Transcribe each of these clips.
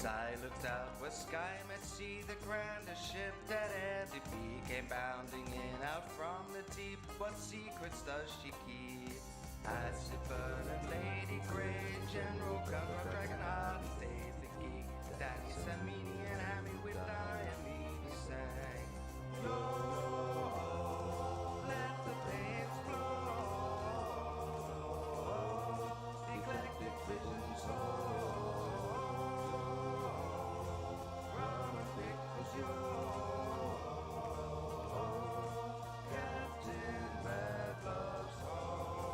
As I looked out where sky met sea, the grandest ship that ever be came bounding in out from the deep. What secrets does she keep? Acid burning Lady Grey, General Gunner, Dragonheart, and Dave the Geek, Danny, Sammini, and Hammy with Diamine sang. Flow, let the flames flow, the eclectic visions flow, run and pick the show, Captain Bad Love's home.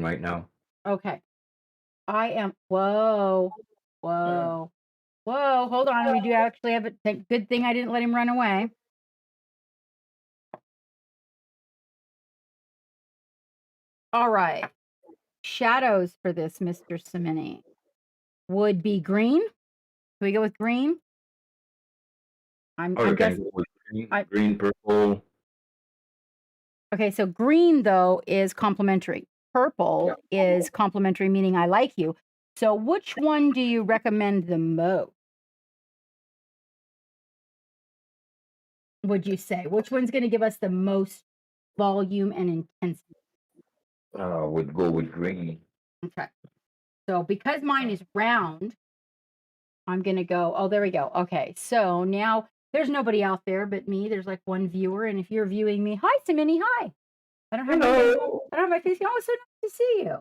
right now. Okay. I am. Whoa. Whoa. Whoa. Hold on. We do actually have a good thing I didn't let him run away. All right. Shadows for this, Mr. Sammini, would be green. Can we go with green? Oh, I'm you can guessing. go with green, purple. Okay, so green though is complementary. Purple is complementary, meaning I like you. So which one do you recommend the most? Would you say which one's going to give us the most volume and intensity? Would go with green. Okay, so because mine is round, I'm going to go. Oh, there we go. Okay, so now there's nobody out there but me. There's like one viewer, and if you're viewing me, hi, Sammini, hi. I don't have anybody. Hello. I don't have my face. Oh, it's so nice to see you.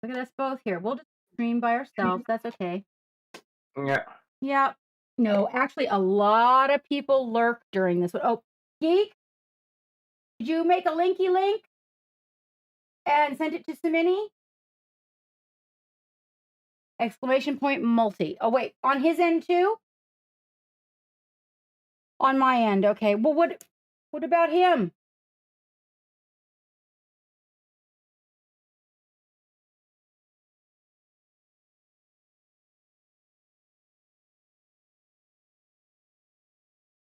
Look at us both here. We'll just stream by ourselves. That's okay. Yeah. Yeah. No, actually, a lot of people lurk during this one. Oh, Geek, did you make a linky link and send it to Sammini? Exclamation point multi. Oh, wait, on his end too? On my end. Okay. Well, what about him?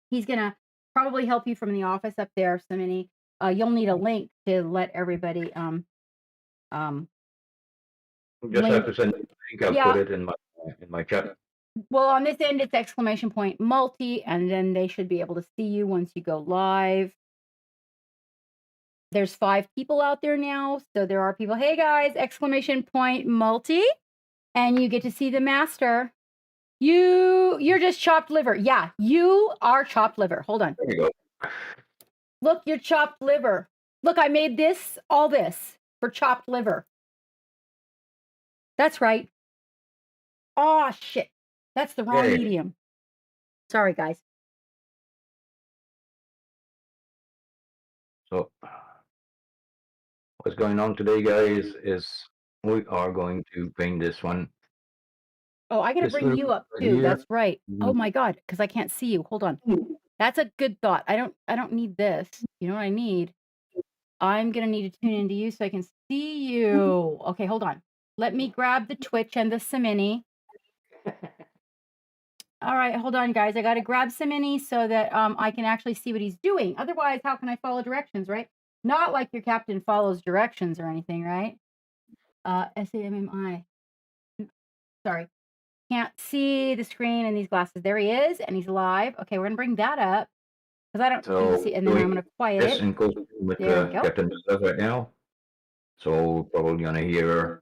He's gonna probably help you from the office up there, Sammini. You'll need a link to let everybody um Just have link. to send the link. I'll put Yeah. it in my chat. Well, on this end, it's exclamation point multi, and then they should be able to see you once you go live. There's 5 people out there now, so there are people. Hey guys, exclamation point multi, and you get to see the master. You're just chopped liver. Yeah, you are chopped liver. Hold on. There you go. Look, you're chopped liver. Look, I made all this for chopped liver. That's right. Oh shit. That's the wrong Okay. medium. Sorry, guys. So what's going on today, guys, is we are going to paint this one. Oh, I gotta This bring little you up right too. here. That's right. Oh my god, because I can't see you. Hold on. That's a good thought. I don't need this. You know what I need? I'm gonna need to tune into you so I can see you. Okay, hold on. Let me grab the Twitch and the Sammini. All right, hold on, guys. I gotta grab Sammini so that I can actually see what he's doing. Otherwise, how can I follow directions, right? Not like your captain follows directions or anything, right? Sammmi. Sorry. Can't see the screen and these glasses. There he is, and he's live. Okay, we're gonna bring that up because I don't need to So see. And then I'm gonna quiet this it. in costume with There we go. Captain stuff right now. So probably gonna hear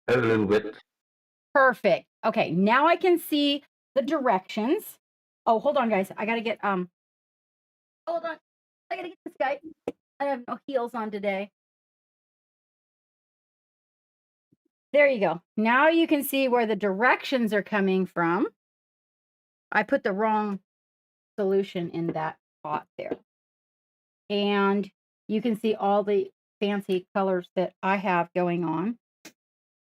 a little bit. Perfect. Okay, now I can see the directions. Oh, hold on, guys. I gotta get hold on. I gotta get this guy. I have no heels on today. There you go. Now you can see where the directions are coming from. I put the wrong solution in that pot there. And you can see all the fancy colors that I have going on,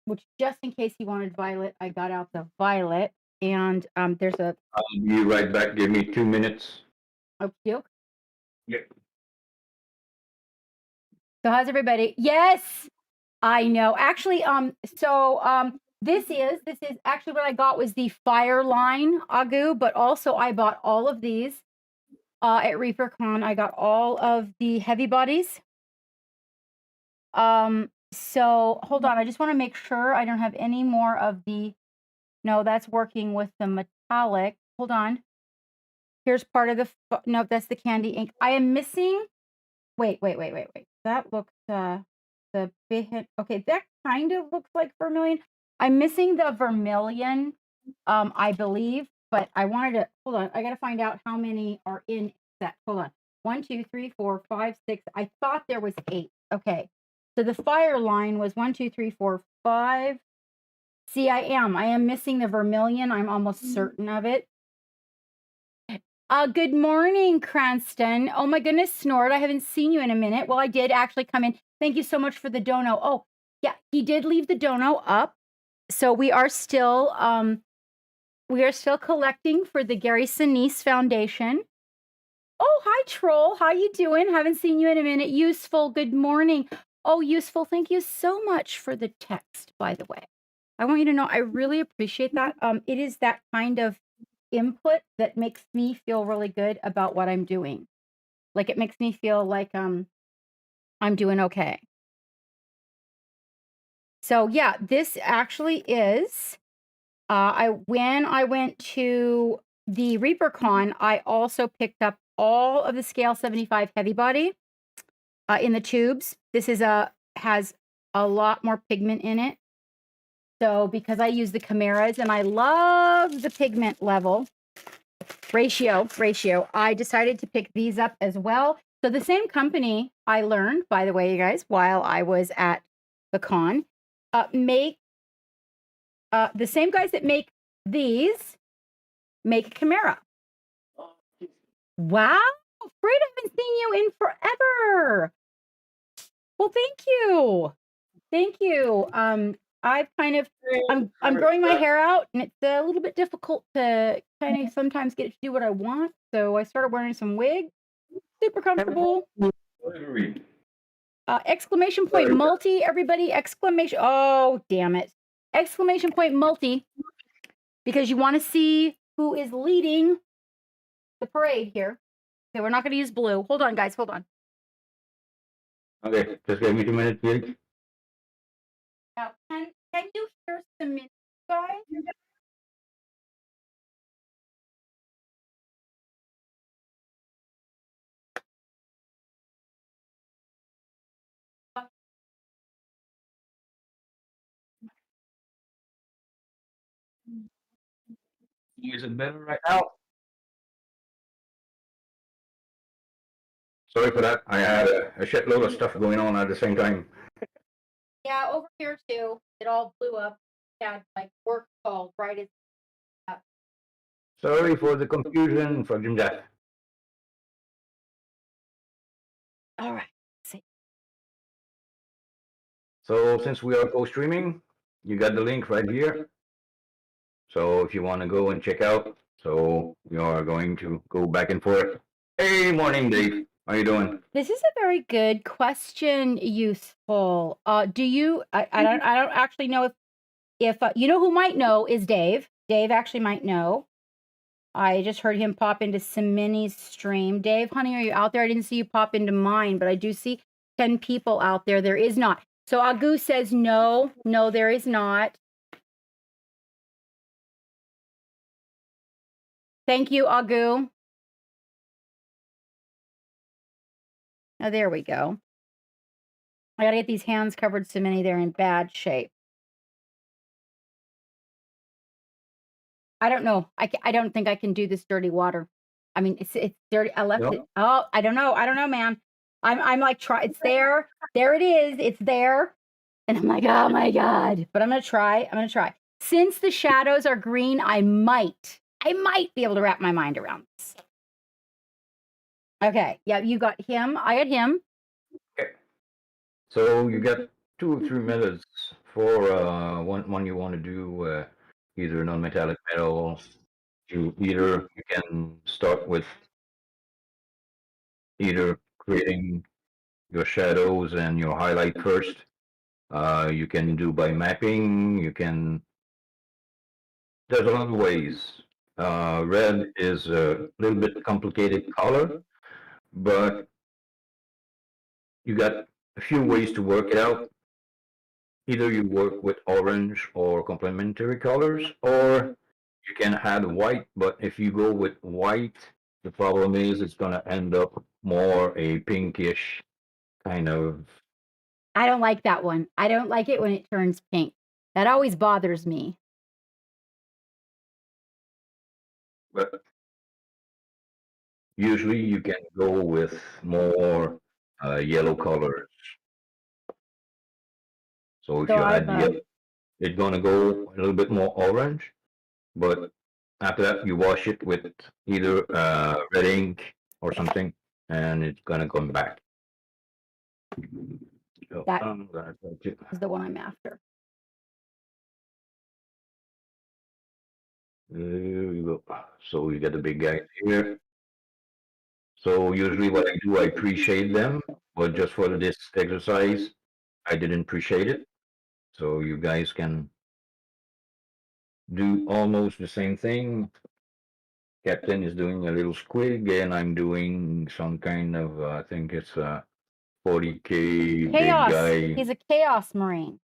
which just in case he wanted violet, I got out the violet. And there's a I'll be right back. Give me 2 minutes. okay. Yeah. So how's everybody? Yes, I know. Actually, this is actually what I got was the fire line agu, but also I bought all of these at ReaperCon. I got all of the heavy bodies. So hold on, I just want to make sure I don't have any more of the. No, that's working with the metallic. Hold on. Here's part of the. No, that's the candy ink. I am missing. Wait. That looks the big. Okay, that kind of looks like vermilion. I'm missing the vermilion, I believe, but I wanted to hold on. I gotta find out how many are in that. Hold on. 1, 2, 3, 4, 5, 6. I thought there was 8. Okay. So the fire line was 1, 2, 3, 4, 5. See, I am missing the vermilion. I'm almost certain of it. Good morning, Cranston. Oh my goodness, Snort, I haven't seen you in a minute. Well, I did actually come in. Thank you so much for the dono. Oh, yeah, he did leave the dono up. So we are still collecting for the Gary Sinise Foundation. Oh, hi Troll. How you doing? Haven't seen you in a minute. Useful. Good morning. Oh, Useful. Thank you so much for the text, by the way. I want you to know I really appreciate that. It is that kind of input that makes me feel really good about what I'm doing. Like it makes me feel like I'm doing okay. So yeah, this actually is when I went to the ReaperCon, I also picked up all of the Scale 75 heavy body in the tubes. This is has a lot more pigment in it. So because I use the Chimeras and I love the pigment level ratio, I decided to pick these up as well. So the same company, I learned, by the way, you guys, while I was at the con, make the same guys that make these make Chimera. Wow, Fred, I haven't seen you in forever. Well, thank you. I've kind of I'm growing my hair out, and it's a little bit difficult to kind of sometimes get it to do what I want. So I started wearing some wigs. Super comfortable. Exclamation point multi, everybody! Exclamation! Oh, damn it! Exclamation point multi, because you want to see who is leading the parade here. Okay, we're not going to use blue. Hold on, guys. Hold on. Okay, just give me 2 minutes, please. Now, can you hear some minutes, guys? Is it better right now? Sorry for that. I had a shitload of stuff going on at the same time. Yeah, over here too. It all blew up. Yeah, like work called right as. Sorry for the confusion, Froggen Jack. All right. See. So since we are co-streaming, you got the link right here. So if you want to go and check out, so we are going to go back and forth. Hey, morning, Dave. How you doing? This is a very good question, Useful. Do you? I don't actually know if you know who might know is Dave. Dave actually might know. I just heard him pop into Sammini's stream. Dave, honey, are you out there? I didn't see you pop into mine, but I do see 10 people out there. There is not. So Agu says no, there is not. Thank you, Agu. Oh, there we go. I gotta get these hands covered, Sammini. They're in bad shape. I don't know. I don't think I can do this dirty water. I mean, it's dirty. I left it. Oh, I don't know, man. I'm like, it's there. There it is. It's there. And I'm like, oh my God. But I'm gonna try. Since the shadows are green, I might be able to wrap my mind around this. Okay. Yeah, you got him. I got him. Okay. So you got 2 or 3 minutes for one you want to do either non-metallic metal. You can start with either creating your shadows and your highlight first. You can do by mapping. There's a lot of ways. Red is a little bit complicated color, but you got a few ways to work it out. Either you work with orange or complementary colors, or you can add white, but if you go with white, the problem is it's going to end up more a pinkish kind of. I don't like that one. I don't like it when it turns pink. That always bothers me. But usually you can go with more yellow colors. So if you add yellow, it's going to go a little bit more orange, but After that, you wash it with either red ink or something, and it's gonna come back. So That I'm gonna touch it. is the one I'm after. There you go. So you get the big guys here. So usually what I do, I pre-shade them, but just for this exercise, I didn't pre-shade it. So you guys can do almost the same thing. Captain is doing a little squig, and I'm doing some kind of, I think it's a 40K big Chaos. guy. He's a chaos marine.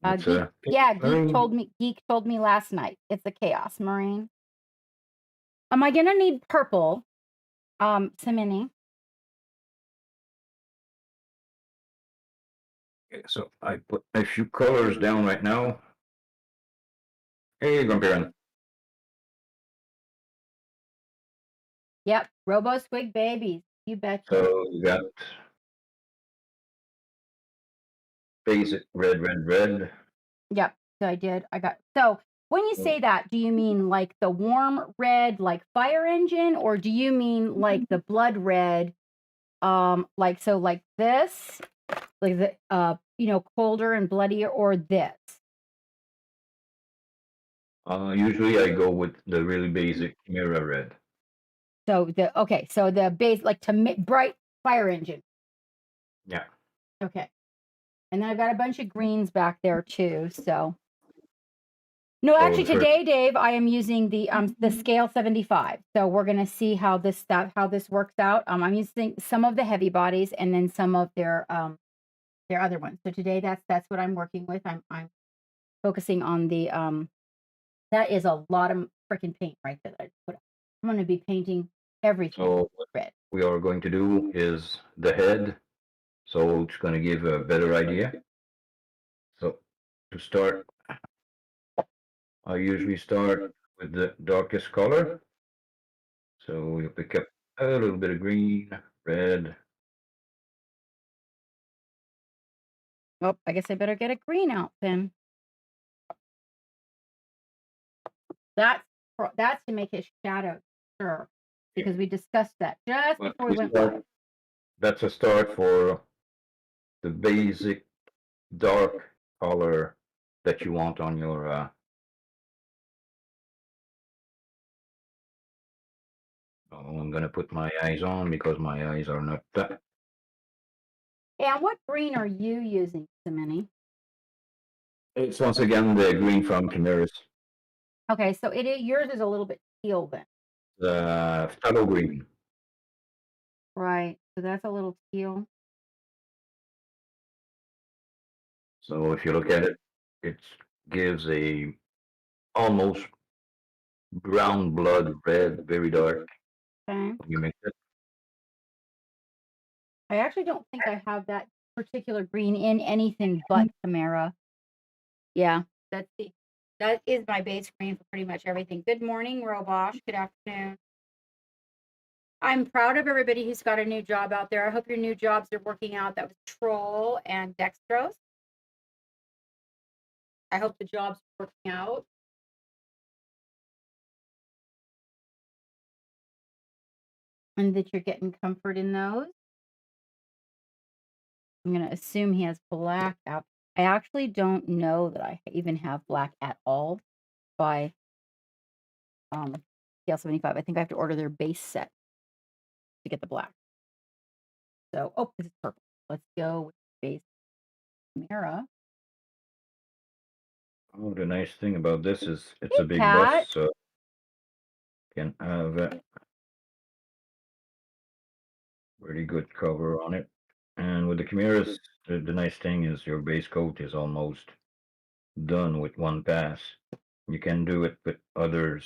It's Geek, a yeah, marine. Geek told me last night. It's a chaos marine. Am I gonna need purple? Sammini. Okay, so I put a few colors down right now. Hey, Grandparent. Yep, Robo Squig babies. You betcha. So you got basic red, red, red. Yep, so I did. I got so when you say that, do you mean like the warm red, like fire engine, or do you mean like the blood red, like so like this, like the colder and bloodier, or this? Usually I go with the really basic Chimera red. So the base like bright fire engine. Yeah. Okay, and then I've got a bunch of greens back there too. So no, So actually the first, today, Dave, I am using the scale 75. So we're gonna see how this works out. I'm using some of the heavy bodies and then some of their other ones. So today that's what I'm working with. I'm focusing on the that is a lot of freaking paint right there that I just put up. I'm gonna be painting everything so what red. we are going to do is the head. So it's going to give a better idea. So to start, I usually start with the darkest color. So you pick up a little bit of green, red. Oh, I guess I better get a green out then. That's to make his shadow, sure, because we discussed that just But before we went start, live. that's a start for the basic dark color that you want on your. I'm going to put my eyes on because my eyes are not that. And what green are you using, Sammini? It's once again the green from Chimeras. Okay, so yours is a little bit teal then. The phthalo green. Right. So that's a little teal. So if you look at it, it gives a almost brown blood red, very dark. Okay. When you mix it. I actually don't think I have that particular green in anything but Chimera. Yeah, that is my base green for pretty much everything. Good morning, Robosh. Good afternoon. I'm proud of everybody who's got a new job out there. I hope your new jobs are working out. That was Troll and Dextrose. I hope the jobs are working out. And that you're getting comfort in those. I'm going to assume he has black out. I actually don't know that I even have black at all by scale 75. I think I have to order their base set to get the black. So, this is purple. Let's go with base Chimera. Oh, the nice thing about this is it's Hey, a big Kat. bus, so you can have a really good cover on it. And with the Chimeras, the nice thing is your base coat is almost done with one pass. You can do it with other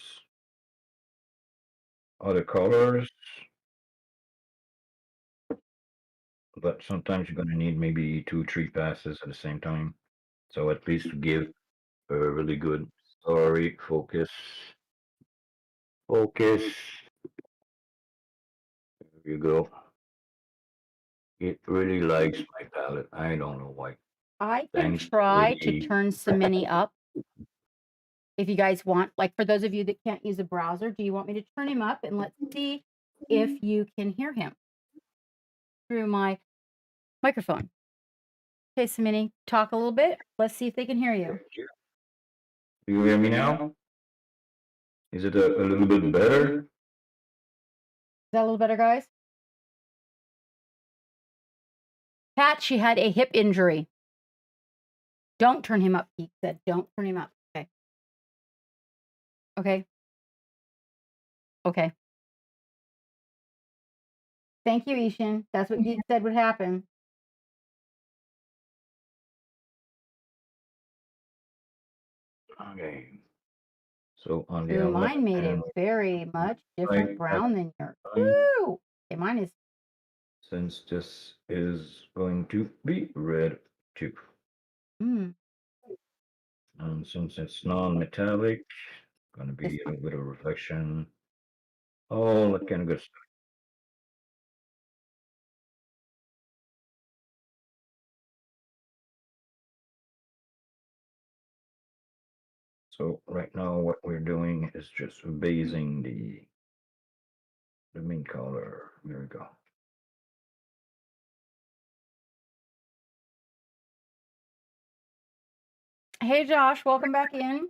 colors, but sometimes you're gonna need maybe 2, 3 passes at the same time. So at least to give a really good story, focus. There you go. It really likes my palette. I don't know why. I can Thanks to try to the turn Sammini up. if you guys want, like for those of you that can't use a browser, do you want me to turn him up and let's see if you can hear him through my microphone? Okay, Sammini, talk a little bit. Let's see if they can hear you. Is Do you hear me now? Is it a little bit better? that a little better, guys? Pat, she had a hip injury. Don't turn him up, Pete said. Don't turn him up. Okay. Okay. Okay. Thank you, Ishan. That's what you said would happen. Okay. So on the Ooh, left mine made it hand very much different side, brown than yours. fine. Ooh. Okay, mine is. Since this is going to be red too. Mm, And since it's non-metallic, gonna this be a one. little bit of reflection. All that kind of good stuff. So right now what we're doing is just basing the main color. There we go. Hey, Josh, welcome back in.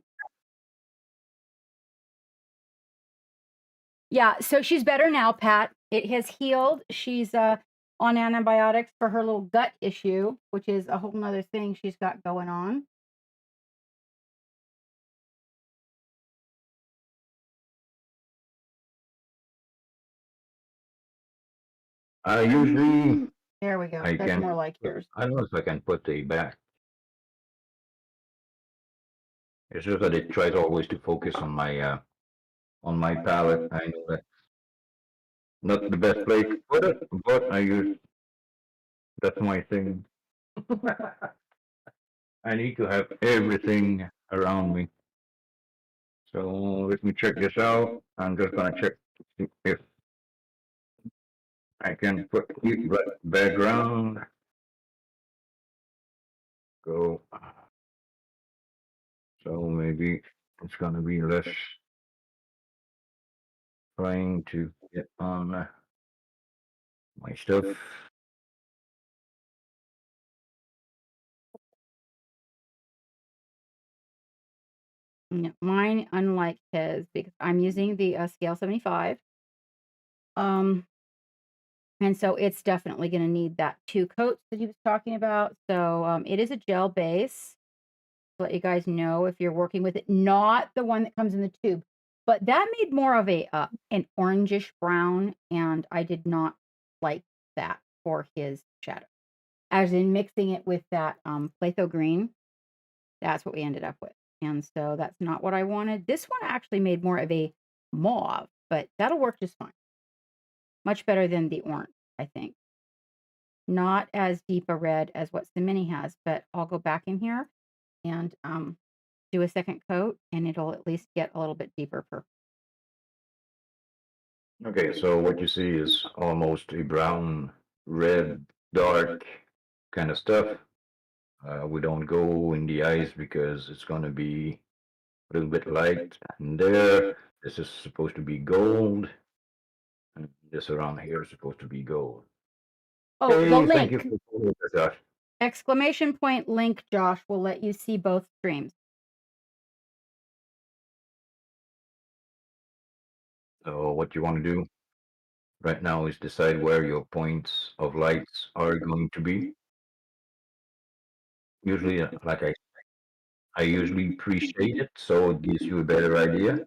Yeah, so she's better now, Pat. It has healed. She's on antibiotics for her little gut issue, which is a whole nother thing she's got going on. Usually There we go. I That's can, more like yours. I don't know if I can put the back. It's just that it tries always to focus on my palette. I know that's not the best place to put it, but I use that's my thing. I need to have everything around me. So let me check this out. I'm just gonna check if I can put the right background. Go. So maybe it's gonna be less trying to get on my stuff. Yeah, mine, unlike his, because I'm using the scale 75. And so it's definitely going to need that 2 coats that he was talking about. So it is a gel base. To let you guys know if you're working with it, not the one that comes in the tube, but that made more of a an orangish brown, and I did not like that for his shadow. As in mixing it with that Platho green, that's what we ended up with. And so that's not what I wanted. This one actually made more of a mauve, but that'll work just fine. Much better than the orange, I think. Not as deep a red as what Sammini has, but I'll go back in here and do a second coat, and it'll at least get a little bit deeper purple. Okay, so what you see is almost a brown, red, dark kind of stuff. We don't go in the eyes because it's going to be a little bit light. And there, this is supposed to be gold. And this around here is supposed to be gold. Oh, the Hey, thank you link! for following us, Josh. Exclamation point link, Josh, will let you see both streams. So what you want to do right now is decide where your points of lights are going to be. Usually, like I usually pre-shade it, so it gives you a better idea.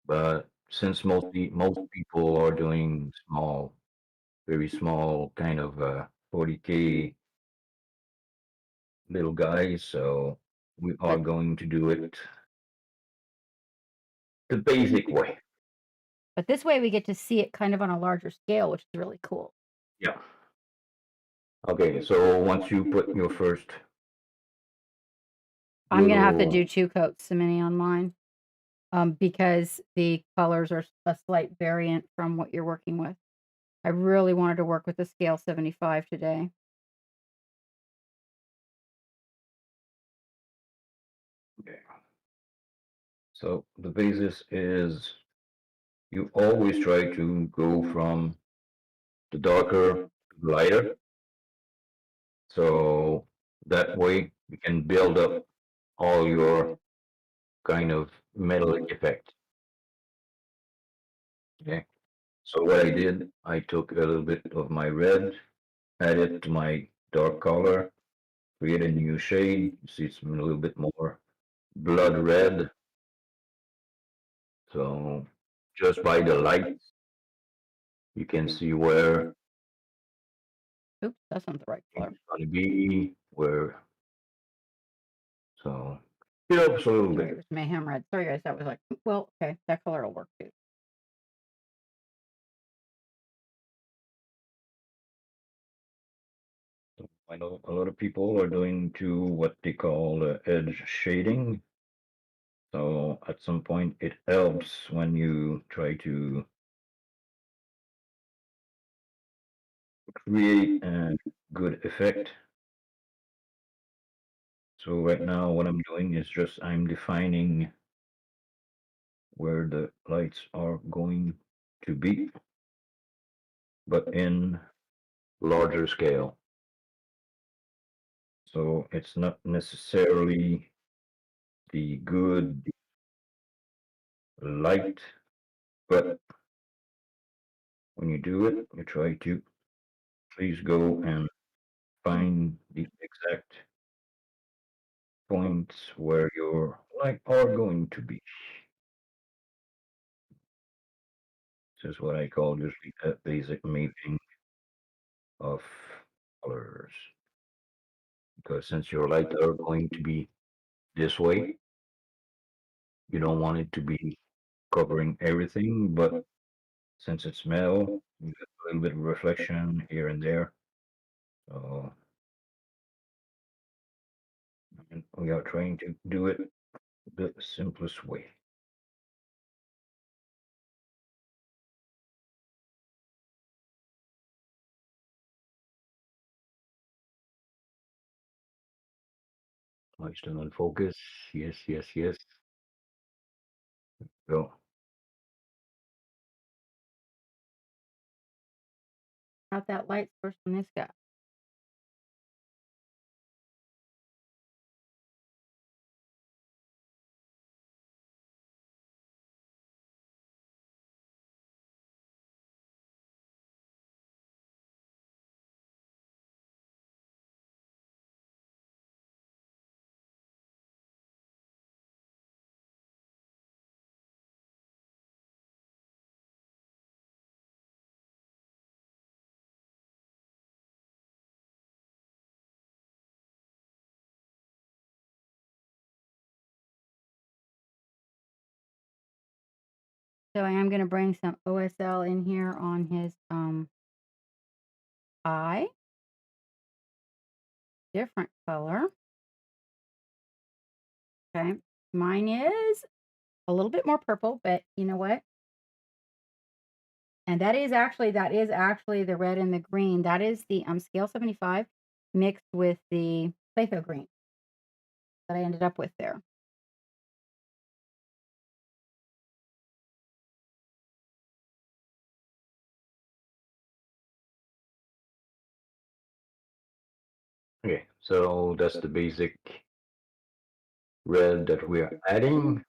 But since most people are doing small, very small kind of 40K little guys, so we are But going to do it the basic way. but this way we get to see it kind of on a larger scale, which is really cool. Yeah. Okay, so once you put your first I'm gonna have to little, do 2 coats, Sammini, on mine, because the colors are a slight variant from what you're working with. I really wanted to work with the scale 75 today. okay. So the basis is you always try to go from the darker to the lighter. So that way you can build up all your kind of metallic effect. Okay. So what I did, I took a little bit of my red, added to my dark color, create a new shade. You see it's a little bit more blood red. So just by the light, you can see where Oops, that's not the right color. it's going to be, where, so it helps a little Sorry, it bit. was mayhem red. Sorry, guys. That was like, well, okay, that color will work too. I know a lot of people are doing to what they call edge shading. So at some point, it helps when you try to create a good effect. So right now, what I'm doing is just I'm defining where the lights are going to be, but in larger scale. So it's not necessarily the good light, but when you do it, you try to please go and find the exact points where your light are going to be. This is what I call usually a basic mapping of colors. Because since your light are going to be this way, you don't want it to be covering everything, but since it's metal, you get a little bit of reflection here and there. So and we are trying to do it the simplest way. I still on focus. Yes, yes, yes. Go. Out that light source on this guy. So I am going to bring some OSL in here on his eye. Different color. Okay. Mine is a little bit more purple, but you know what? And that is actually the red and the green. That is the scale 75 mixed with the Vallejo green that I ended up with there. Okay, so that's the basic red that we are adding.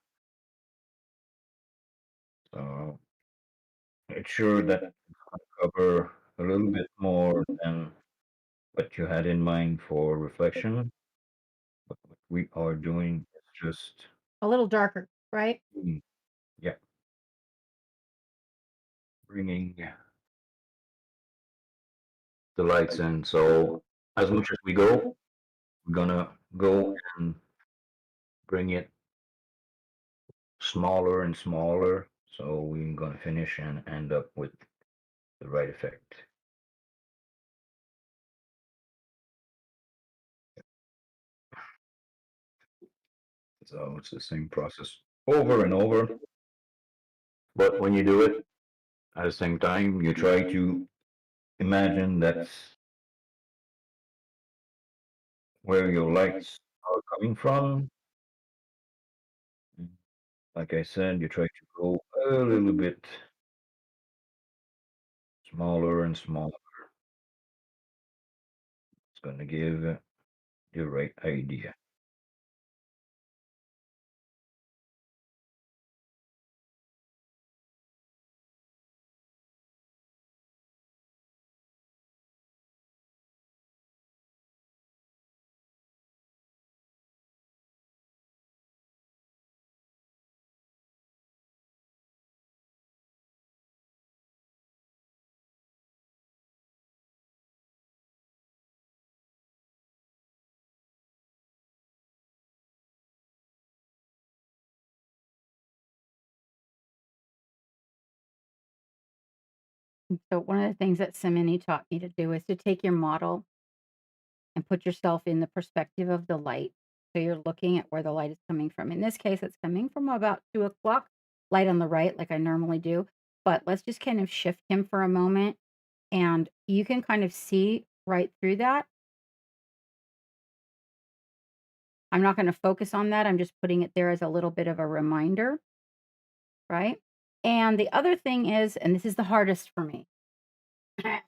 So it's sure that cover a little bit more than what you had in mind for reflection. But what we are doing is just, A little darker, right? yeah, bringing the lights in. So as much as we go, we're gonna go and bring it smaller and smaller. So we're gonna finish and end up with the right effect. So it's the same process over and over. But when you do it at the same time, you try to imagine that's where your lights are coming from. like I said, you try to go a little bit smaller and smaller. It's going to give the right idea. So one of the things that Sammini taught me to do is to take your model and put yourself in the perspective of the light. So you're looking at where the light is coming from. In this case, it's coming from about 2 o'clock, light on the right, like I normally do. But let's just kind of shift him for a moment. And you can kind of see right through that. I'm not going to focus on that. I'm just putting it there as a little bit of a reminder, right? And the other thing is, and this is the hardest for me. We're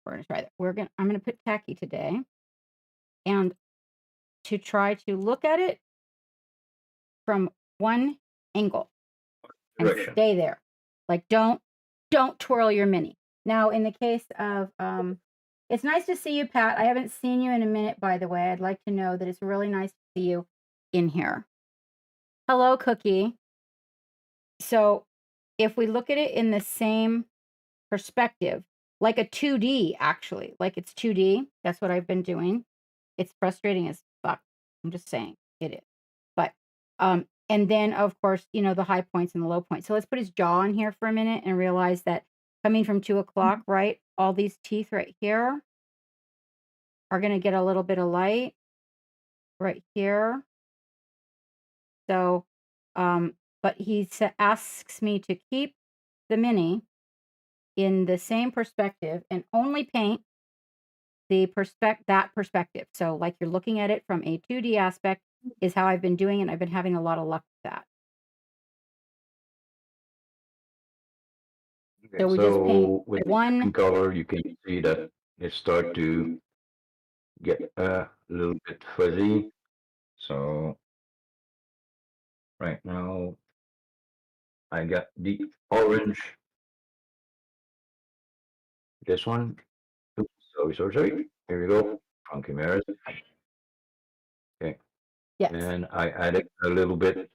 going to try that. I'm going to put tacky today and to try to look at it from one angle and Direction. stay there. Like don't twirl your mini. Now in the case of it's nice to see you, Pat. I haven't seen you in a minute, by the way. I'd like to know that it's really nice to see you in here. Hello, Cookie. So if we look at it in the same perspective, like a 2D, actually, like it's 2D, that's what I've been doing. It's frustrating as fuck. I'm just saying it is. But and then of course, the high points and the low points. So let's put his jaw in here for a minute and realize that coming from 2 o'clock, right? All these teeth right here are going to get a little bit of light right here. So, but he asks me to keep the mini in the same perspective and only paint that perspective. So like you're looking at it from a 2D aspect is how I've been doing it. I've been having a lot of luck with that. Okay, So we just paint so with one color, you can see that it start to get a little bit fuzzy. So right now I got the orange. This one. Oops, sorry. Here we go. From Chimeras. Okay. yes. And I added a little bit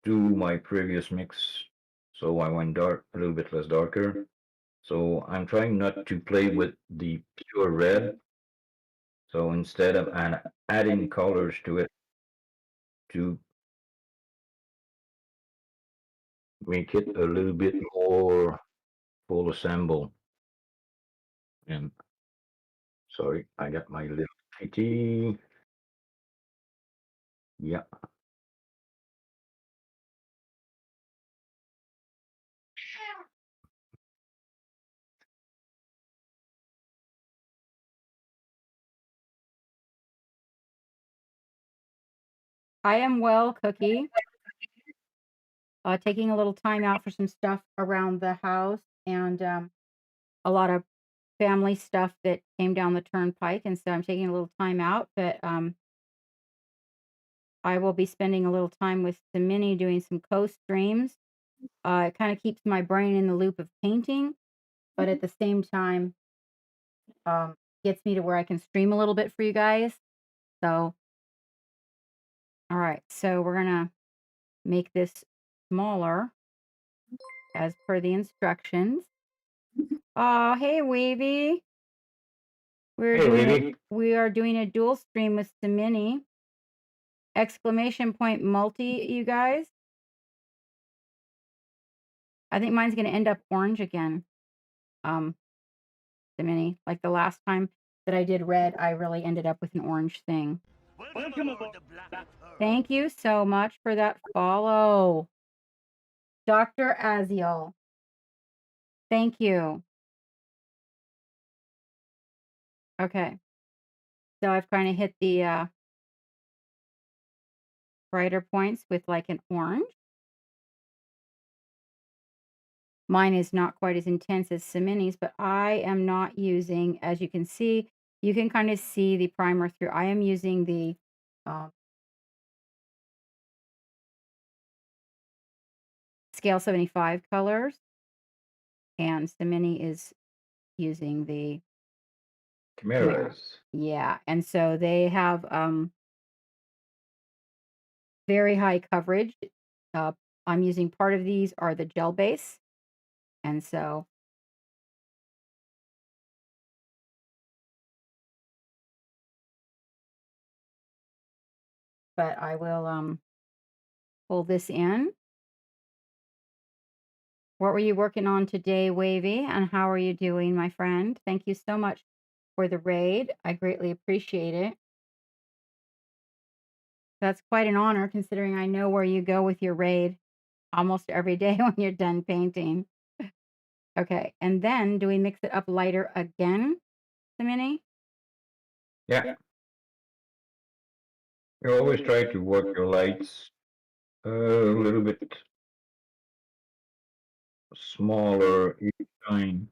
to my previous mix. So I went dark, a little bit less darker. So I'm trying not to play with the pure red. So instead of adding colors to it to make it a little bit more full assemble. And sorry, I got my little kitty. Yeah. I am well, Cookie. Taking a little time out for some stuff around the house and a lot of family stuff that came down the turnpike. And so I'm taking a little time out, but I will be spending a little time with Sammini doing some co-streams. It kind of keeps my brain in the loop of painting, but at the same time, gets me to where I can stream a little bit for you guys. So, all right. So we're gonna make this smaller as per the instructions. Oh, hey, Wavy. We are doing a dual stream with Sammini. Exclamation point multi, you guys. I think mine's gonna end up orange again. Sammini. Like the last time that I did red, I really ended up with an orange thing. Thank you so much for that follow. Dr. Aziel. Thank you. Okay. So I've kind of hit the brighter points with like an orange. Mine is not quite as intense as Sammini's, but I am not using, as you can see, you can kind of see the primer through. I am using the scale 75 colors, and Sammini is using the Chimera. Chimeras. Yeah, and so they have very high coverage. Uh, I'm using part of these are the gel base, and so but I will pull this in. What were you working on today, Wavy? And how are you doing, my friend? Thank you so much for the raid. I greatly appreciate it. That's quite an honor considering I know where you go with your raid almost every day when you're done painting. Okay, and then do we mix it up lighter again, Samini? Yeah. You always try to work your lights a little bit smaller each time,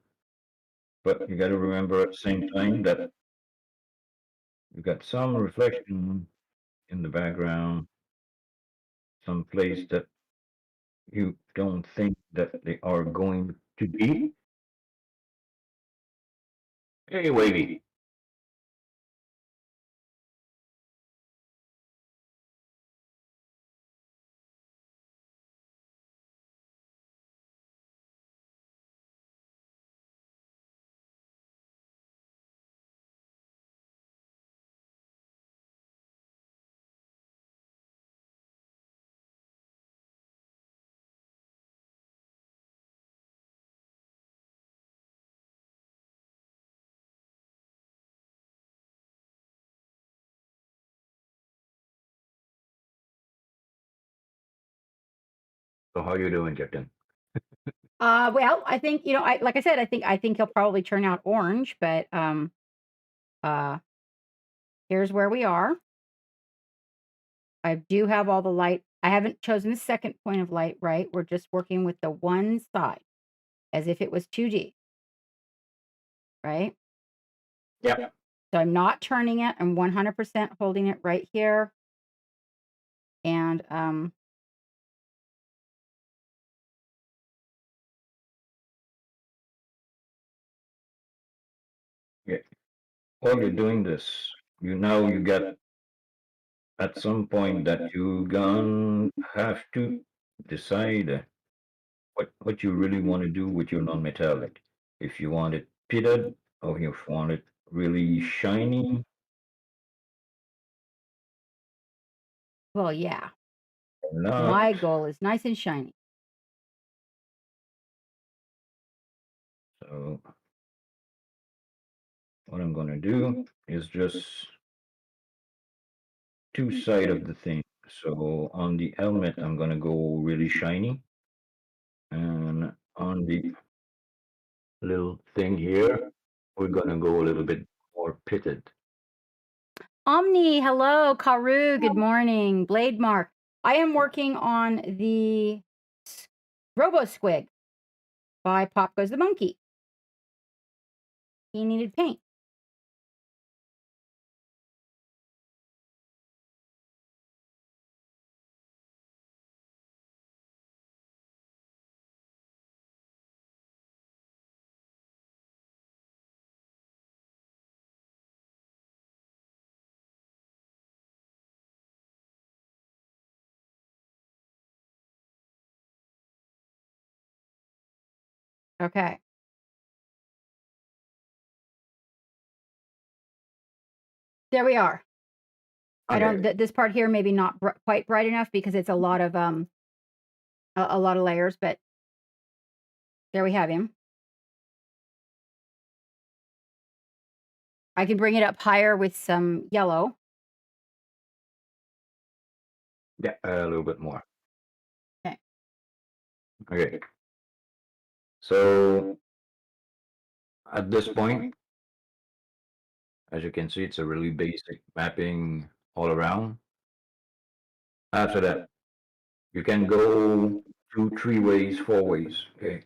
but you got to remember at the same time that you got some reflection in the background, some place that you don't think that they are going to be. Hey, Wavy. So how you doing, Captain? Well, I think, I like I said, I think he'll probably turn out orange, but uh here's where we are. I do have all the light. I haven't chosen the second point of light, right? We're just working with the one side as if it was 2D, right? Yeah. So I'm not turning it. I'm 100% holding it right here. And Yeah. While you're doing this, you got at some point that you gonna have to decide what you really want to do with your non-metallic. If you want it pitted or if you want it really shiny well, yeah, or not. my goal is nice and shiny. So what I'm gonna do is just two side of the thing. So on the helmet, I'm gonna go really shiny, and on the little thing here, we're gonna go a little bit more pitted. Omni, hello. Karu, good morning. Blade Mark. I am working on the Robo Squig by Pop Goes the Monkey. He needed paint. Okay. There we are. I don't, Okay. this part here maybe not quite bright enough because it's a lot of a lot of layers, but there we have him. I can bring it up higher with some yellow. Yeah, a little bit more. Okay. Okay. So at this point, as you can see, it's a really basic mapping all around. After that, you can go two, 3 ways, 4 ways. Okay.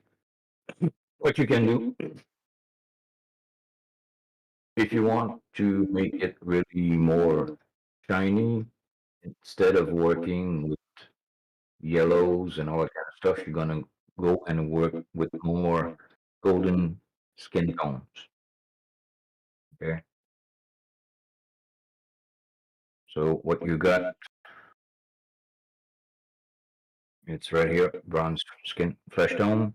what you can do, if you want to make it really more shiny, instead of working with yellows and all that kind of stuff, you're gonna go and work with more golden skin tones. Okay. So what you got, it's right here, bronze skin flesh tone.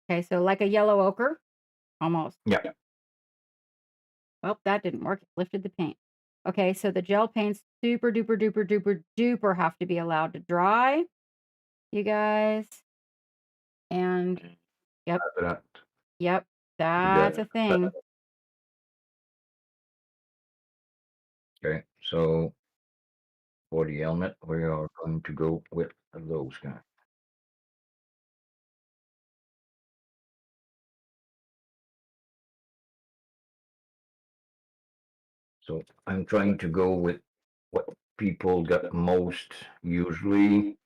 Okay, so like a yellow ochre, almost. Yeah. Well, that didn't work. It lifted the paint. Okay, so the gel paints super duper duper duper duper have to be allowed to dry, you guys. And yep, After that, yep, you got that's a thing. okay. So for the helmet, we are going to go with those guys. So I'm trying to go with what people got most usually.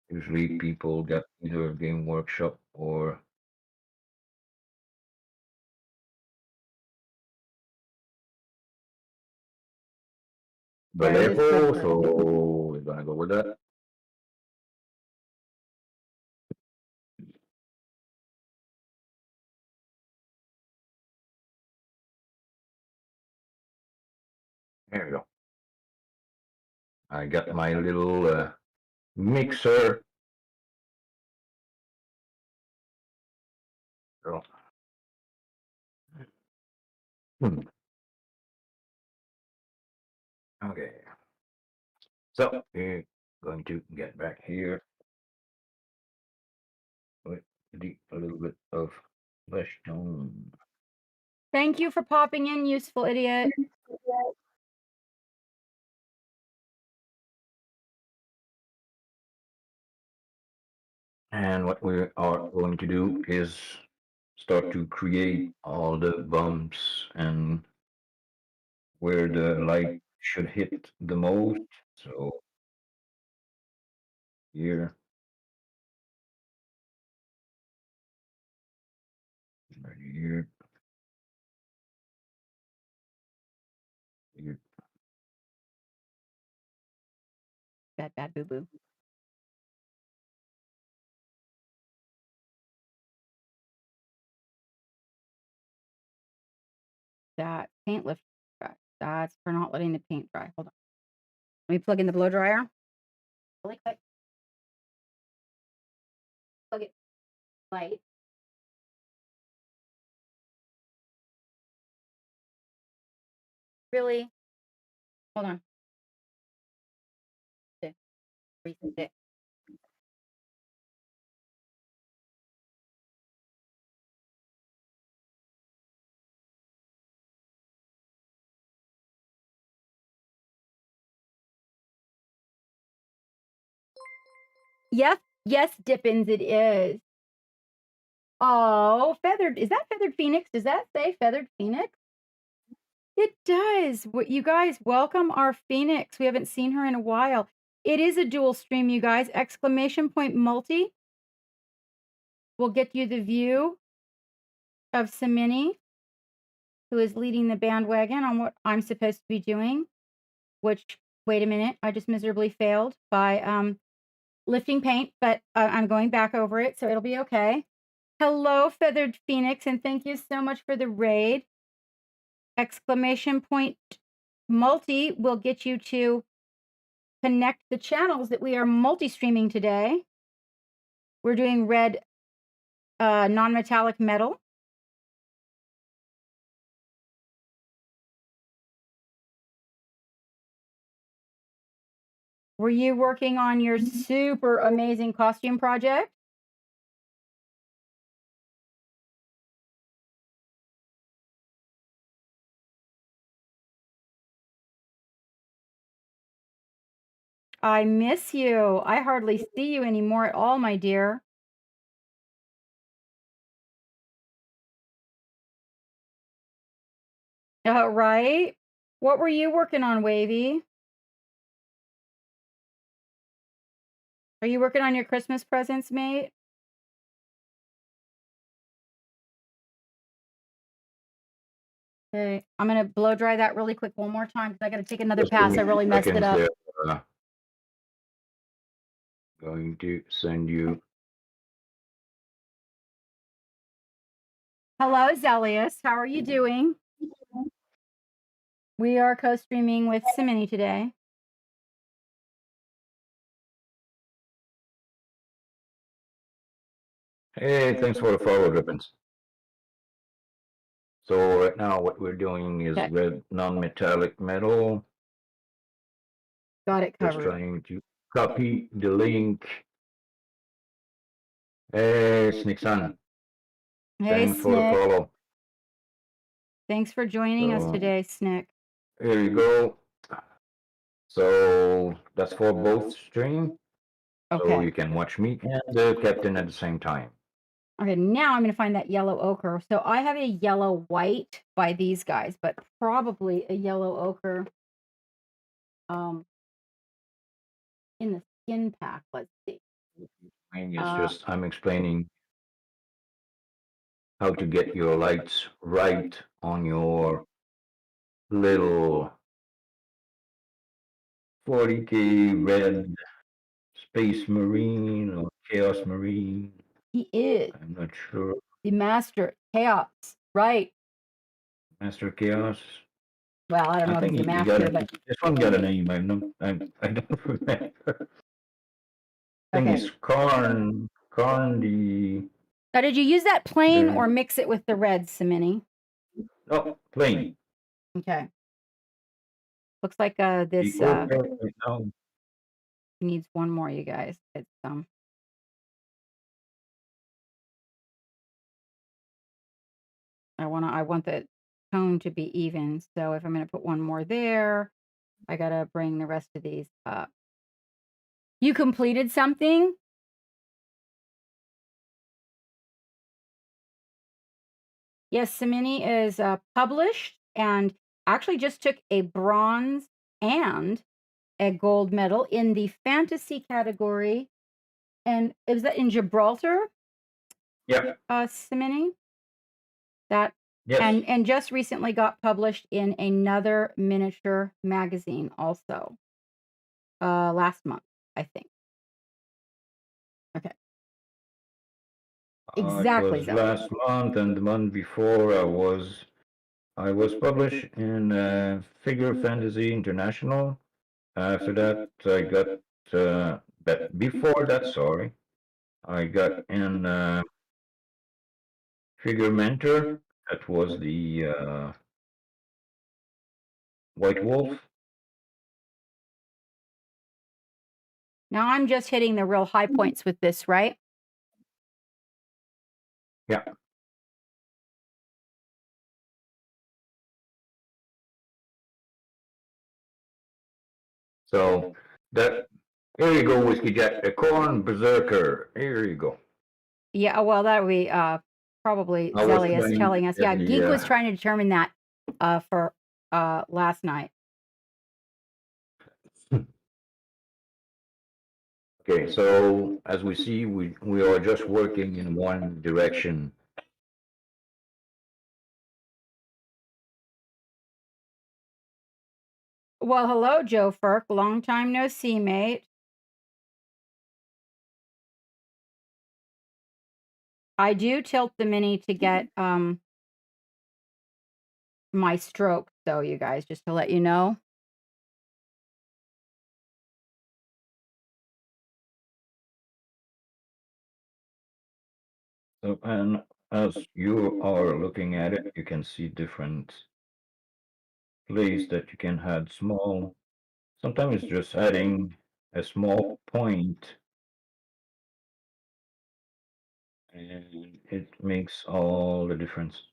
Usually people got either Game Workshop or That is Vallejo, good. so we're gonna go with that. There we go. I got my little mixer. So, okay. So we're going to get back here with a little bit of flesh tone. Thank you for popping in, useful idiot. And what we are going to do is start to create all the bumps and where the light should hit the most. So here, right here, here. Bad boo boo. That paint lift dry. That's for not letting the paint dry. Hold on. Let me plug in the blow dryer. Really quick. Plug it light. Really? Hold on. Reset. Yes, Dippins, it is. Oh, feathered. Is that feathered phoenix? Does that say feathered phoenix? It does. You guys, welcome our phoenix. We haven't seen her in a while. It is a dual stream, you guys. Exclamation point multi will get you the view of Sammini, who is leading the bandwagon on what I'm supposed to be doing, which, wait a minute, I just miserably failed by lifting paint, but I'm going back over it, so it'll be okay. Hello, Feathered Phoenix, and thank you so much for the raid. Exclamation point multi will get you to connect the channels that we are multi-streaming today. We're doing red non-metallic metal. Were you working on your super amazing costume project? I miss you. I hardly see you anymore at all, my dear. Right? What were you working on, Wavy? Are you working on your Christmas presents, mate? Okay, I'm gonna blow dry that really quick one more time because I got to take another Just give pass. me I a few really messed it seconds up. there. Going to send you. Hello, Zelius. How are you doing? We are co-streaming with Sammini today. Hey, thanks for the follow, Ribbons. So right now what we're doing is Okay. red non-metallic metal. Got it Just covered. trying to copy the link. Hey, Snickson. Hey, Thanks for the Snick. follow. Thanks for joining us So today, Snick. here you go. So that's for both stream. So Okay. you can watch me and the captain at the same time. Okay, now I'm going to find that yellow ochre. So I have a yellow white by these guys, but probably a yellow ochre in the skin pack. Let's see. It's just I'm explaining how to get your lights right on your little 40K red Space Marine or Chaos Marine. He is I'm not sure. the master chaos, right? Master Chaos. Well, I don't know I if think he's a he got master, a, but this one got a name. I don't remember. I think okay. it's Karn the. Now, did you use that plain the or mix it with the red, Sammini? no, plain. Okay. Looks like this The ochre, no, needs one more, you guys. It's I want the tone to be even. So if I'm going to put one more there, I got to bring the rest of these up. You completed something? Yes, Sammini is published and actually just took a bronze and a gold medal in the fantasy category. And is that in Gibraltar, yeah, Sammini? That yes. and just recently got published in another miniature magazine also. Last month, I think. Okay. Exactly, It was Zoe. last month and the month before I was published in Figure Fantasy International. After that, I got that before that. Sorry, I got in Figure Mentor. That was the White Wolf. Now I'm just hitting the real high points with this, right? Yeah. So that here you go, Whiskey Jack, the Corn Berserker. Here you go. Yeah, well, that would be probably I was Zelius trying telling to us. get Yeah, the, Geek was trying to determine that for last night. Okay, so as we see, we are just working in one direction. Well, hello, Joe Firk. Long time no see, mate. I do tilt the mini to get my stroke, though, you guys, just to let you know. So, and as you are looking at it, you can see different places that you can add small. Sometimes just adding a small point, and it makes all the difference.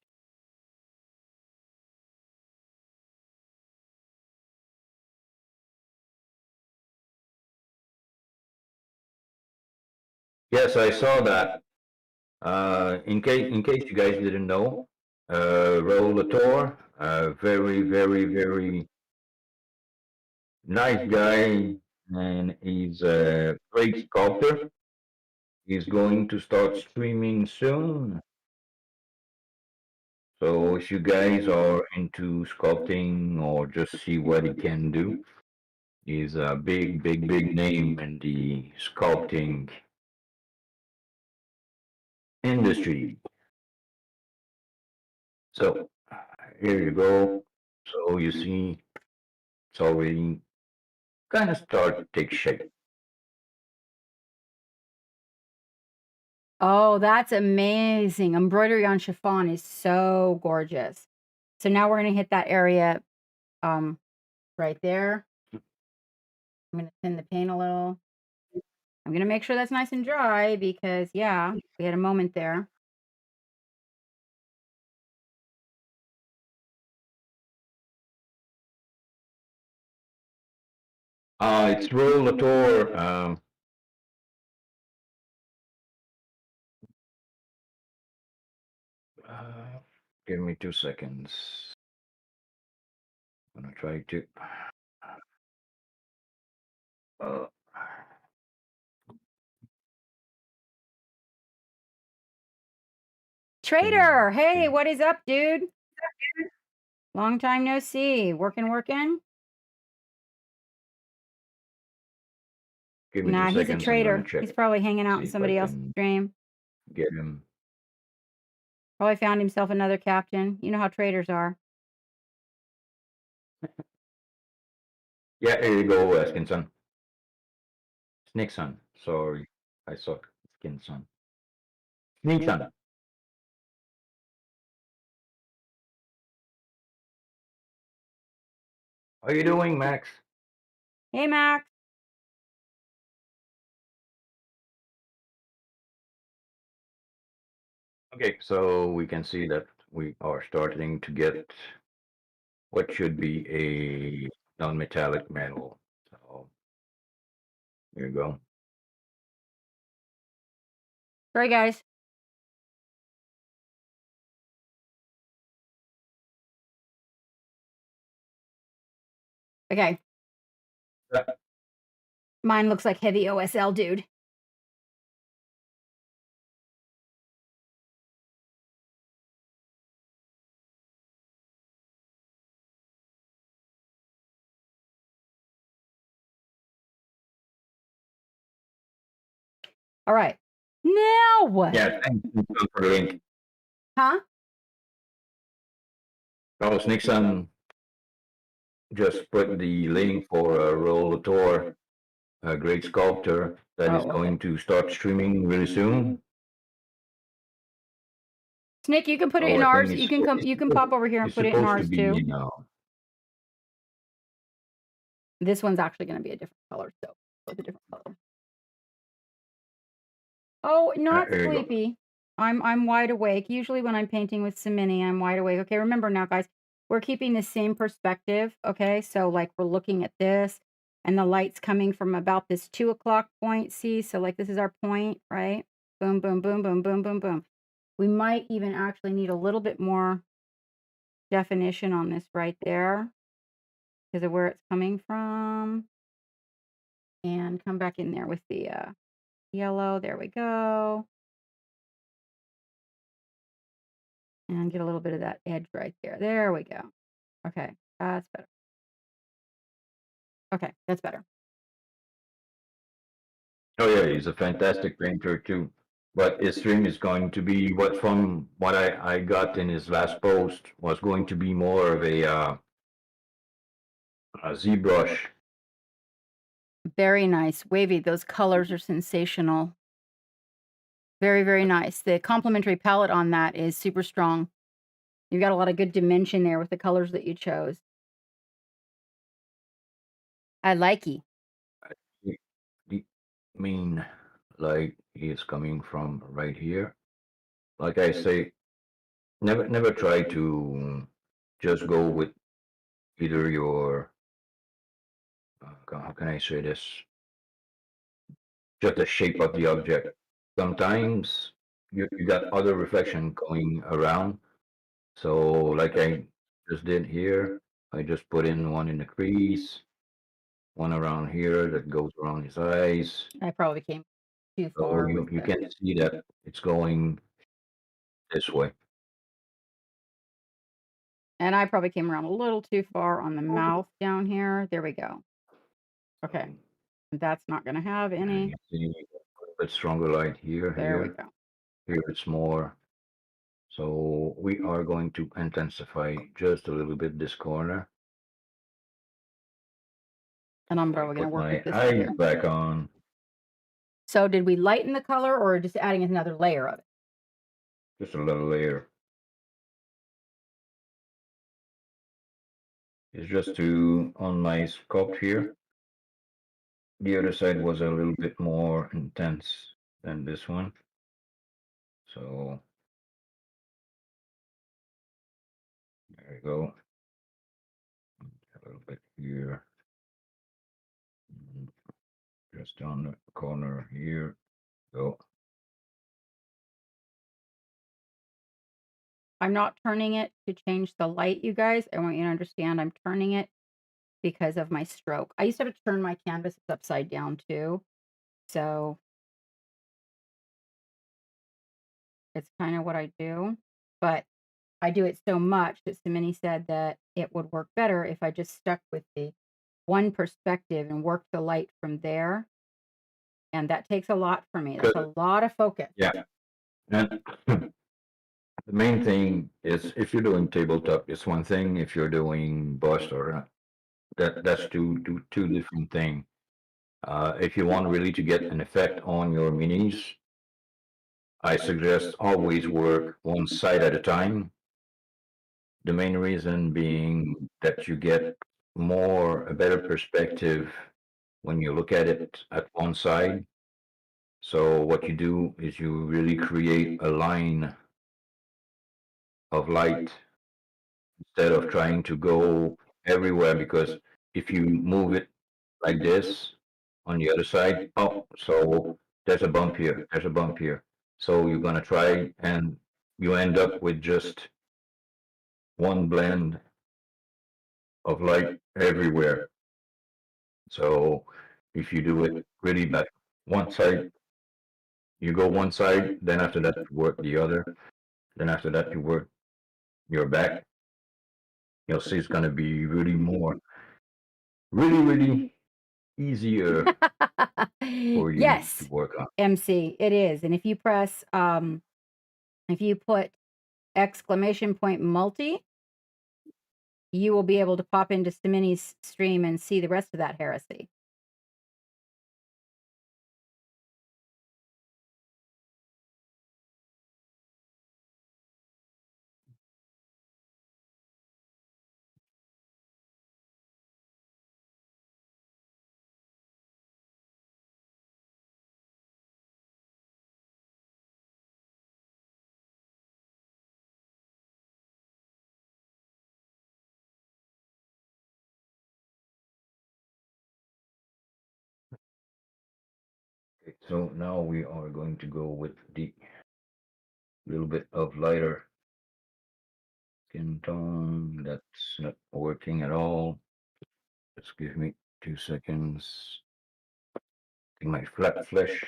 Yes, I saw that. In case you guys didn't know, Raoul Latour, very, very, very nice guy, and he's a great sculptor. He's going to start streaming soon. So if you guys are into sculpting or just see what he can do, he's a big name in the sculpting industry. So here you go. So you see, it's already kind of start to take shape. Oh, that's amazing. Embroidery on chiffon is so gorgeous. So now we're going to hit that area right there. I'm going to thin the paint a little. I'm going to make sure that's nice and dry because, yeah, we had a moment there. It's Royal Latour. Give me 2 seconds. I'm gonna try to. Uh, Trader, hey, what is up, dude? Long time no see. Working? Give me Nah, 2 he's a seconds. I'm gonna trader. check. He's probably hanging out See in if I somebody else's can stream. get him. Probably found himself another captain. You know how traders are. Yeah, here you go, Skin Son. Snake Son. Sorry, I saw Skin Son. Snake Son. How are you doing, Max? Hey, Max. Okay, so we can see that we are starting to get what should be a non-metallic metal. So here you go. Sorry, guys. Okay. Yeah. Mine looks like heavy OSL, dude. All right. Now what? Yeah, thank you for the link. Huh? Oh, Snixon just put the link for Roll Latour, a great sculptor that is Oh, okay. going to start streaming really soon. Snake, you can put it So in I ours. think You can come. You can pop over here and it's put it in supposed to ours be, too. you know, This one's actually going to be a different color, so it's a different color. Oh, not here you go. sleepy. I'm wide awake. Usually when I'm painting with Sammini, I'm wide awake. Okay, remember now, guys, we're keeping the same perspective. Okay, so like we're looking at this, and the light's coming from about this 2 o'clock point. See, so like this is our point, right? Boom, boom, boom, boom, boom, boom, boom. We might even actually need a little bit more definition on this right there because of where it's coming from. And come back in there with the yellow. There we go. And get a little bit of that edge right there. There we go. Okay, that's better. Okay, that's better. Oh yeah, he's a fantastic painter too. But his stream is going to be what from what I got in his last post was going to be more of a ZBrush. Very nice. Wavy, those colors are sensational. Very, very nice. The complementary palette on that is super strong. You've got a lot of good dimension there with the colors that you chose. I like you. I mean, like he is coming from right here. Like I say, never try to just go with either your how can I say this? Just the shape of the object. Sometimes you got other reflection going around. So like I just did here, I just put in one in the crease, one around here that goes around his eyes. I probably came too So far. you can see that it's going this way. And I probably came around a little too far on the mouth down here. There we go. Okay. That's not going to have any. You see a little bit stronger light here, There we here. go. Here it's more. So we are going to intensify just a little bit this corner. And I'm probably going to Put work my with this eyes here. back on. So did we lighten the color or just adding another layer of it? Just a little layer. It's just to, on my sculpt here, the other side was a little bit more intense than this one. So there you go. A little bit here. Just on the corner here. Go. I'm not turning it to change the light, you guys. I want you to understand I'm turning it because of my stroke. I used to have to turn my canvases upside down too. So it's kind of what I do. But I do it so much that Sammini said that it would work better if I just stuck with the one perspective and worked the light from there. And that takes a lot for me. That's a lot of focus. Yeah. And the main thing is if you're doing tabletop, it's one thing. If you're doing bust or that's two different things. If you want really to get an effect on your minis, I suggest always work one side at a time. The main reason being that you get a better perspective when you look at it at one side. So what you do is you really create a line of light instead of trying to go everywhere, because if you move it like this on the other side, oh, so there's a bump here, there's a bump here. So you're going to try and you end up with just one blend of light everywhere. So if you do it really bad, one side, you go one side, then after that you work the other, then after that you work your back. You'll see it's going to be really easier for you Yes, to work on. MC, it is. And if you press, if you put exclamation point multi, you will be able to pop into Sammini's stream and see the rest of that heresy. Okay, so now we are going to go with the little bit of lighter skin tone. That's not working at all. Just give me 2 seconds. Take my flat flesh.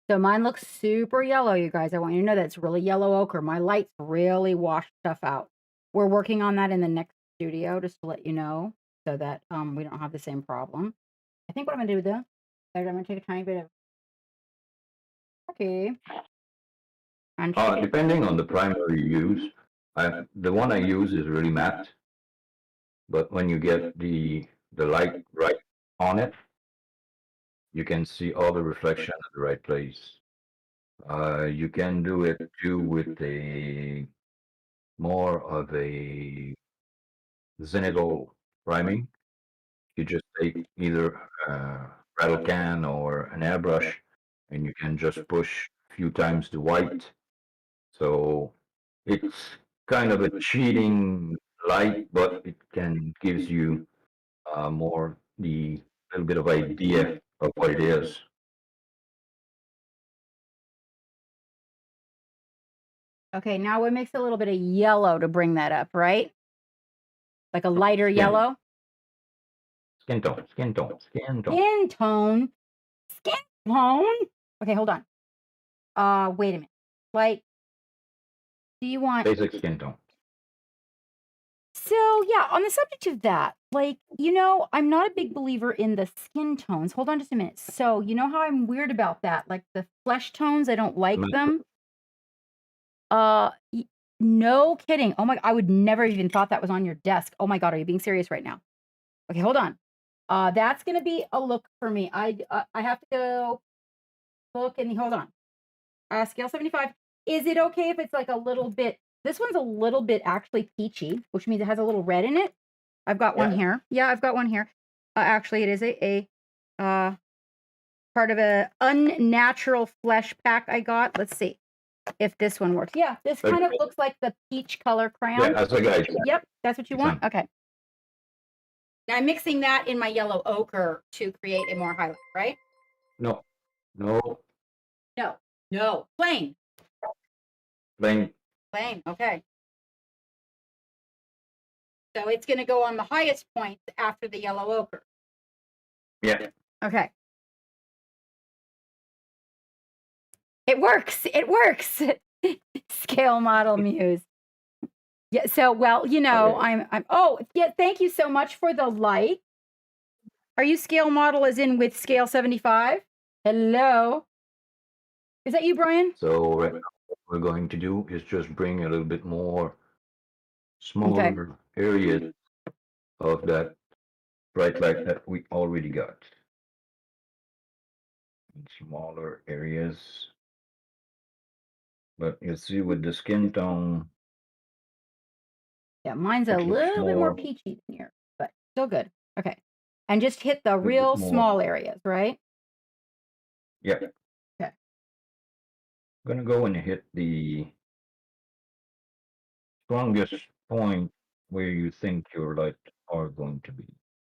So mine looks super yellow, you guys. I want you to know that's really yellow ochre. My lights really wash stuff out. We're working on that in the next studio, just to let you know, so that we don't have the same problem. I think what I'm gonna do though, is I'm gonna take a tiny bit of okay. And Depending on the primer you use, the one I use is really matte, but when you get the light right on it, you can see all the reflection at the right place. You can do it too with a more of a zenithal priming. You just take either a rattle can or an airbrush, and you can just push a few times the white. So it's kind of a cheating light, but it can gives you more the little bit of idea of what it is. okay, now it makes a little bit of yellow to bring that up, right? Like a lighter Skin. yellow. Skin tone, skin tone, skin tone. Skin tone. Skin tone. Okay, hold on. Wait a minute. Like, do you want Basic skin tone. So yeah, on the subject of that, like, I'm not a big believer in the skin tones. Hold on just a minute. So you know how I'm weird about that? Like the flesh tones, I don't like them. Y no kidding. Oh my I would never even thought that was on your desk. Oh my god, are you being serious right now? Okay, hold on. That's gonna be a look for me. I have to go look and hold on. Scale 75. Is it okay if it's like a little bit this one's a little bit actually peachy, which means it has a little red in it. I've got one Yeah. here. Yeah, I've got one here. Actually, it is uh, part of a unnatural flesh pack I got. Let's see if this one works. Yeah, this kind of looks like the peach color Yeah, crayon. as a guide. Yep, that's what you want? Exactly. Okay. Now I'm mixing that in my yellow ochre to create a more highlight, right? No, no, No, plain. plain. Plain, okay. So it's going to go on the highest point after the yellow ochre. Yeah. Okay. It works. It works. Scale model muse. Yeah. So, well, Okay. I'm, oh, yeah. Thank you so much for the like. Are you scale model as in with scale 75? Hello. Is that you, Brian? So right now, what we're going to do is just bring a little bit more Okay. smaller areas of that bright light that we already got. Smaller areas. But you see with the skin tone, Yeah, mine's a it looks little bit more more, peachy than yours, but still good. Okay. And just hit the a little real bit more. small areas, right? Yeah. Okay. I'm gonna go and hit the strongest point where you think your light are going to be.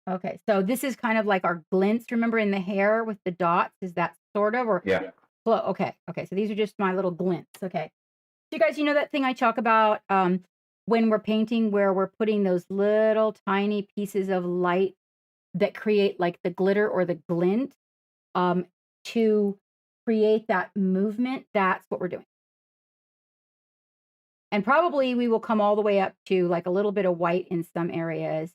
Okay. So this is kind of like our glints, remember in the hair with the dots? Is that sort of or Yeah. okay. Okay. So these are just my little glints. Okay. So you guys, you know that thing I talk about when we're painting where we're putting those little tiny pieces of light that create like the glitter or the glint um to create that movement. That's what we're doing. And probably we will come all the way up to like a little bit of white in some areas.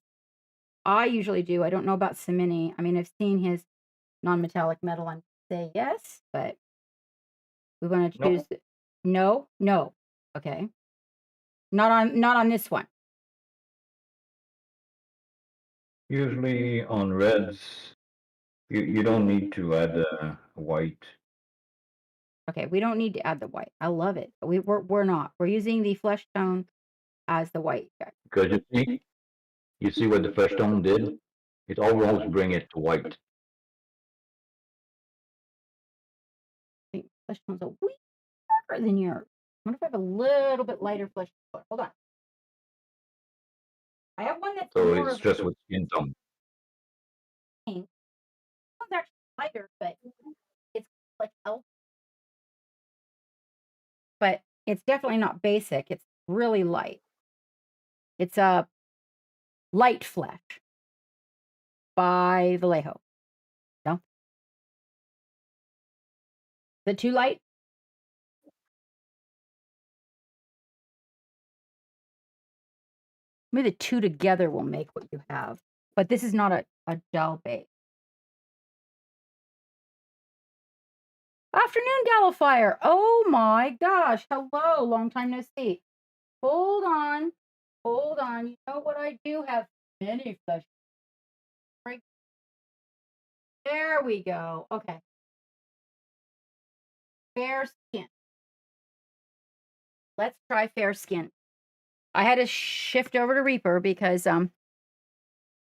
I usually do. I don't know about Sammini. I mean, I've seen his non-metallic metal and say yes, but we want to No. choose no. Okay. Not on this one. Usually on reds, you don't need to add white. Okay, we don't need to add the white. I love it. But we're not. We're using the flesh tone as the white. Okay. Because you see what the flesh tone did? It almost bring it to white. I think flesh tone's a wee darker than yours. I wonder if I have a little bit lighter flesh color. Hold on. I have one that's So more it's of just with skin tone. pink. This one's actually lighter, but it's like elf. But it's definitely not basic. It's really light. It's a light flesh by Vallejo. No? Is it too light? Maybe the two together will make what you have. But this is not a gel base. Afternoon, Gallifire. Oh my gosh. Hello. Long time no see. Hold on. Hold on. You know what I do have many flesh. Right. There we go. Okay. Fair skin. Let's try fair skin. I had to shift over to Reaper because I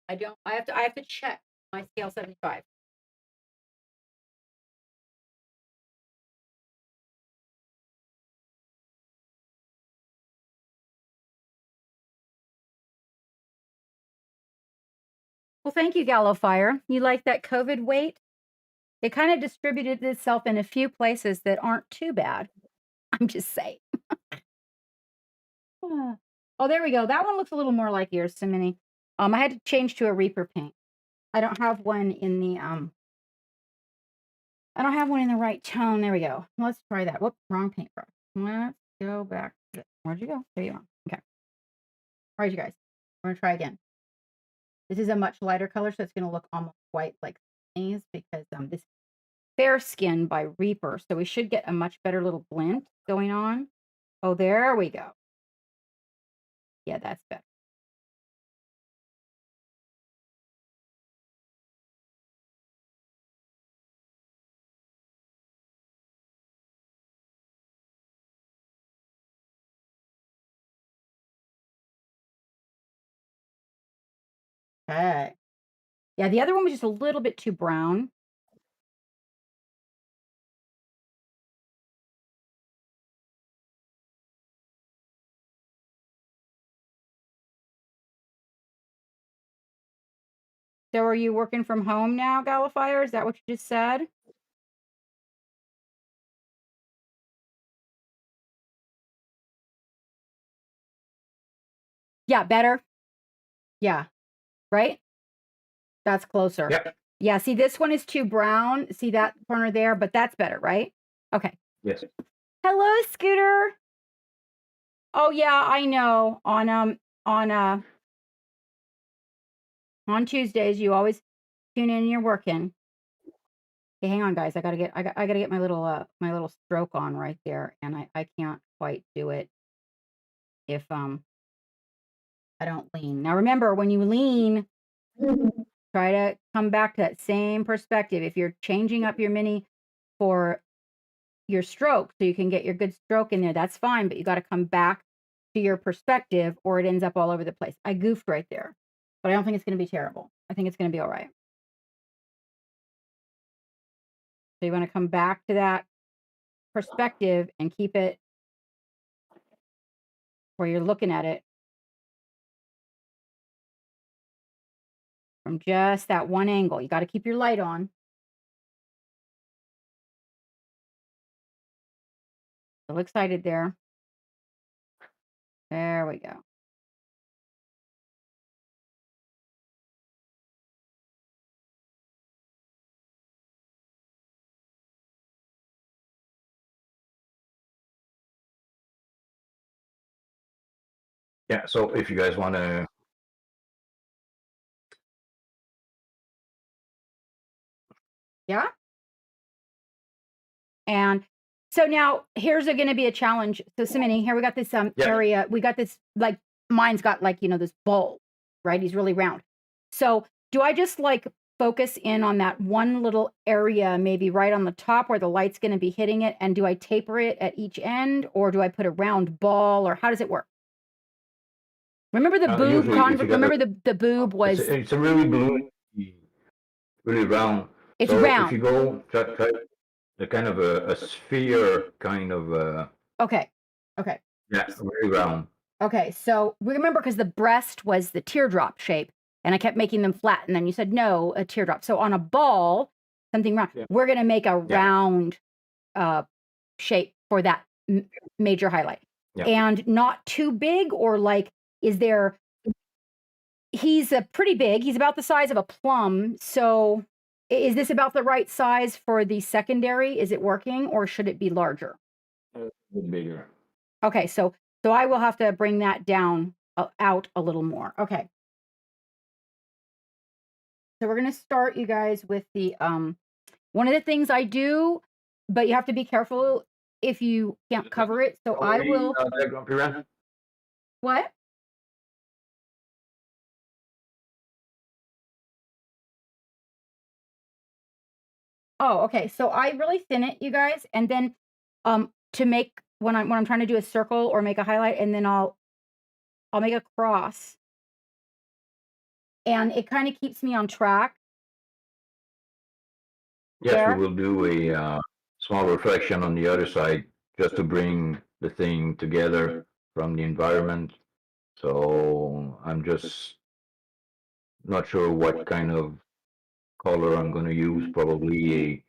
have to check my scale 75. Well, thank you, Gallofire. You like that COVID weight? It kind of distributed itself in a few places that aren't too bad. I'm just saying. Oh, there we go. That one looks a little more like yours, Sammini. I had to change to a Reaper paint. I don't have one in the I don't have one in the right tone. There we go. Let's try that. Whoop, wrong paintbrush. Let's go back. Where'd you go? There you are. Okay. All right, you guys. We're gonna try again. This is a much lighter color, so it's gonna look almost white like these because this Fair Skin by Reaper. So we should get a much better little glint going on. Oh, there we go. Yeah, that's better. Okay. Yeah, the other one was just a little bit too brown. So are you working from home now, Gallifire? Is that what you just said? Yeah, better. Yeah, right? That's closer. Yep. Yeah, see, this one is too brown. See that corner there? But that's better, right? Okay. Yes. Hello, Scooter. Oh yeah, I know. On Tuesdays, you always tune in. You're working. Okay, hang on, guys. I gotta get my little stroke on right there, and I can't quite do it if I don't lean. Now remember, when you lean, try to come back to that same perspective. If you're changing up your mini for your stroke so you can get your good stroke in there, that's fine, but you got to come back to your perspective or it ends up all over the place. I goofed right there, but I don't think it's going to be terrible. I think it's going to be all right. So you want to come back to that perspective and keep it where you're looking at it from just that one angle. You got to keep your light on. Still excited there. There we go. Yeah. So if you guys want to, Yeah. And so now here's going to be a challenge. So Sammini, here we got this yeah, area. We got this, like, mine's got, like, this bowl, right? He's really round. So do I just like focus in on that one little area, maybe right on the top where the light's going to be hitting it? And do I taper it at each end, or do I put a round ball, or how does it work? Remember the boob usually if you got remember the boob was it's a really blue, really round. it's So if you round. go try the kind of a sphere kind of Okay. Okay. yeah, really round. Okay, so remember, because the breast was the teardrop shape, and I kept making them flat, and then you said no, a teardrop. So on a ball, something round, Yeah. we're gonna make a Yeah. round shape for that major highlight, Yeah. and not too big, or like, is there? He's a pretty big. He's about the size of a plum. So is this about the right size for the secondary? Is it working, or should it be larger? A bit bigger. Okay, so I will have to bring that down out a little more. Okay. So we're going to start, you guys, with the one of the things I do, but you have to be careful if you can't cover it. So I will what? Oh, okay. So I really thin it, you guys, and then to make when I'm trying to do a circle or make a highlight, and then I'll make a cross, and it kind of keeps me on track. Yes, There. we will do a small reflection on the other side just to bring the thing together from the environment. So I'm just not sure what kind of color I'm going to use. Probably a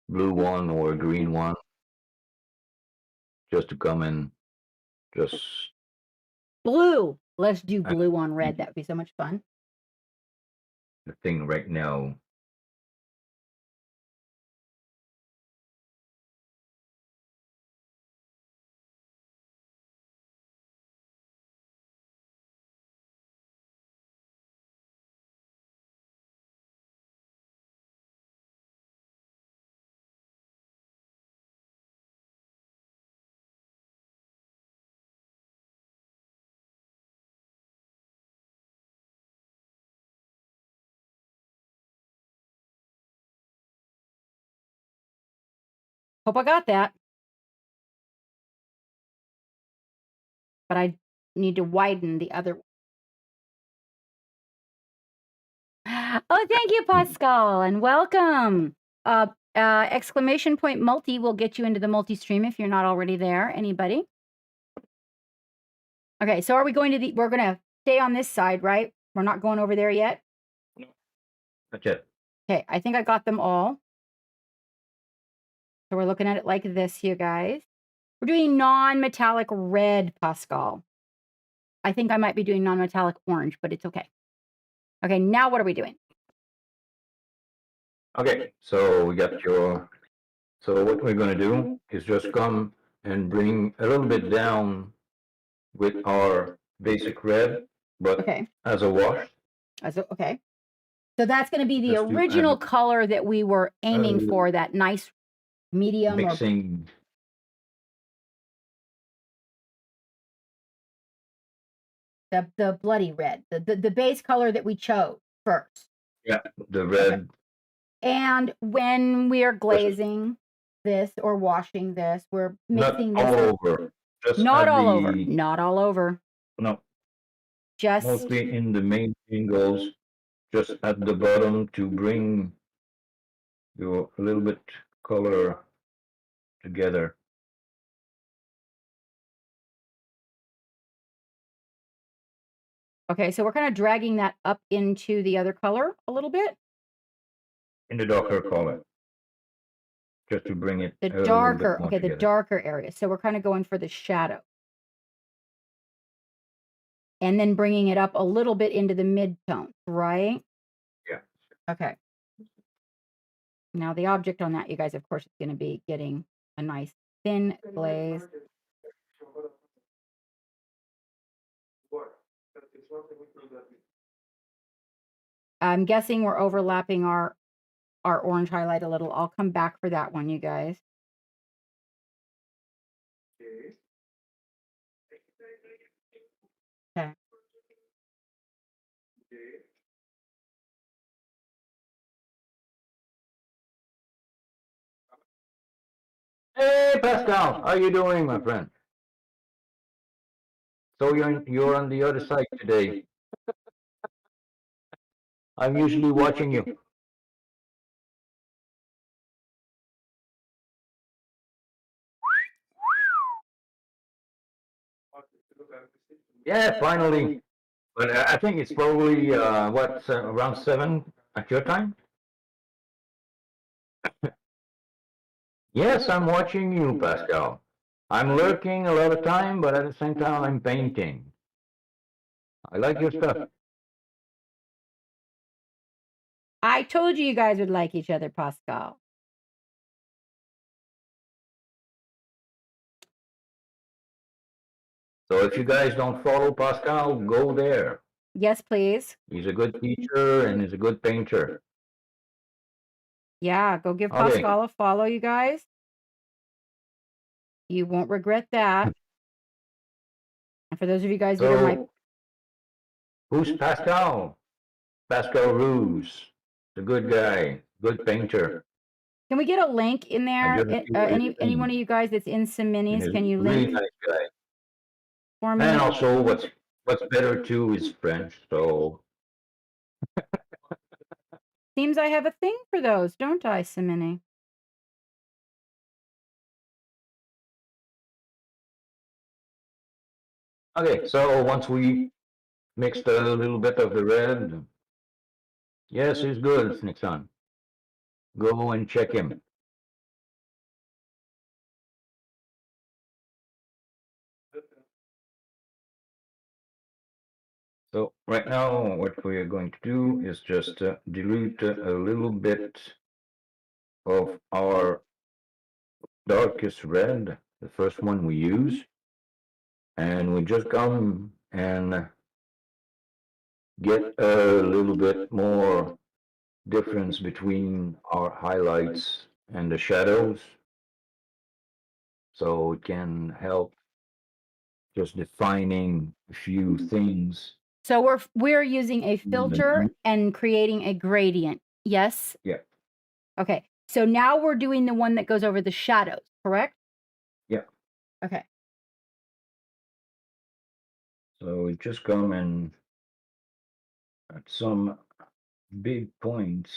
blue one or a green one, just to come and just Blue. Let's do blue on red. That would be so much fun. the thing right now. Hope I got that. But I need to widen the other one. Oh, thank you, Pascal, and welcome. Exclamation point multi will get you into the multi-stream if you're not already there. Anybody? Okay, so are we going to we're going to stay on this side, right? We're not going over there yet? No. That's it. Okay, I think I got them all. So we're looking at it like this, you guys. We're doing non-metallic red, Pascal. I think I might be doing non-metallic orange, but it's okay. Okay, now what are we doing? Okay, so we got your. So what we're going to do is just come and bring a little bit down with our basic red, but Okay. as a wash. Okay. So that's going to be the Just to original add- color that we were aiming for, that nice medium or Mixing. the bloody red, the base color that we chose first. Yeah, the red. And when we are glazing this or washing this, we're mixing Not this. all over. Just Not at all the, over. Not all over. No, Just mostly in the main angles, just at the bottom to bring your a little bit color together. okay. So we're kind of dragging that up into the other color a little bit. In the darker color. Just to bring it The a little bit darker, more okay, the together. darker area. So we're kind of going for the shadow. And then bringing it up a little bit into the mid-tone, right? Yeah. Okay. Now the object on that, you guys, of course, is going to be getting a nice thin glaze. I'm guessing we're overlapping our orange highlight a little. I'll come back for that one, you guys. Okay. Hey Pascal, how you doing, my friend? So you're on the other side today. I'm usually watching you. Yeah, finally. But I think it's probably around 7 at your time. Yes, I'm watching you, Pascal. I'm lurking a lot of time, but at the same time, I'm painting. I like your stuff. I told you guys would like each other, Pascal. So if you guys don't follow Pascal, go there. Yes, please. He's a good teacher and he's a good painter. Yeah, go give Okay. Pascal a follow, you guys. You won't regret that. And for those of you guys that are my... So, who's Pascal? Pascal Ruse, the good guy, good painter. Can we get a link in there? just see what he's Any one doing. of you guys that's in And Sammini's, he's can you a really link nice guy. for me? And also, what's better too is French. So Seems I have a thing for those, don't I, Sammini? okay. So once we mixed a little bit of the red, yes, he's good, Nixon. Go and check him. So right now, what we are going to do is just dilute a little bit of our darkest red, the first one we use, and we just come and get a little bit more difference between our highlights and the shadows, so it can help just defining a few things. So we're using a filter and creating a gradient. Yes? Yeah. Okay. So now we're doing the one that goes over the shadows, correct? Yeah. Okay. So we just come and at some big points.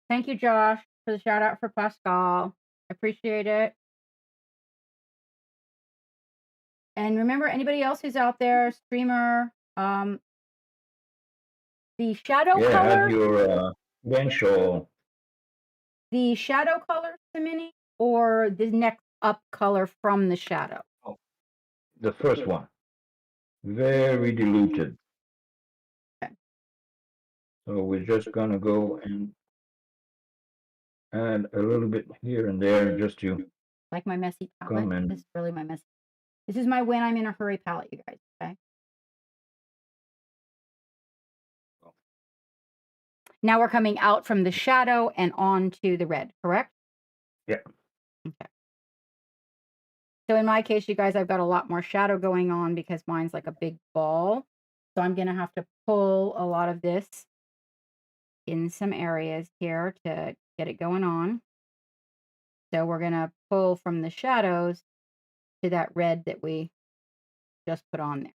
Thank you, Josh, for the shout out for Pascal. Appreciate it. And remember, anybody else who's out there, streamer, the shadow Yeah, add color, your credential. the shadow color, Sammini, or the next up color from the shadow? The first one. Very diluted. Okay. So we're just gonna go and add a little bit here and there just to Like my messy palette. come and This is really my messy. This is my when I'm in a hurry palette, you guys. Okay. Now we're coming out from the shadow and on to the red, correct? yeah. Okay. So in my case, you guys, I've got a lot more shadow going on because mine's like a big ball. So I'm going to have to pull a lot of this in some areas here to get it going on. So we're going to pull from the shadows to that red that we just put on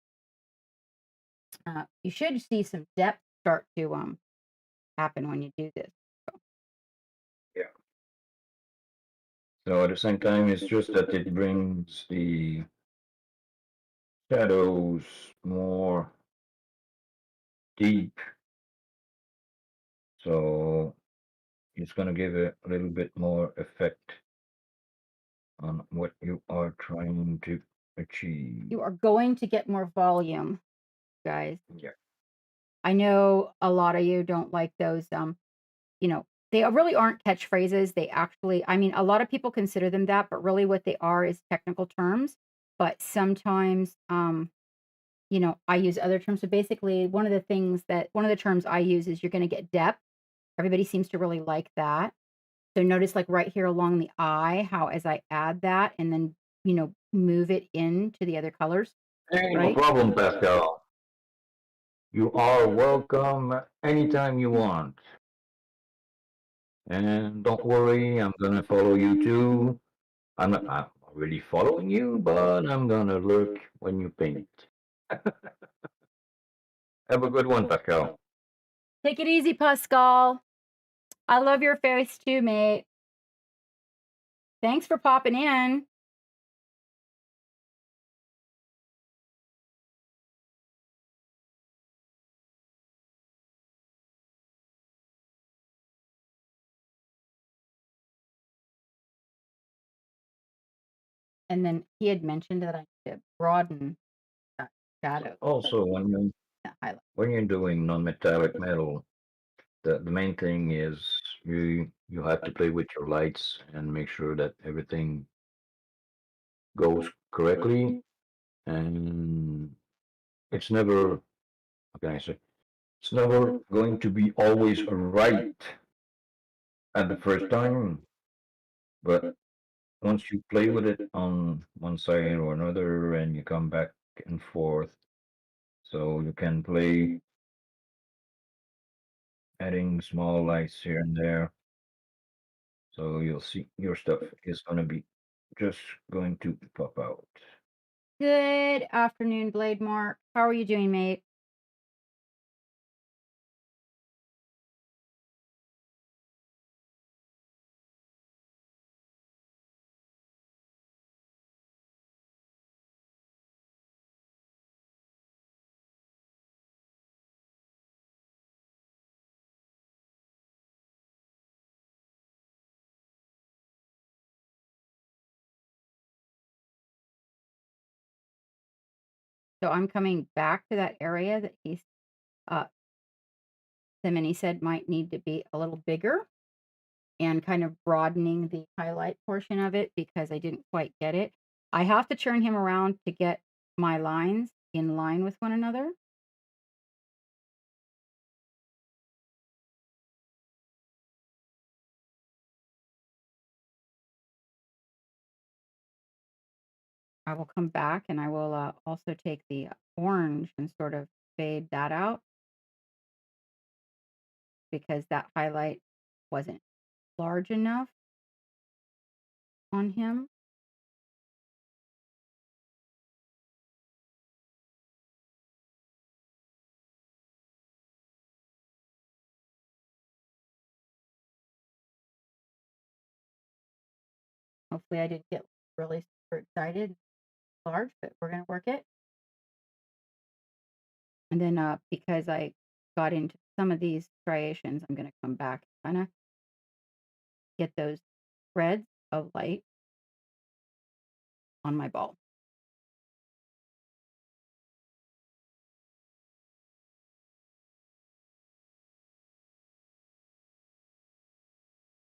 there. You should see some depth start to happen when you do this. Yeah. So at the same time, it's just that it brings the shadows more deep. So it's going to give a little bit more effect on what you are trying to achieve. You are going to get more volume, guys. Yeah. I know a lot of you don't like those, they really aren't catchphrases. They actually, I mean, a lot of people consider them that, but really what they are is technical terms. But sometimes, I use other terms. So basically, one of the terms I use is you're going to get depth. Everybody seems to really like that. So notice like right here along the eye, how as I add that and then, move it into the other colors, Hey, no right? problem, Pascal. You are welcome anytime you want. And don't worry, I'm gonna follow you too. I'm already following you, but I'm gonna lurk when you paint. Have a good one, Pascal. Take it easy, Pascal. I love your face too, mate. Thanks for popping in. And then he had mentioned that I need to broaden that shadow. Also, That highlight. when you're doing non-metallic metal, the main thing is you have to play with your lights and make sure that everything goes correctly. And it's never, how can I say, it's never going to be always right at the first time, but once you play with it on one side or another and you come back and forth, so you can play adding small lights here and there. So you'll see your stuff is going to be just going to pop out. Good afternoon, Blade Mark. How are you doing, mate? So I'm coming back to that area that uh, Sammini said might need to be a little bigger and kind of broadening the highlight portion of it because I didn't quite get it. I have to turn him around to get my lines in line with one another. I will come back and I will also take the orange and sort of fade that out because that highlight wasn't large enough on him. Hopefully I didn't get really super excited, large, but we're going to work it. And then because I got into some of these striations, I'm going to come back and kind of get those threads of light on my ball.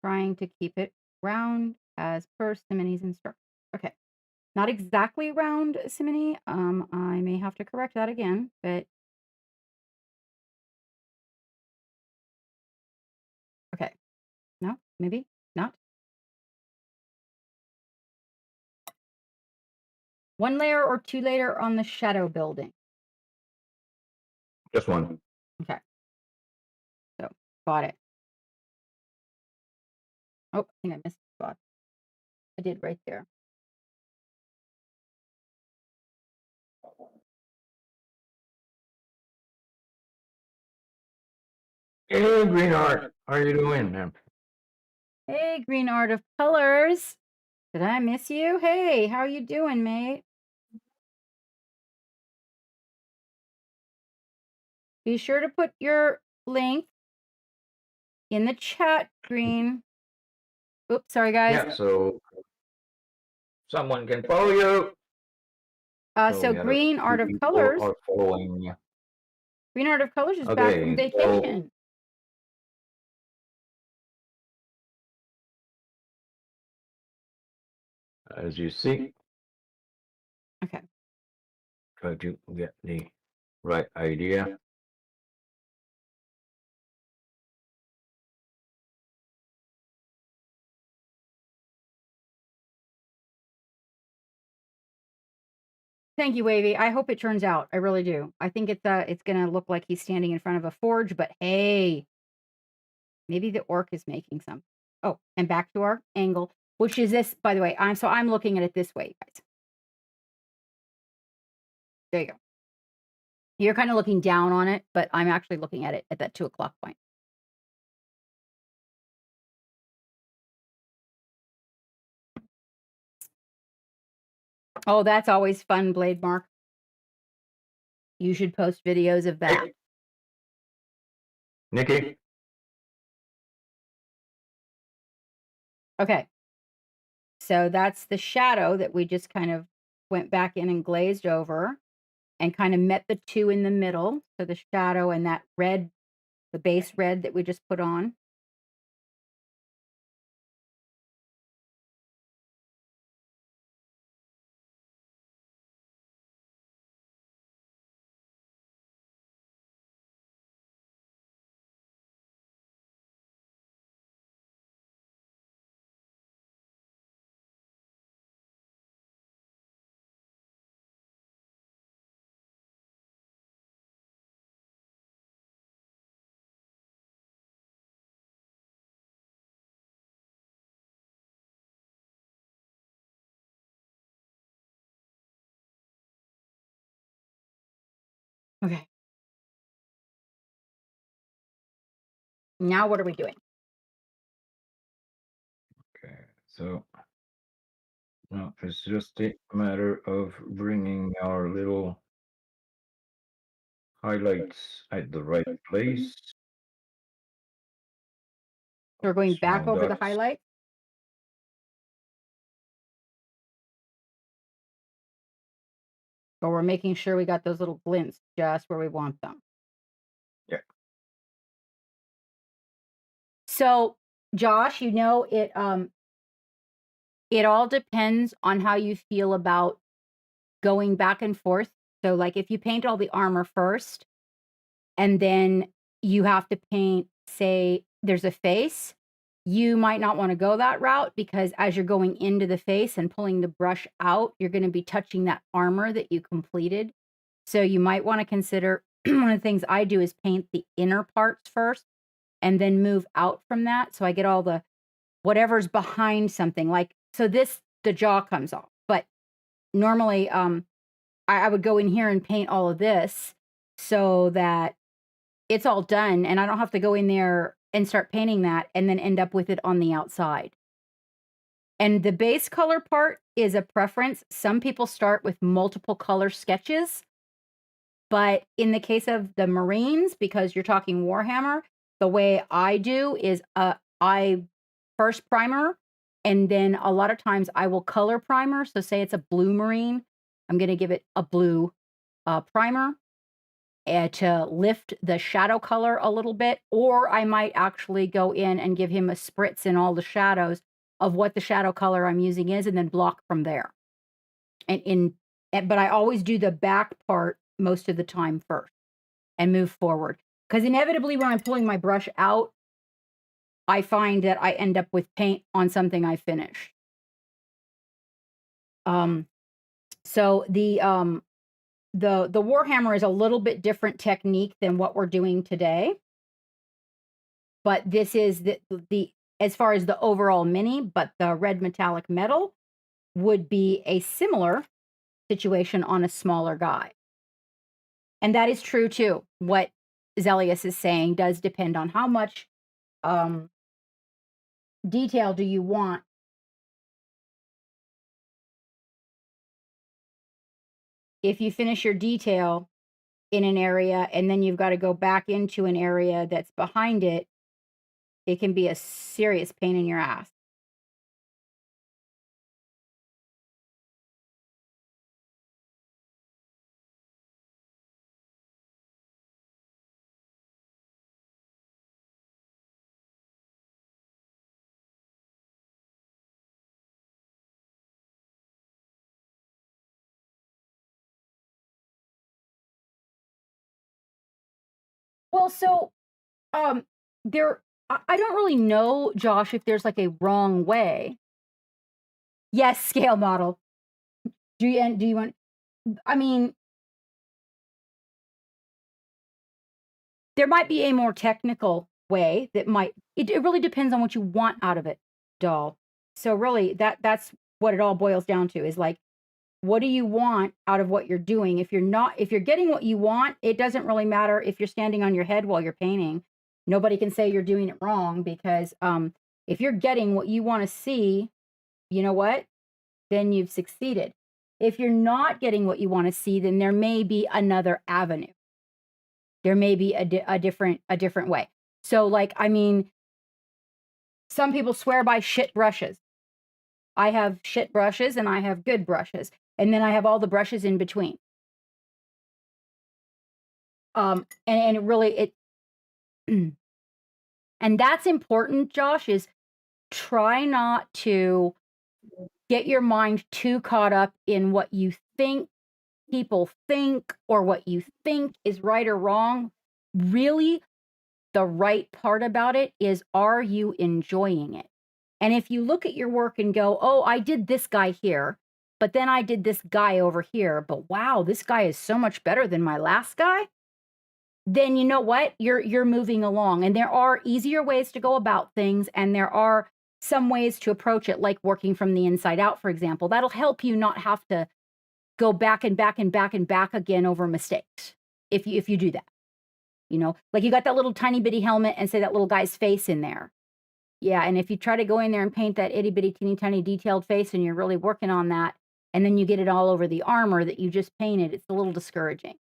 Trying to keep it round as per Sammini's instructions. Okay. Not exactly round, Sammini. I may have to correct that again, but okay. No, maybe not. One layer or two layer on the shadow building? Just one. Okay. So, got it. Oh, I think I missed a spot. I did right there. Hey, Green Art, how are you doing, man? Hey, Green Art of Colors. Did I miss you? Hey, how you doing, mate? Be sure to put your link in the chat, Green. Oops, sorry, guys. Yeah, so someone can follow you. So we had a Green few Art of people Colors. are following. Green Art of Colors is back from Okay, so vacation. as you see, Okay. try to get the right idea. Thank you, Wavy. I hope it turns out. I really do. I think it's gonna look like he's standing in front of a forge, but hey, maybe the orc is making some. Oh, and back to our angle, which is this, by the way. I'm looking at it this way, guys. There you go. You're kind of looking down on it, but I'm actually looking at it at that 2 o'clock point. Oh, that's always fun, Blade Mark. You should post videos of that. Hey, Nikki. Okay. So that's the shadow that we just kind of went back in and glazed over and kind of met the two in the middle. So the shadow and that red, the base red that we just put on. Okay. Now what are we doing? Okay, so now it's just a matter of bringing our little highlights at the right place. We're going back Small over the dots. highlight. But we're making sure we got those little glints just where we want them. Yeah. So, Josh, it it all depends on how you feel about going back and forth. So, like if you paint all the armor first and then you have to paint, say, there's a face, you might not want to go that route because as you're going into the face and pulling the brush out, you're going to be touching that armor that you completed. So you might want to consider one of the things I do is paint the inner parts first and then move out from that. So I get all the whatever's behind something. Like, so this, the jaw comes off. But normally, I would go in here and paint all of this so that it's all done and I don't have to go in there and start painting that and then end up with it on the outside. And the base color part is a preference. Some people start with multiple color sketches. But in the case of the Marines, because you're talking Warhammer, the way I do is I first primer, and then a lot of times I will color primer. So say it's a blue Marine, I'm going to give it a blue primer to lift the shadow color a little bit, or I might actually go in and give him a spritz in all the shadows of what the shadow color I'm using is, and then block from there. But I always do the back part most of the time first and move forward. Because inevitably when I'm pulling my brush out, I find that I end up with paint on something I finished. So the Warhammer is a little bit different technique than what we're doing today. But this is the as far as the overall mini, but the red metallic metal would be a similar situation on a smaller guy. And that is true too. What Zelius is saying does depend on how much detail do you want. If you finish your detail in an area and then you've got to go back into an area that's behind it, it can be a serious pain in your ass. Well, so there I don't really know, Josh, if there's like a wrong way. Yes, scale model. Do you want I mean, there might be a more technical way that might it really depends on what you want out of it, doll. So really that's what it all boils down to is like what do you want out of what you're doing? If you're getting what you want, it doesn't really matter if you're standing on your head while you're painting. Nobody can say you're doing it wrong because if you're getting what you want to see, you know what? Then you've succeeded. If you're not getting what you want to see, then there may be another avenue. There may be a different way. So like I mean, some people swear by shit brushes. I have shit brushes and I have good brushes. And then I have all the brushes in between. And it really and that's important, Josh, is try not to get your mind too caught up in what you think people think or what you think is right or wrong. Really, the right part about it is, are you enjoying it? And if you look at your work and go, oh, I did this guy here, but then I did this guy over here, but wow, this guy is so much better than my last guy, then you know what? You're moving along. And there are easier ways to go about things, and there are some ways to approach it, like working from the inside out, for example. That'll help you not have to go back and back and back and back again over mistakes if you do that. You know, like you got that little tiny bitty helmet and say that little guy's face in there. Yeah, and if you try to go in there and paint that itty bitty teeny tiny detailed face and you're really working on that, and then you get it all over the armor that you just painted, it's a little discouraging.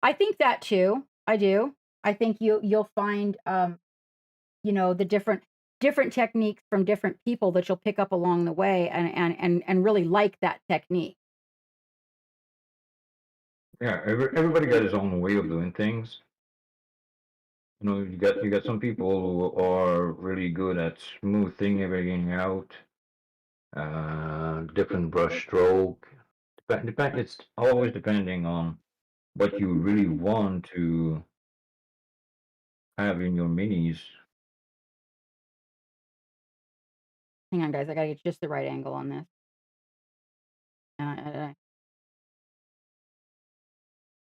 I think that too. I do. I think you'll find you know, the different techniques from different people that you'll pick up along the way and really like that technique. Yeah, everybody got his own way of doing things. You know, you got some people who are really good at smoothing everything out, different brush stroke. It's always depending on what you really want to have in your minis. Hang on, guys. I gotta get just the right angle on this.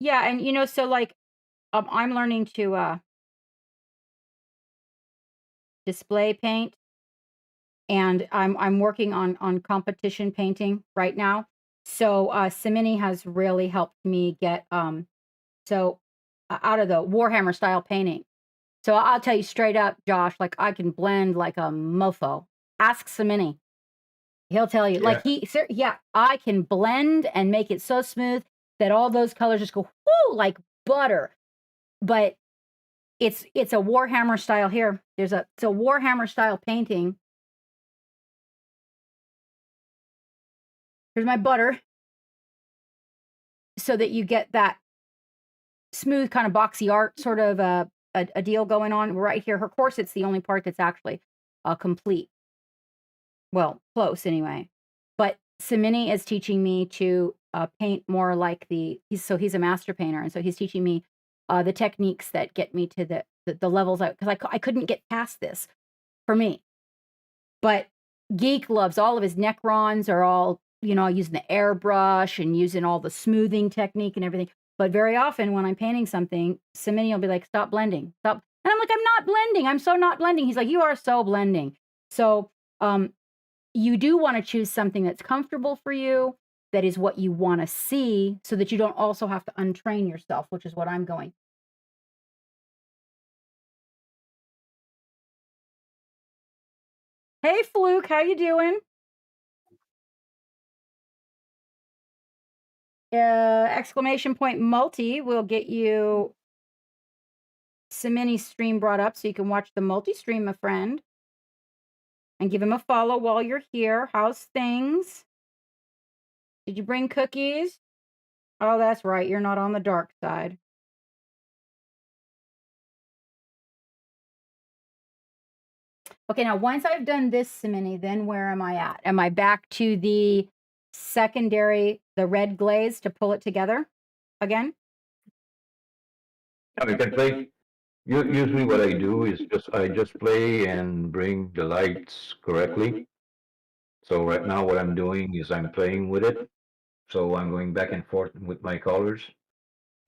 Yeah, and so like I'm learning to display paint, and I'm working on competition painting right now. So Sammini has really helped me get so out of the Warhammer style painting. So I'll tell you straight up, Josh, like I can blend like a mofo. Ask Sammini. He'll tell you. Like Yeah. yeah, I can blend and make it so smooth that all those colors just go whoo like butter. But it's a Warhammer style here. It's a Warhammer style painting. Here's my butter so that you get that smooth kind of boxy art sort of a deal going on right here. Her corset's the only part that's actually complete. Well, close anyway. But Sammini is teaching me to paint more like he's a master painter, and so he's teaching me the techniques that get me to the levels because I couldn't get past this for me. But Geek loves all of his Necrons are all using the airbrush and using all the smoothing technique and everything. But very often when I'm painting something, Sammini will be like, "Stop blending, stop," and I'm like, "I'm not blending. I'm so not blending." He's like, "You are so blending." So you do want to choose something that's comfortable for you, that is what you want to see, so that you don't also have to untrain yourself, which is what I'm going. Hey, Fluke, how you doing? Exclamation point multi will get you Sammini's stream brought up so you can watch the multi stream, my friend, and give him a follow while you're here. How's things? Did you bring cookies? Oh, that's right. You're not on the dark side. Okay, now once I've done this, Sammini, then where am I at? Am I back to the secondary, the red glaze to pull it together again? I can play. Usually, what I do is I just play and bring the lights correctly. So right now, what I'm doing is I'm playing with it. So I'm going back and forth with my colors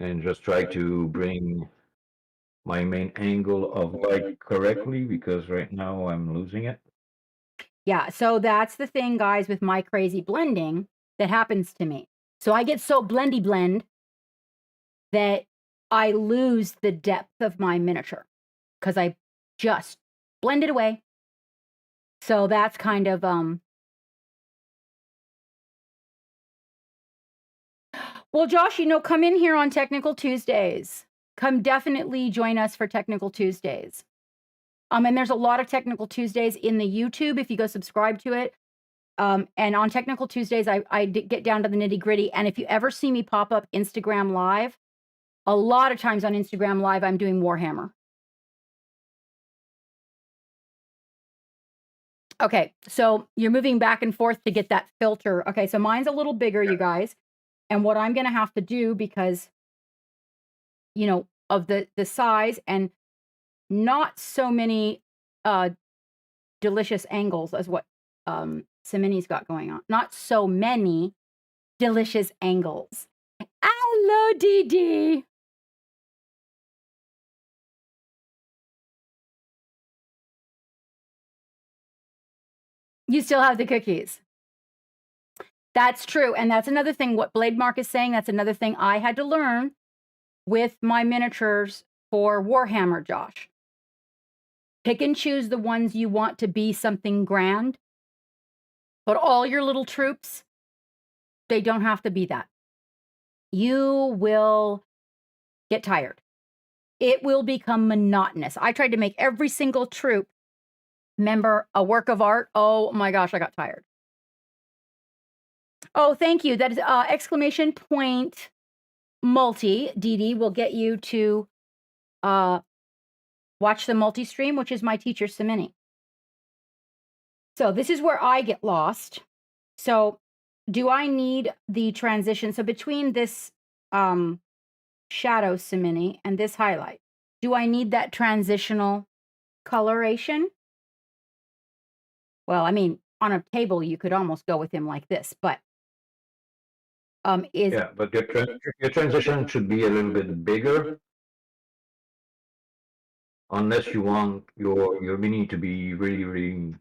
and just try to bring my main angle of light correctly because right now I'm losing it. Yeah, so that's the thing, guys, with my crazy blending that happens to me. So I get so blendy blend that I lose the depth of my miniature because I just blend it away. So that's kind of well, Josh, come in here on Technical Tuesdays. Come definitely join us for Technical Tuesdays. And there's a lot of Technical Tuesdays in the YouTube if you go subscribe to it. And on Technical Tuesdays, I get down to the nitty gritty. And if you ever see me pop up Instagram Live, a lot of times on Instagram Live, I'm doing Warhammer. Okay, so you're moving back and forth to get that filter. Okay, so mine's a little bigger, you guys. And what I'm going to have to do because, of the size and not so many delicious angles as what Sammini's got going on. Not so many delicious angles. Hello, Dee Dee. You still have the cookies. That's true. And that's another thing. What Blade Mark is saying, that's another thing I had to learn with my miniatures for Warhammer, Josh. Pick and choose the ones you want to be something grand. But all your little troops, they don't have to be that. You will get tired. It will become monotonous. I tried to make every single troop member a work of art. Oh my gosh, I got tired. Oh, thank you. That is exclamation point multi. Dee Dee will get you to watch the multi stream, which is my teacher, Sammini. So this is where I get lost. So do I need the transition? So between this shadow Sammini and this highlight, do I need that transitional coloration? Well, I mean, on a table, you could almost go with him like this, but is Yeah, but your transition should be a little bit bigger, unless you want your mini to be really, really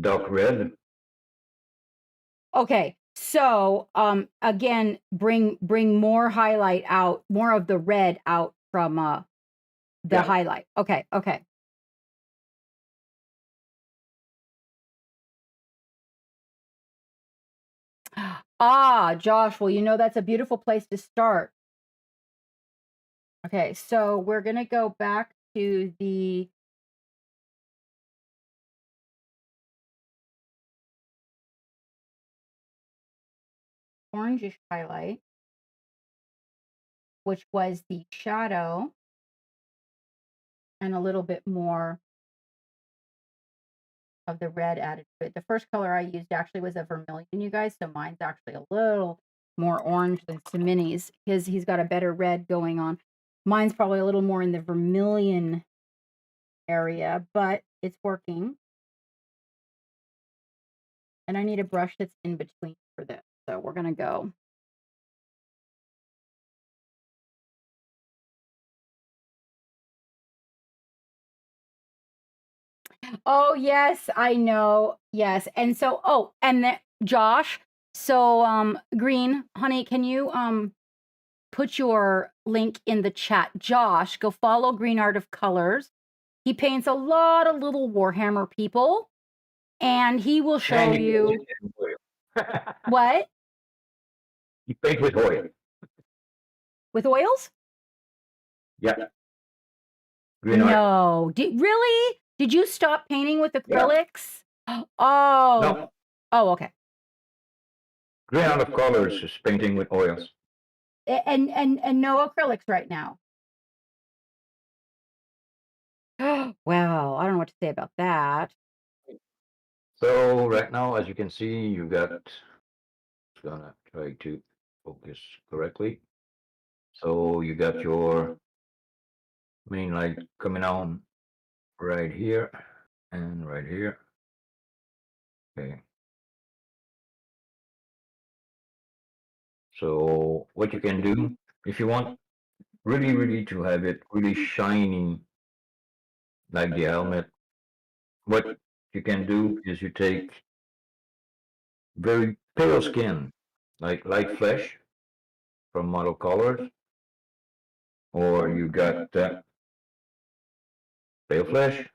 dark red. okay. So, again, bring more highlight out, more of the red out from the Yeah. highlight. Okay, okay. Ah, Josh, well, that's a beautiful place to start. Okay, so we're gonna go back to the orangish highlight, which was the shadow, and a little bit more of the red added to it. The first color I used actually was a vermilion, you guys, so mine's actually a little more orange than Sammini's. He's got a better red going on. Mine's probably a little more in the vermilion area, but it's working. And I need a brush that's in between for this. So we're gonna go. Oh, yes, I know. Yes. And so, oh, and then Josh, so Green, honey, can you put your link in the chat? Josh, go follow Green Art of Colors. He paints a lot of little Warhammer people, and he will show And you what you paint with oil. with oils. Yeah, green art. No, really? Did you stop painting with Yeah. acrylics? Oh, No, oh, okay. green art of colors is painting with oils. And no acrylics right now. Wow, I don't know what to say about that. So right now, as you can see, you got. It's gonna try to focus correctly. So you got your main light coming on right here and right here. Okay. So what you can do, if you want really, really to have it really shiny like the helmet, what you can do is you take very pale skin, like light flesh from model colors, or you got pale flesh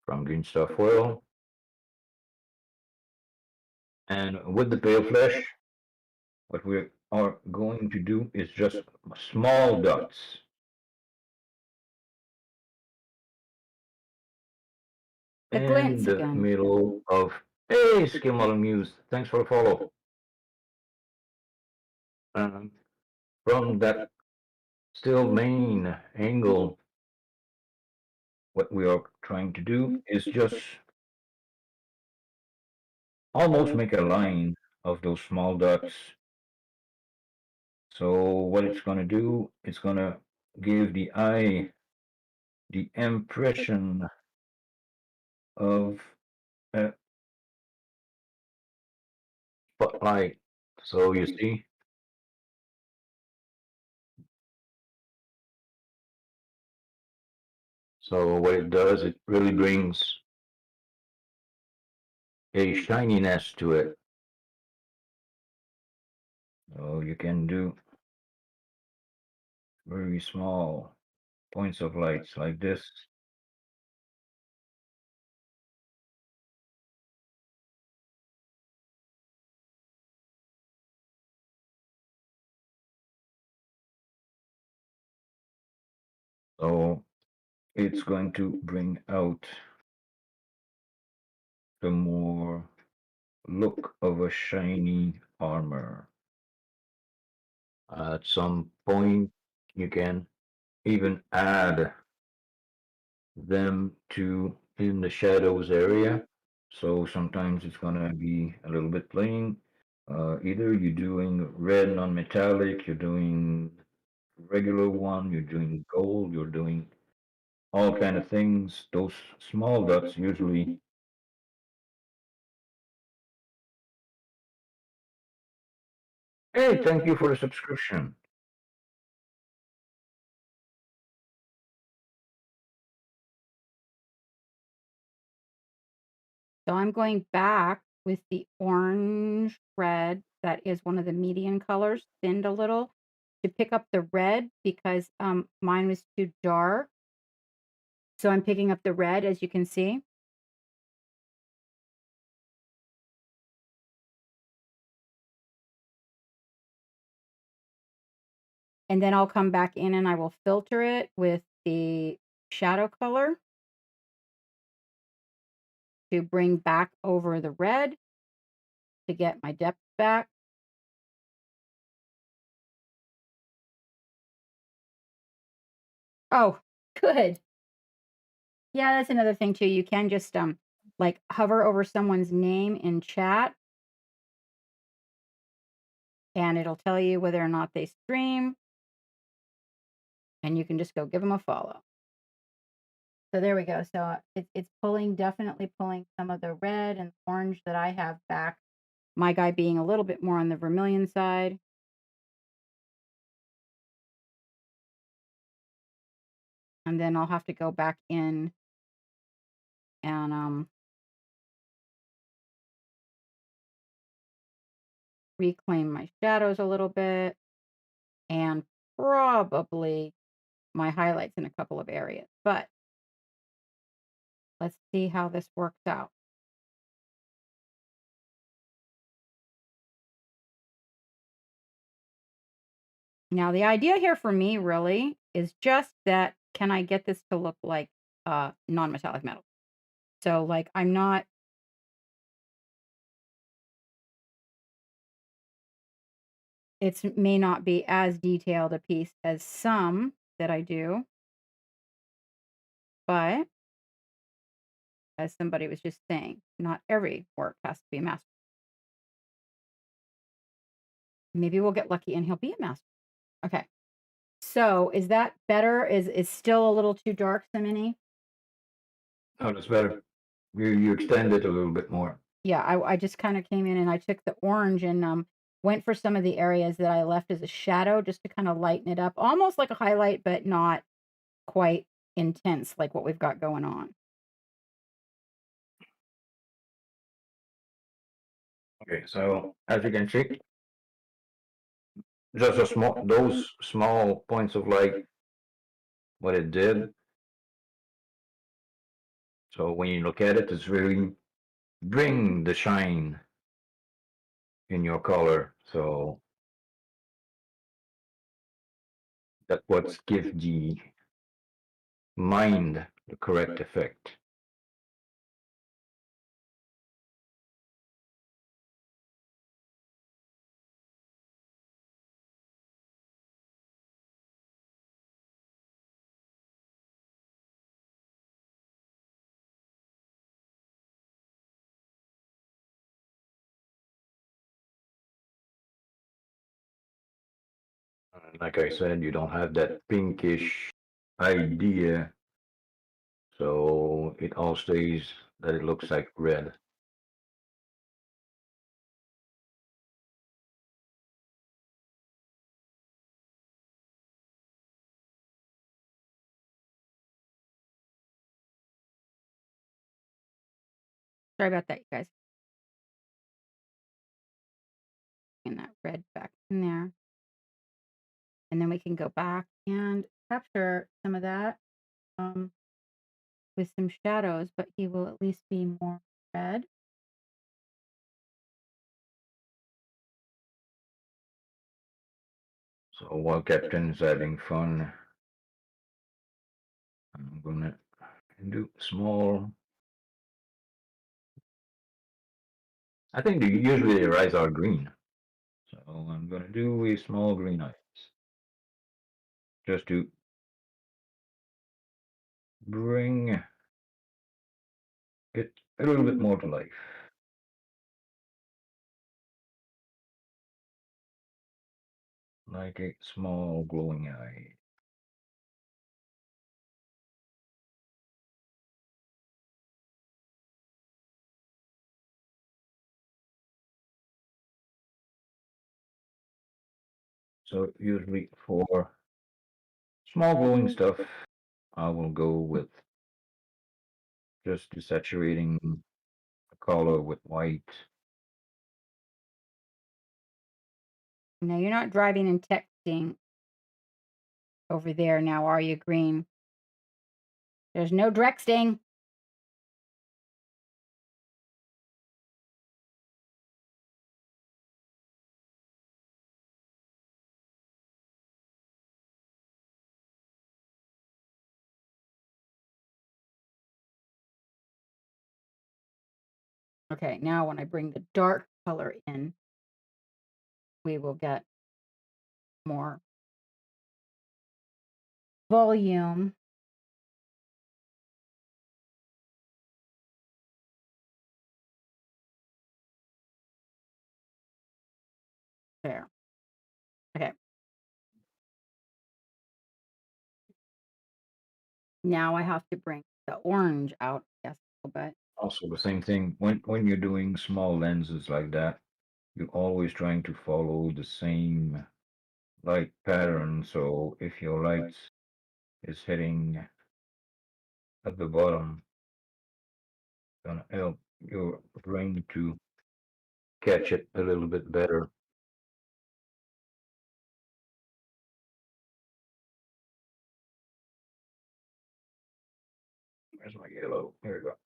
from Green Stuff Oil. And with the pale flesh, what we are going to do is just small dots. The In glint the skin. middle of, hey, Skill Model Muse, thanks for the follow. From that still main angle, what we are trying to do is just almost make a line of those small dots. So what it's going to do, it's going to give the eye the impression of a spotlight. So you see, so what it does, it really brings a shininess to it. So you can do very small points of lights like this. So it's going to bring out the more look of a shiny armor. At some point, you can even add them to in the shadows area. So sometimes it's gonna be a little bit plain. Either you're doing red non-metallic, you're doing regular one, you're doing gold, you're doing all kind of things. Those small dots usually Hey, thank you for the subscription. So I'm going back with the orange red that is one of the median colors, thinned a little, to pick up the red because mine was too dark. So I'm picking up the red, as you can see. And then I'll come back in and I will filter it with the shadow color to bring back over the red to get my depth back. Oh, good. Yeah, that's another thing too. You can just like hover over someone's name in chat and it'll tell you whether or not they stream and you can just go give them a follow. So there we go. So it's pulling, definitely pulling some of the red and orange that I have back. My guy being a little bit more on the vermilion side. And then I'll have to go back in and reclaim my shadows a little bit and probably my highlights in a couple of areas. But let's see how this works out. Now, the idea here for me really is just that can I get this to look like non-metallic metal? So like I'm not, it may not be as detailed a piece as some that I do, but as somebody was just saying, not every work has to be a master. Maybe we'll get lucky and he'll be a master. Okay. So is that better? Is still a little too dark, Sammini? Oh, that's better. You extend it a little bit more. Yeah, I just kind of came in and I took the orange and went for some of the areas that I left as a shadow just to kind of lighten it up, almost like a highlight, but not quite intense like what we've got going on. Okay, so as you can see, just a small those small points of light, what it did. So when you look at it, it's really bring the shine in your color. So that's what gives the mind the correct effect. Like I said, you don't have that pinkish idea, so it all stays that it looks like red. Sorry about that, you guys. And that red back in there. And then we can go back and capture some of that with some shadows, but he will at least be more red. So while Captain's having fun, I'm gonna do small. I think usually their eyes are green, so I'm gonna do a small green eyes just to bring it a little bit more to life, like a small glowing eye. So usually for small glowing stuff, I will go with just desaturating the color with white. No, you're not driving and texting over there now, are you, Green? There's no drexting. Okay, now when I bring the dark color in, we will get more volume. There. Okay. Now I have to bring the orange out, yes, a little bit. Also the same thing when you're doing small lenses like that, you're always trying to follow the same light pattern. So if your light is hitting at the bottom, it's gonna help your brain to catch it a little bit better. Where's my yellow? Here we go.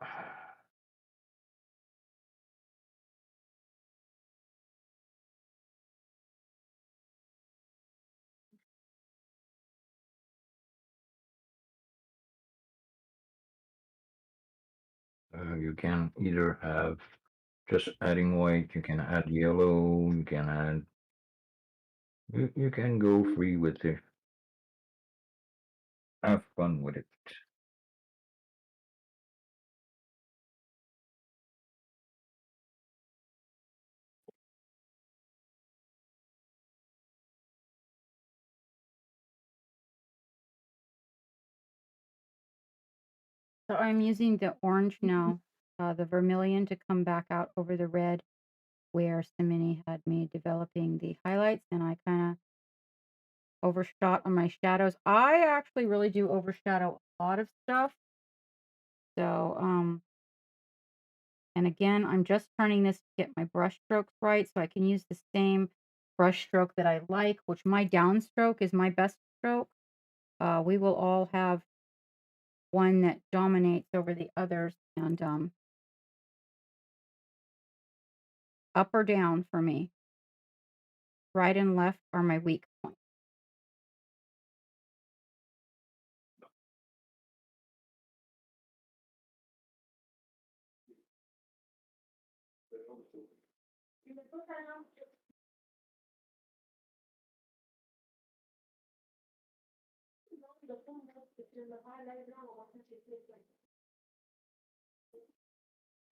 You can either have just adding white, you can add yellow, you can add, you can go free with it. Have fun with it. So I'm using the orange now, the vermilion to come back out over the red where Sammini had me developing the highlights, and I kind of overshot on my shadows. I actually really do overshadow a lot of stuff. So, and again, I'm just turning this to get my brush strokes right so I can use the same brush stroke that I like, which my downstroke is my best stroke. We will all have one that dominates over the others, and up or down for me. Right and left are my weak points.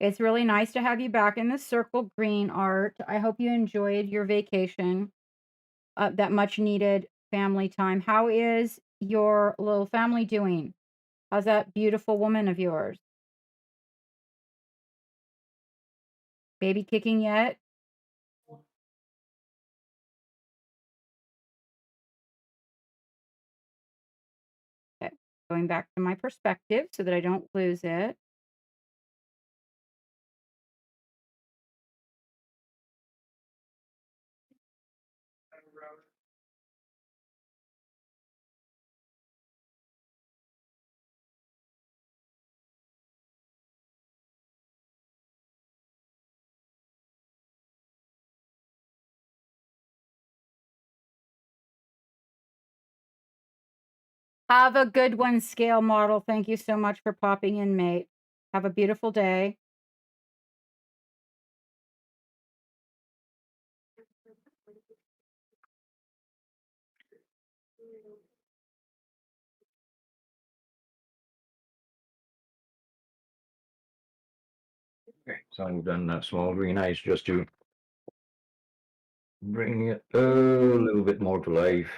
It's really nice to have you back in the circle, Green Art. I hope you enjoyed your vacation, that much needed family time. How is your little family doing? How's that beautiful woman of yours? Baby kicking yet? Okay. Going back to my perspective so that I don't lose it. Have a good one, scale model. Thank you so much for popping in, mate. Have a beautiful day. Okay, so I've done that small green eyes just to bring it a little bit more to life.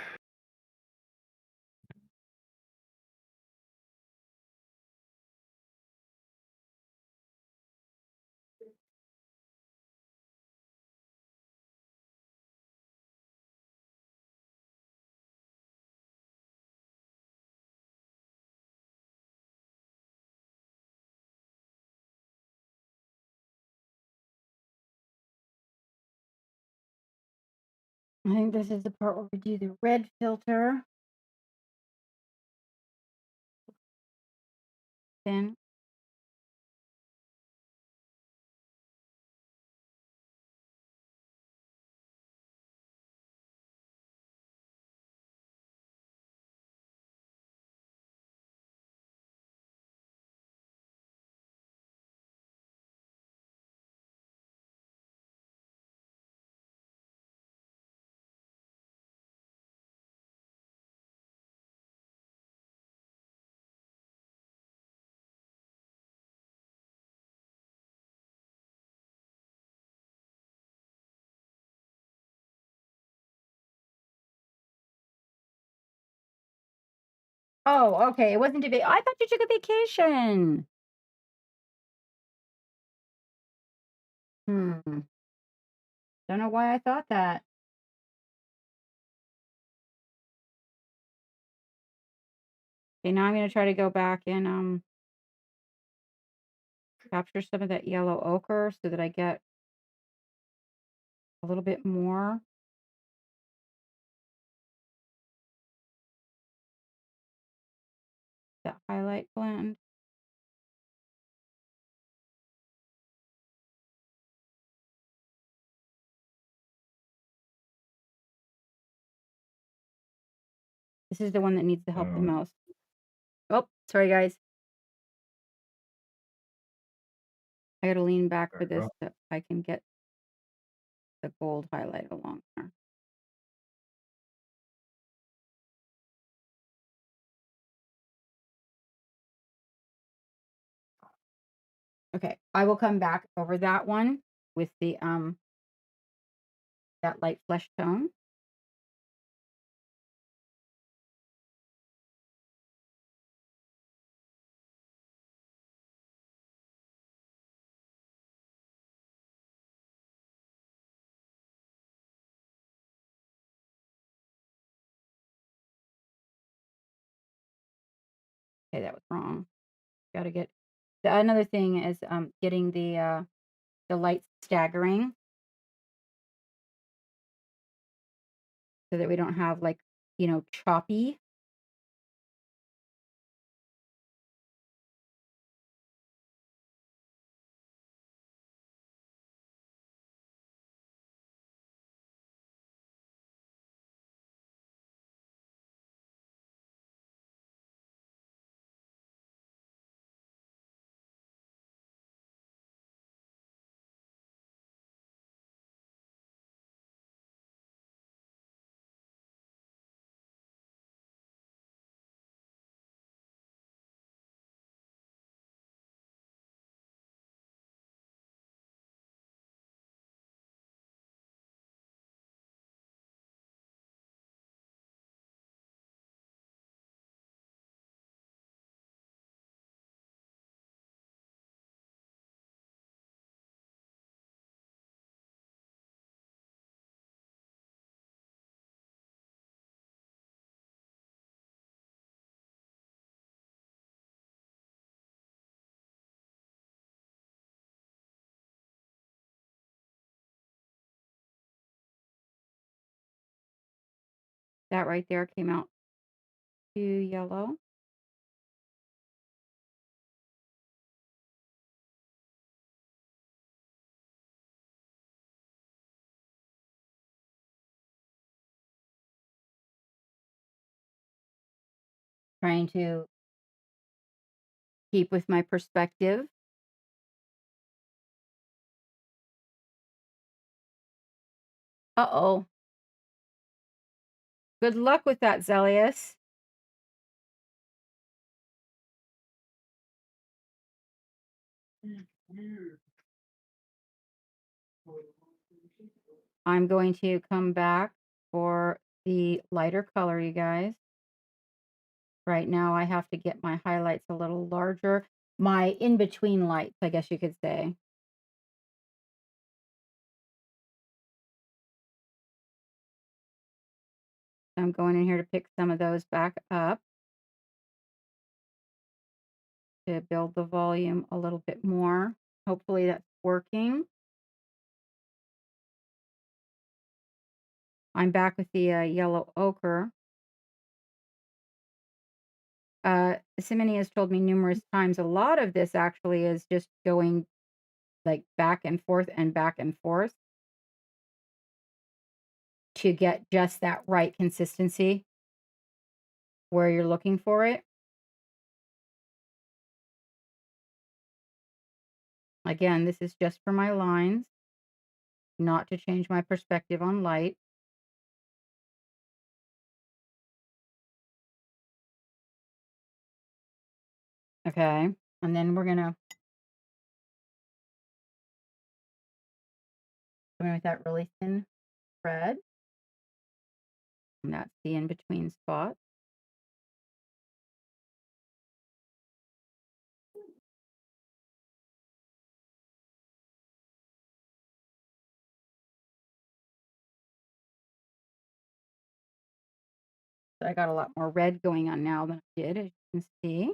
I think this is the part where we do the red filter. Then oh, okay. It wasn't a I thought you took a vacation. Hmm. Don't know why I thought that. Okay, now I'm gonna try to go back and capture some of that yellow ochre so that I get a little bit more. That highlight blend. This is the one that needs the help the most. Oh, sorry guys. I gotta lean back for this so I can get the gold highlight along there. Okay, I will come back over that one with the that light flesh tone. Okay, that was wrong. Gotta get another thing is getting the light staggering so that we don't have like, choppy. That right there came out too yellow. Trying to keep with my perspective. Uh-oh. Good luck with that, Zelius. I'm going to come back for the lighter color, you guys. Right now, I have to get my highlights a little larger. My in-between lights, I guess you could say. I'm going in here to pick some of those back up to build the volume a little bit more. Hopefully that's working. I'm back with the yellow ochre. Sammini has told me numerous times a lot of this actually is just going like back and forth to get just that right consistency where you're looking for it. Again, this is just for my lines, not to change my perspective on light. Okay, and then we're gonna go in with that really thin thread, and that's the in-between spot. So I got a lot more red going on now than I did, as you can see.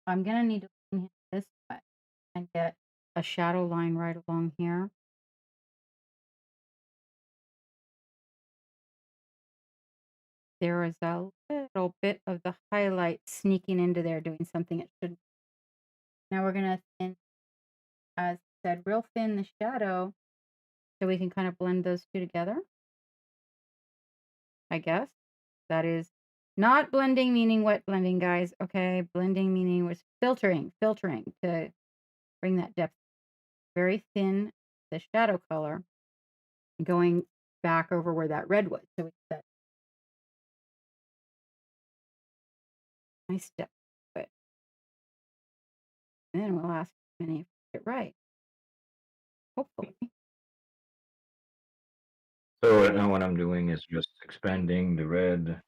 I'm gonna need to lean this way and get a shadow line right along here. There is a little bit of the highlight sneaking into there, doing something it shouldn't. Now we're gonna thin, as I said, real thin the shadow so we can kind of blend those two together, I guess. That is not blending meaning wet blending, guys. Okay, blending meaning was filtering to bring that depth. Very thin, the shadow color going back over where that red was. So it's that nice depth to it. And then we'll ask Minnie if we get it right. Hopefully. So right now what I'm doing is just expanding the red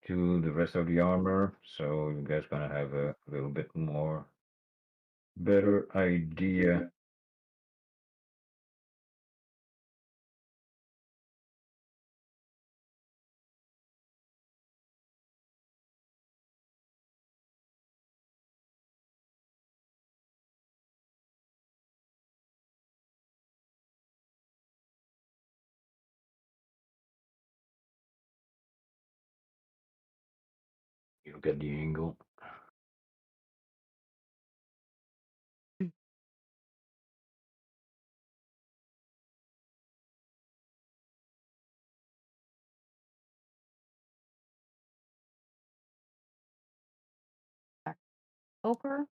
to the rest of the armor, so you guys gonna have a little bit more better idea. You'll get the angle. Ochre.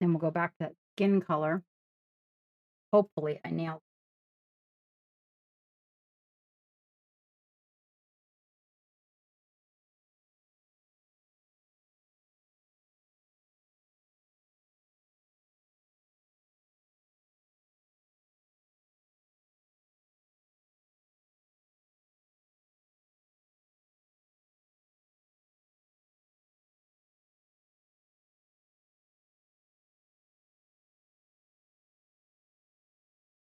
Then we'll go back to that skin color. Hopefully I nailed it.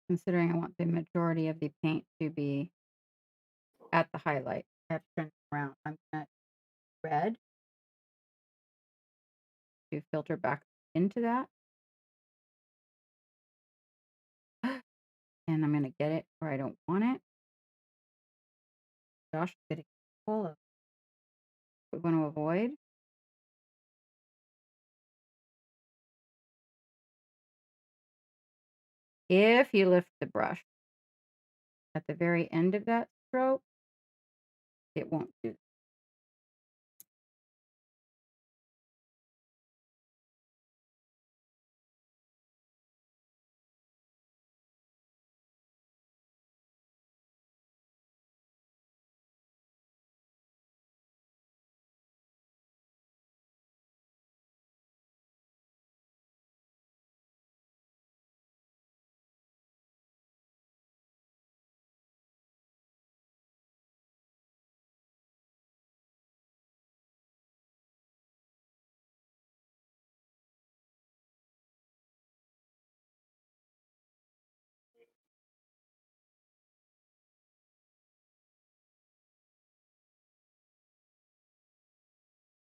Considering I want the majority of the paint to be at the highlight. I have to turn it around. I'm gonna red to filter back into that. And I'm gonna get it where I don't want it. Josh is getting full of we want to avoid. If you lift the brush at the very end of that stroke, it won't do.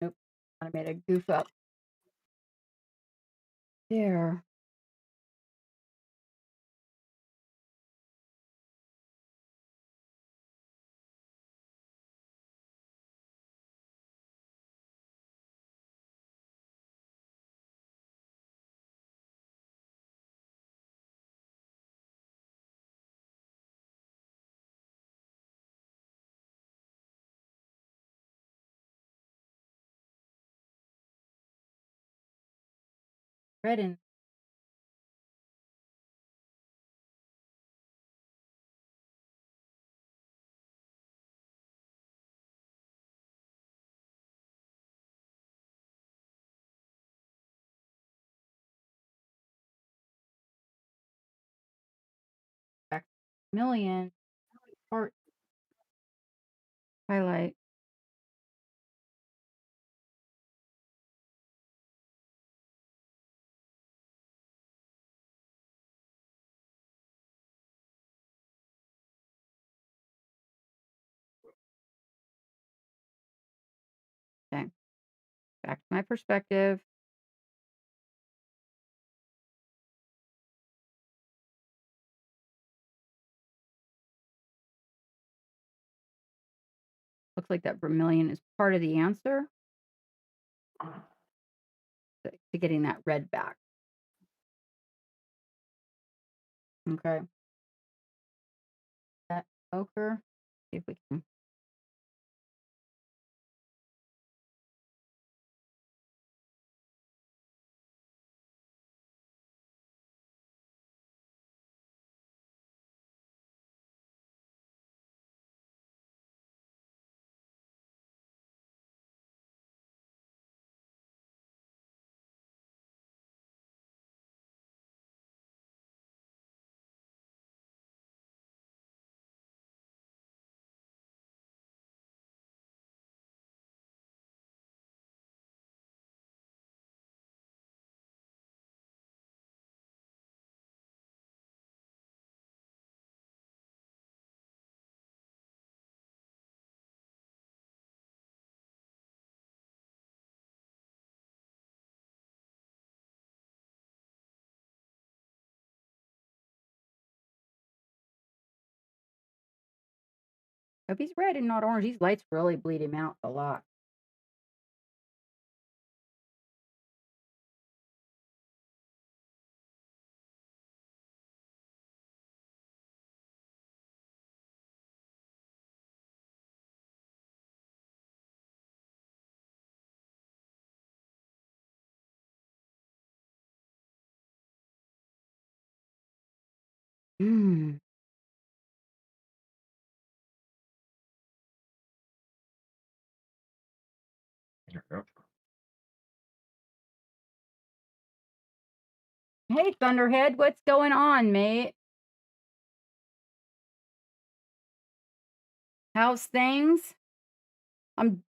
Nope, I made a goof up there. Red in. Back million heart highlight. Okay, back to my perspective. Looks like that vermilion is part of the answer to getting that red back. Okay. That ochre. See if we can. If he's red and not orange, these lights really bleed him out a lot. Mm. There we go. Hey, Thunderhead, what's going on, mate? How's things? I'm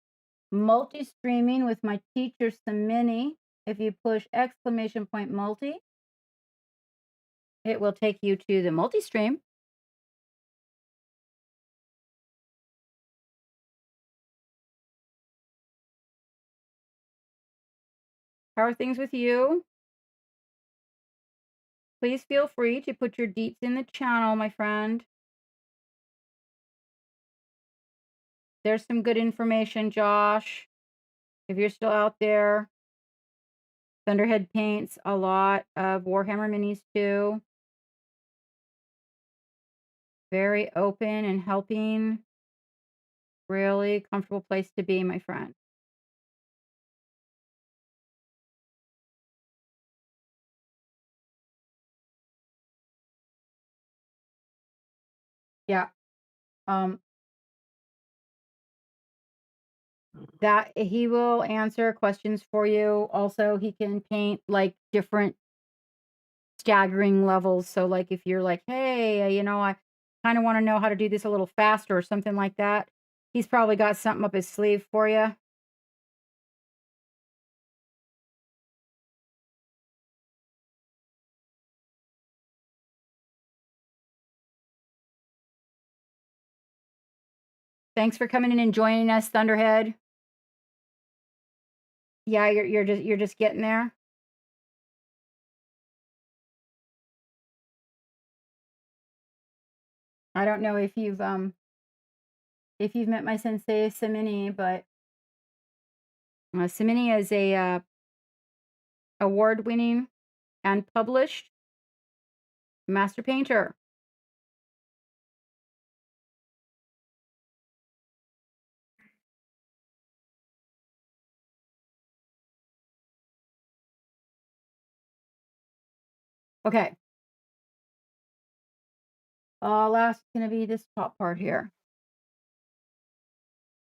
multi-streaming with my teacher, Sammini. If you push exclamation point multi, it will take you to the multi-stream. How are things with you? Please feel free to put your deets in the channel, my friend. There's some good information, Josh. If you're still out there. Thunderhead paints a lot of Warhammer minis too. Very open and helping. Really comfortable place to be, my friend. Yeah. That he will answer questions for you. Also, he can paint like different staggering levels. So like if you're like, hey, I kind of want to know how to do this a little faster or something like that, he's probably got something up his sleeve for you. Thanks for coming in and joining us, Thunderhead. Yeah, you're just getting there. I don't know if you've met my sensei Sammini, but Sammini is a award-winning and published master painter. Okay. Last gonna be this top part here.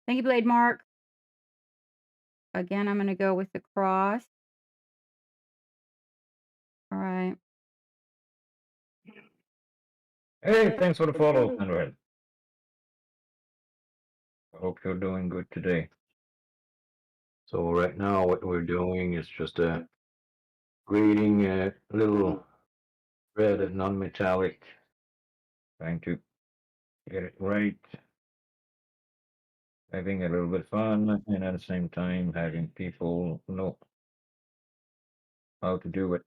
Thank you, Blade Mark. Again, I'm gonna go with the cross. All right. Hey, thanks for the follow, Conrad. I hope you're doing good today. So right now, what we're doing is just grading a little red and non-metallic, trying to get it right, having a little bit of fun, and at the same time having people know how to do it.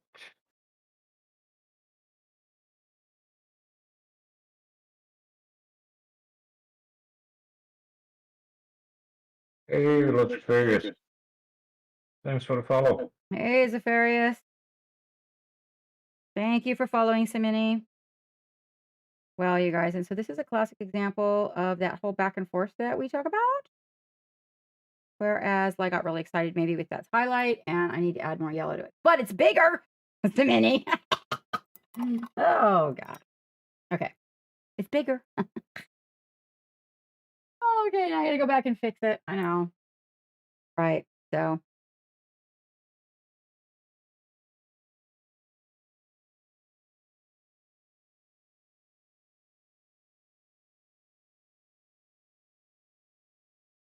Hey, lots of furious. Thanks for the follow. Hey, Zafarius. Thank you for following Sammini. Well, you guys, and so this is a classic example of that whole back and forth that we talk about. Whereas, like, I got really excited maybe with that highlight, and I need to add more yellow to it. But it's bigger. Sammini. Oh God. Okay, it's bigger. Okay, now I gotta go back and fix it. I know. Right. So.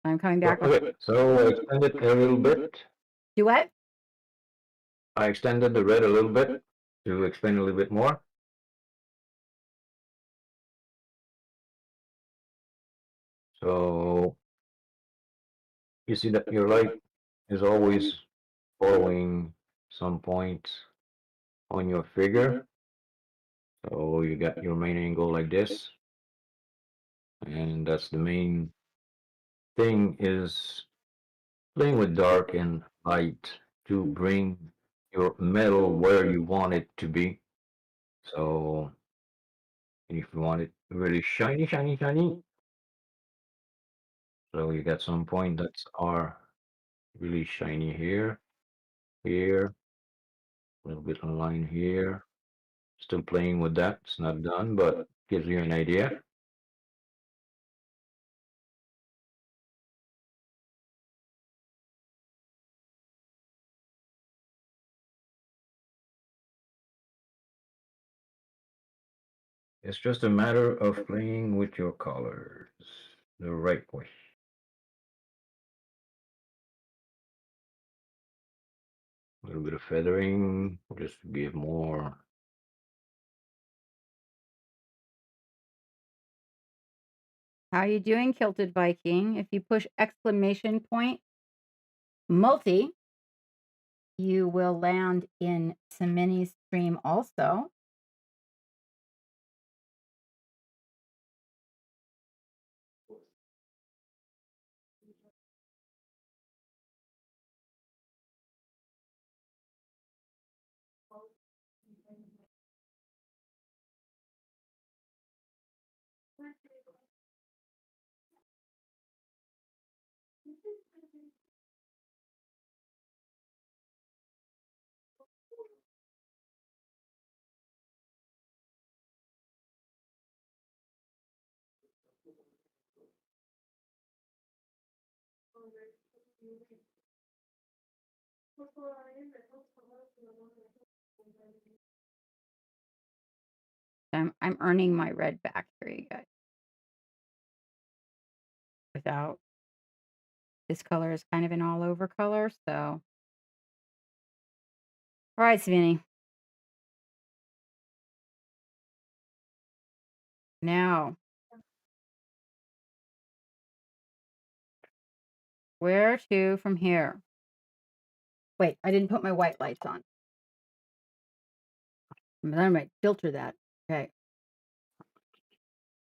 I'm coming back. Okay, so I extended a little bit. Do what? I extended the red a little bit to explain a little bit more. So you see that your light is always following some points on your figure. So you got your main angle like this. And that's the main thing, is playing with dark and light to bring your metal where you want it to be. So if you want it really shiny, shiny, shiny, so you got some point that's are really shiny here, here, a little bit of line here. Still playing with that. It's not done, but gives you an idea. It's just a matter of playing with your colors the right way. A little bit of feathering, just to give more. How you doing, Kilted Viking? If you push exclamation point multi, you will land in Sammini's stream also. I'm earning my red back here, you guys. Without this color is kind of an all over color, so. All right, Sammini. Now, where to from here? Wait, I didn't put my white lights on. I might filter that. Okay.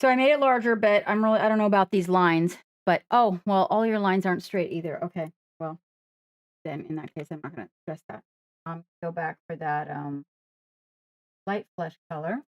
So I made it larger, but I don't know about these lines. But oh, well, all your lines aren't straight either. Okay. Well, then in that case, I'm not going to stress that. Go back for that light flesh color.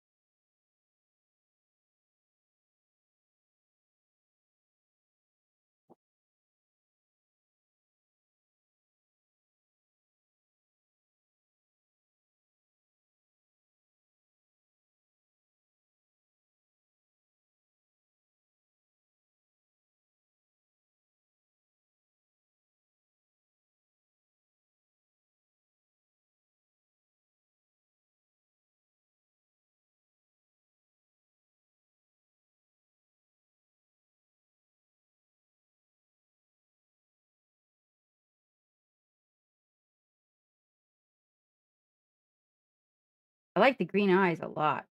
I like the green eyes a lot.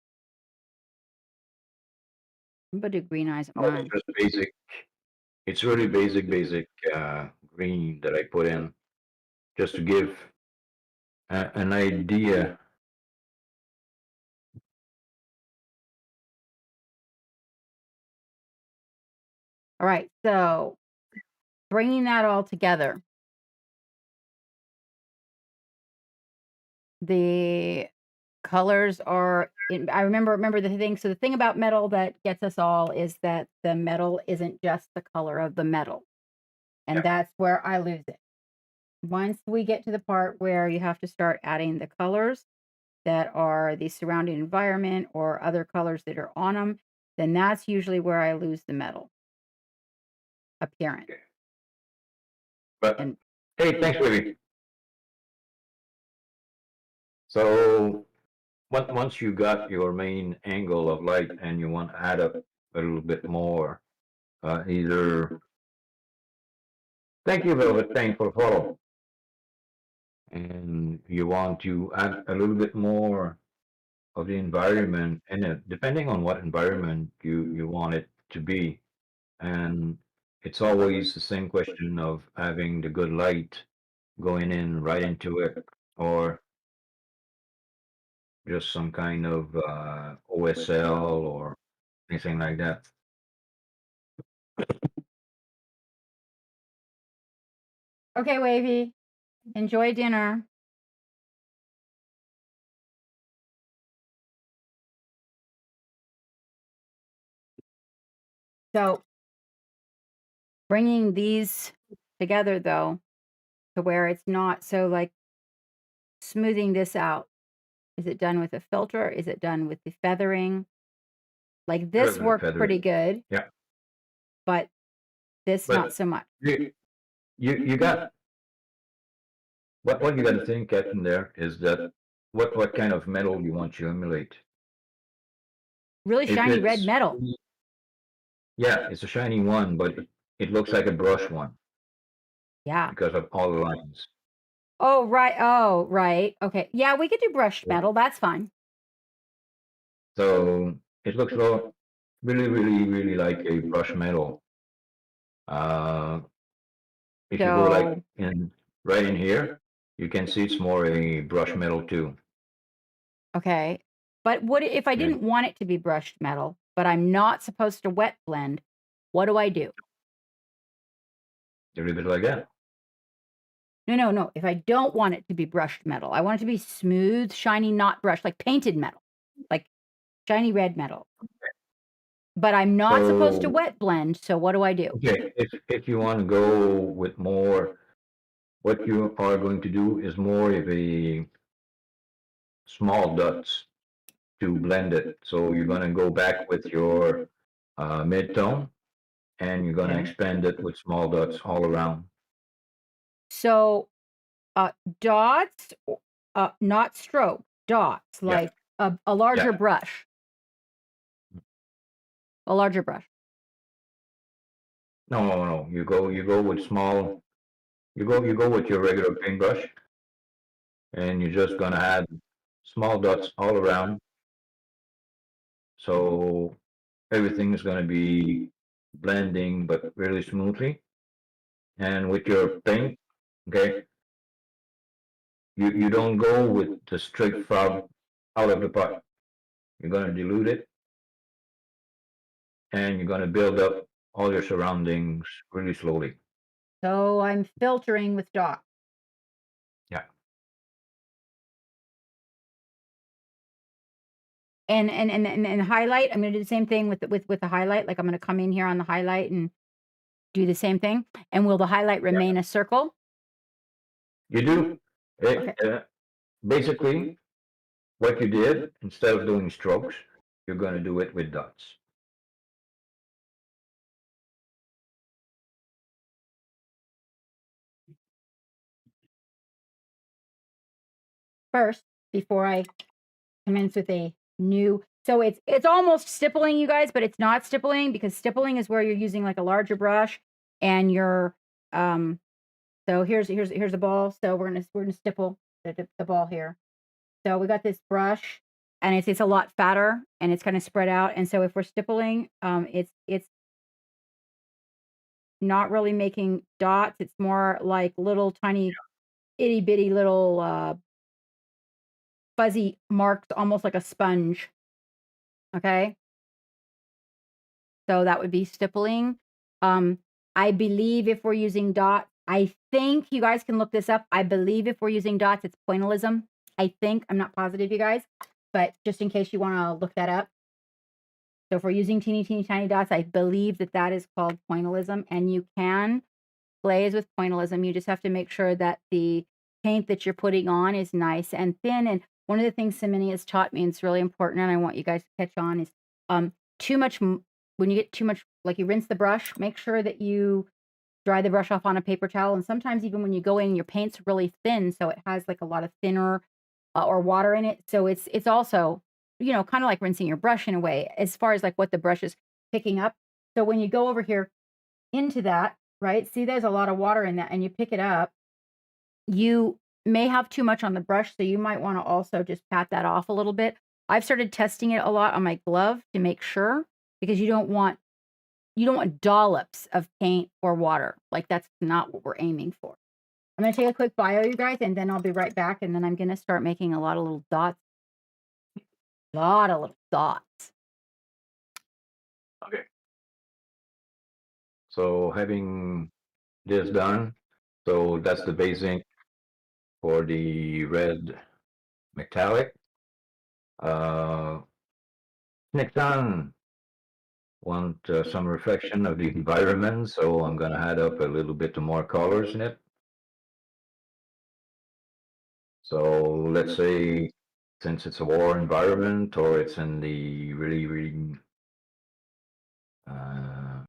I'm gonna do green eyes on Oh, it's mine. just basic. It's really basic green that I put in just to give an idea. All right, so bringing that all together, the colors are I remember the thing. So the thing about metal that gets us all is that the metal isn't just the color of the metal. And Yeah. that's where I lose it. Once we get to the part where you have to start adding the colors that are the surrounding environment or other colors that are on them, then that's usually where I lose the metal appearance. Okay. But And hey, thanks, baby. So once you got your main angle of light and you want to add up a little bit more, either thank you, Velvet, thank for follow, and you want to add a little bit more of the environment, and depending on what environment you want it to be, and it's always the same question of having the good light going in right into it, or just some kind of OSL or anything like that. okay, Wavy, enjoy dinner. So bringing these together though, to where it's not so like smoothing this out. Is it done with a filter? Is it done with the feathering? Like this Rather worked pretty feathering. good, Yeah, but this not but so much. you got what you got to think, Captain. There is that what kind of metal you want to emulate. Really If shiny red it's metal. yeah, it's a shiny one, but it looks like a brush one Yeah. because of all the lines. Oh, right. Oh, right. Okay. Yeah, we could do brushed metal. That's fine. So it looks really like a brush metal. If you go like So in right in here, you can see it's more a brush metal too. Okay. But what if I Okay? didn't want it to be brushed metal, but I'm not supposed to wet blend? What do I do? A little bit like that. No. If I don't want it to be brushed metal, I want it to be smooth, shiny, not brushed, like painted metal, like shiny red metal. But I'm not supposed to So, wet blend, so what do I do? okay, if you want to go with more, what you are going to do is more of a small dots to blend it. So you're going to go back with your mid-tone and you're going to Okay. expand it with small dots all around. So dots, not stroke, dots, Yeah, like a larger yeah. brush, a larger brush. No. You go with small. You go with your regular paintbrush, and you're just gonna add small dots all around. So everything is gonna be blending, but really smoothly. And with your paint, okay, you don't go with the straight fog out of the pot. You're gonna dilute it, and you're gonna build up all your surroundings really slowly. So I'm filtering with dots. Yeah. And highlight, I'm gonna do the same thing with the highlight. Like I'm gonna come in here on the highlight and do the same thing. And will the highlight remain a circle? You do. Okay. Basically, what you did, instead of doing strokes, you're going to do it with dots. First, before I commence with a new, so it's almost stippling, you guys, but it's not stippling because stippling is where you're using like a larger brush and you're so here's a ball. So we're gonna stipple the ball here. So we got this brush and it's a lot fatter and it's kind of spread out. And so if we're stippling, it's not really making dots. It's more like little tiny itty bitty little fuzzy marks, almost like a sponge. Okay. So that would be stippling. Um, I believe if we're using dots, I think you guys can look this up. I believe if we're using dots, it's pointillism. I think, I'm not positive, you guys, but just in case you want to look that up. So if we're using teeny tiny dots, I believe that that is called pointillism, and you can glaze with pointillism. You just have to make sure that the paint that you're putting on is nice and thin. And one of the things Sammini has taught me, and it's really important, and I want you guys to catch on, is too much. When you get too much, like you rinse the brush, make sure that you dry the brush off on a paper towel. And sometimes even when you go in, your paint's really thin, so it has like a lot of thinner or water in it. So it's also, kind of like rinsing your brush in a way, as far as like what the brush is picking up. So when you go over here into that, right? See, there's a lot of water in that, and you pick it up, you may have too much on the brush, so you might want to also just pat that off a little bit. I've started testing it a lot on my glove to make sure, because you don't want dollops of paint or water. Like that's not what we're aiming for. I'm going to take a quick bio, you guys, and then I'll be right back, and then I'm going to start making a lot of little dots. A lot of little dots. Okay. So having this done, so that's the base ink for the red metallic. Next on, want some reflection of the environment, so I'm gonna add up a little bit more colors in it. So let's say, since it's a war environment or it's in the really uh,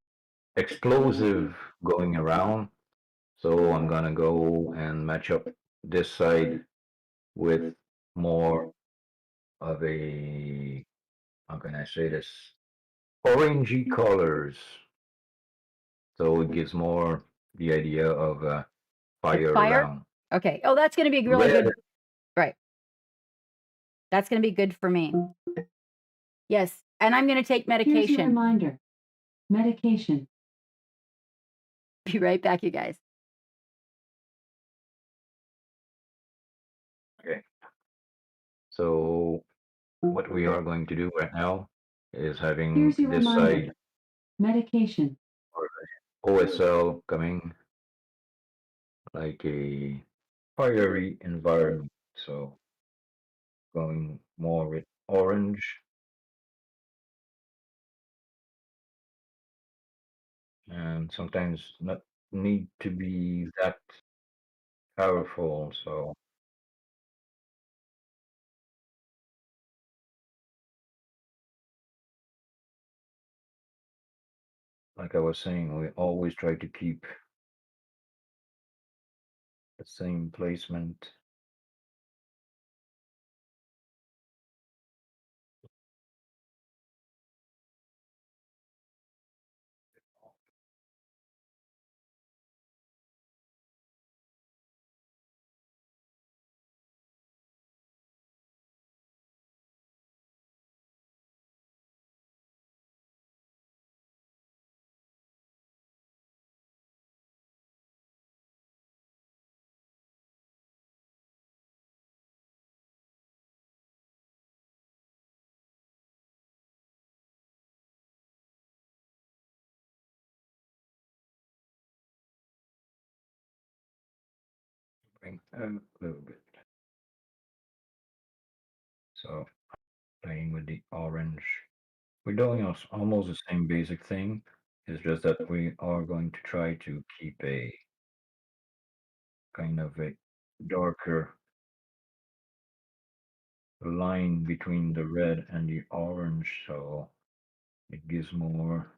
explosive going around, so I'm gonna go and match up this side with more of a, how can I say this, orangey colors. So it gives more the idea of Like fire fire. around. Okay. Oh, that's going to be really Red, good. Right. That's going to be good for me. Yes. And I'm going to take Here's your medication. reminder. Medication. Be right back, you guys. Okay. So what we are going to do right now is having Here's your this reminder. side Medication. or OSL coming like a fiery environment. So going more with orange and sometimes not need to be that powerful. So like I was saying, we always try to keep the same placement. Bring a little bit. So playing with the orange. We're doing almost the same basic thing. It's just that we are going to try to keep a kind of a darker line between the red and the orange, so it gives more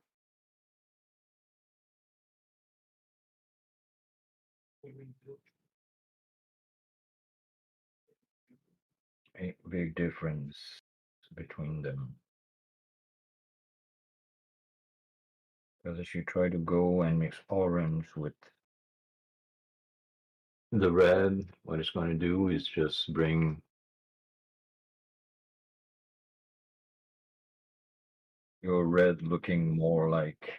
a big difference between them. Because if you try to go and mix orange with the red, what it's going to do is just bring your red looking more like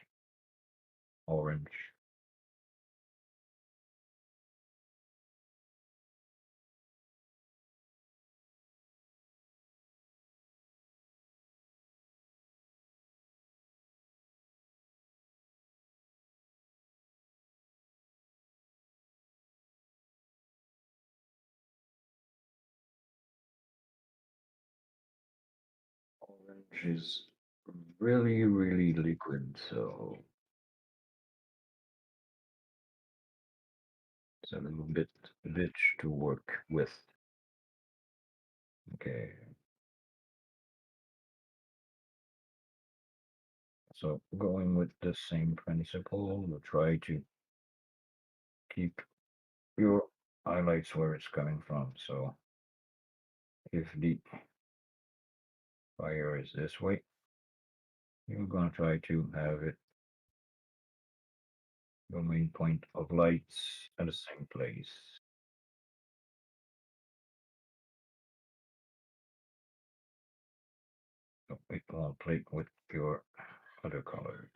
orange. Orange is really, really liquid, so it's a little bit rich to work with. Okay, so going with the same principle, we'll try to keep your highlights where it's coming from. So if the fire is this way, you're gonna try to have it your main point of lights at the same place. So it won't play with your other colors.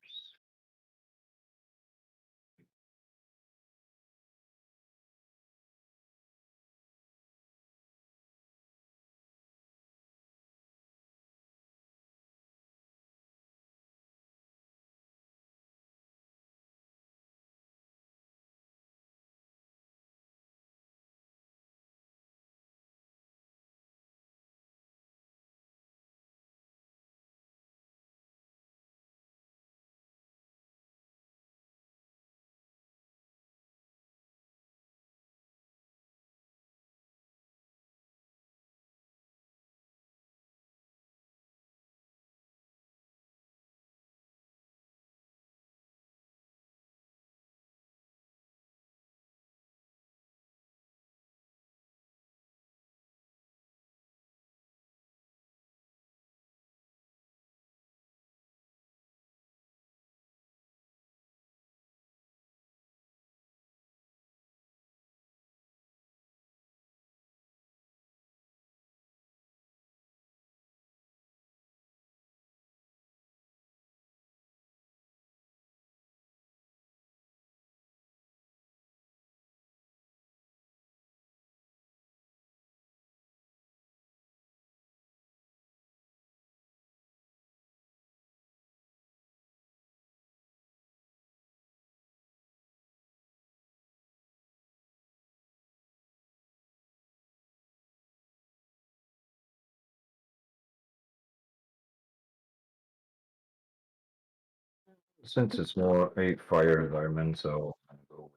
Since it's more a fire environment, so I'm gonna go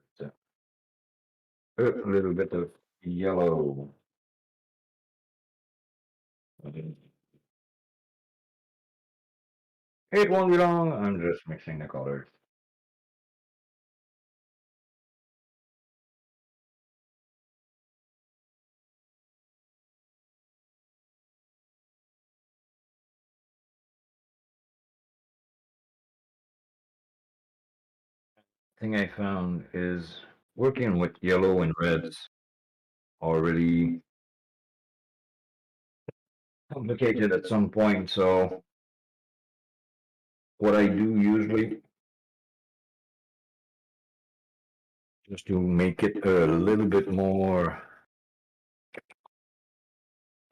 with a little bit of yellow. It won't be long. I'm just mixing the colors. Thing I found is working with yellow and reds are really complicated at some point. So what I do usually, just to make it a little bit more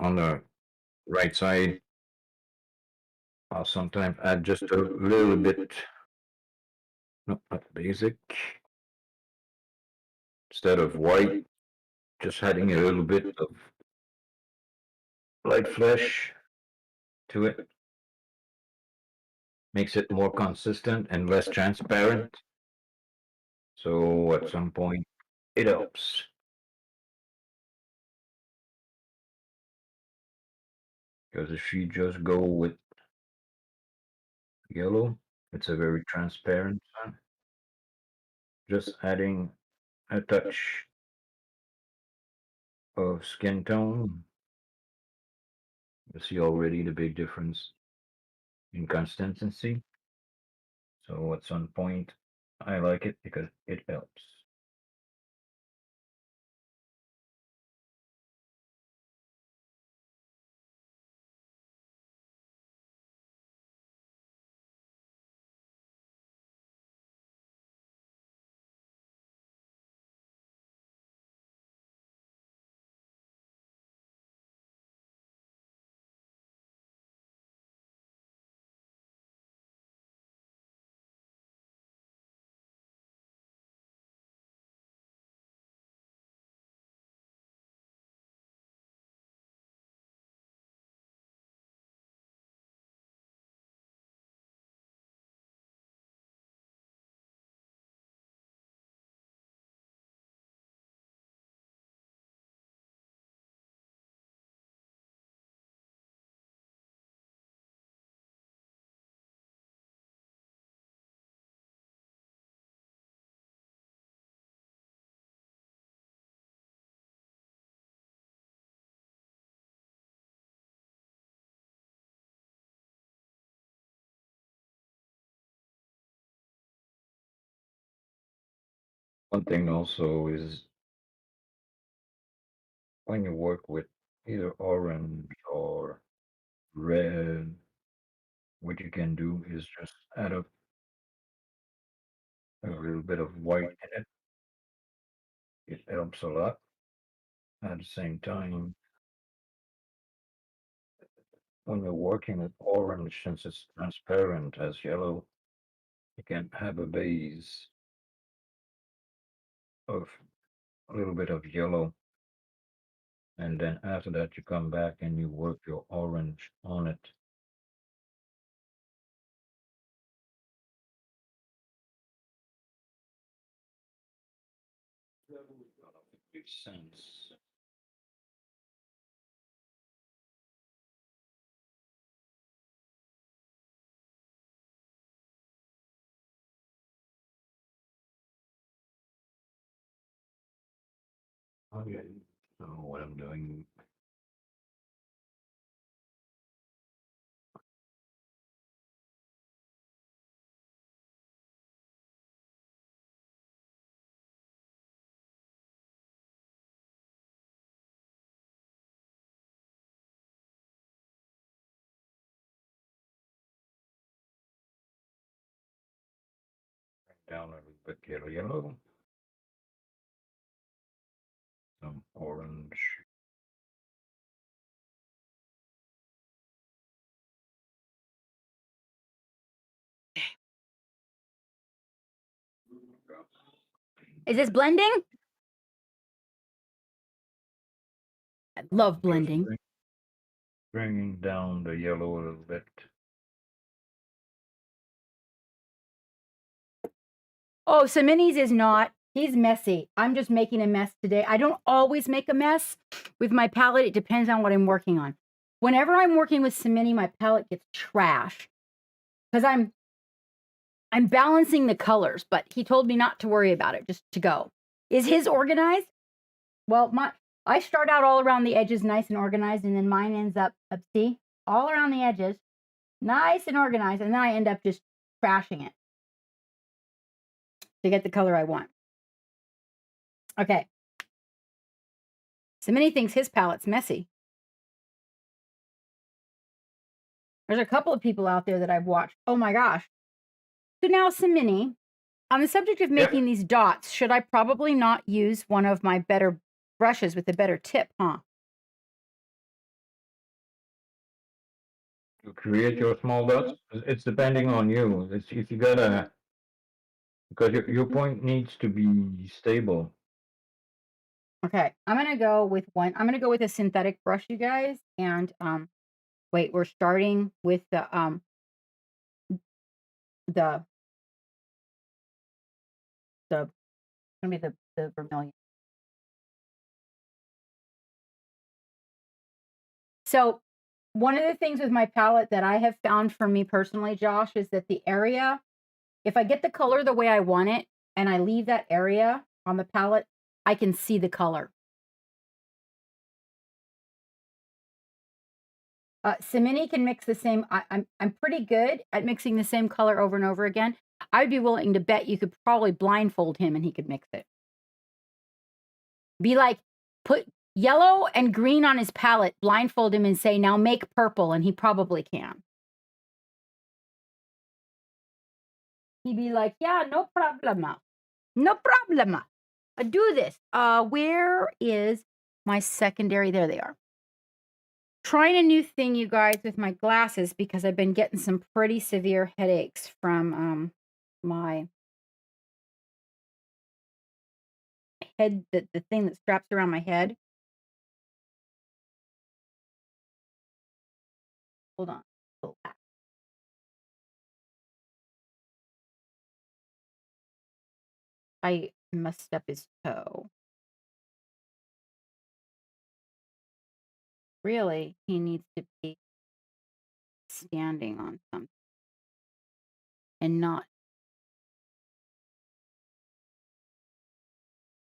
on the right side, I'll sometimes add just a little bit, no, not basic, instead of white, just adding a little bit of light flesh to it. Makes it more consistent and less transparent. So at some point, it helps. Because if you just go with yellow, it's a very transparent sun. Just adding a touch of skin tone, you see already the big difference in consistency. So at some point, I like it because it helps. One thing also is when you work with either orange or red, what you can do is just add a little bit of white in it. It helps a lot. At the same time, when you're working with orange, since it's transparent as yellow, you can have a base of a little bit of yellow, and then after that you come back and you work your orange on it. Makes sense. Okay, so what I'm doing, down a little bit yellow, some orange. Is this blending? I love Just blending. bringing down the yellow a little bit. Oh, Sammini's is not. He's messy. I'm just making a mess today. I don't always make a mess with my palette. It depends on what I'm working on. Whenever I'm working with Sammini, my palette gets trash because I'm balancing the colors, but he told me not to worry about it, just to go. Is his organized? Well, I start out all around the edges nice and organized, and then mine ends up, see, all around the edges, nice and organized, and then I end up just trashing it to get the color I want. Okay. Sammini thinks his palette's messy. There's a couple of people out there that I've watched. Oh my gosh. So now, Sammini, on the subject of making these dots, should I probably not use one of my better brushes with a better tip, huh? To create your small dots, it's depending on you. It's if you gotta, because your point needs to be stable. Okay, I'm gonna go with one. I'm gonna go with a synthetic brush, you guys. And wait, we're starting with the gonna be the vermilion. So one of the things with my palette that I have found for me personally, Josh, is that the area, if I get the color the way I want it and I leave that area on the palette, I can see the color. Sammini can mix the same. I'm pretty good at mixing the same color over and over again. I'd be willing to bet you could probably blindfold him and he could mix it. Be like, put yellow and green on his palette, blindfold him and say, now make purple, and he probably can. He'd be like, yeah, no problema. No problema. I do this. Where is my secondary? There they are. Trying a new thing, you guys, with my glasses because I've been getting some pretty severe headaches from my head, the thing that straps around my head. Hold on. I messed up his toe. Really, he needs to be standing on something and not.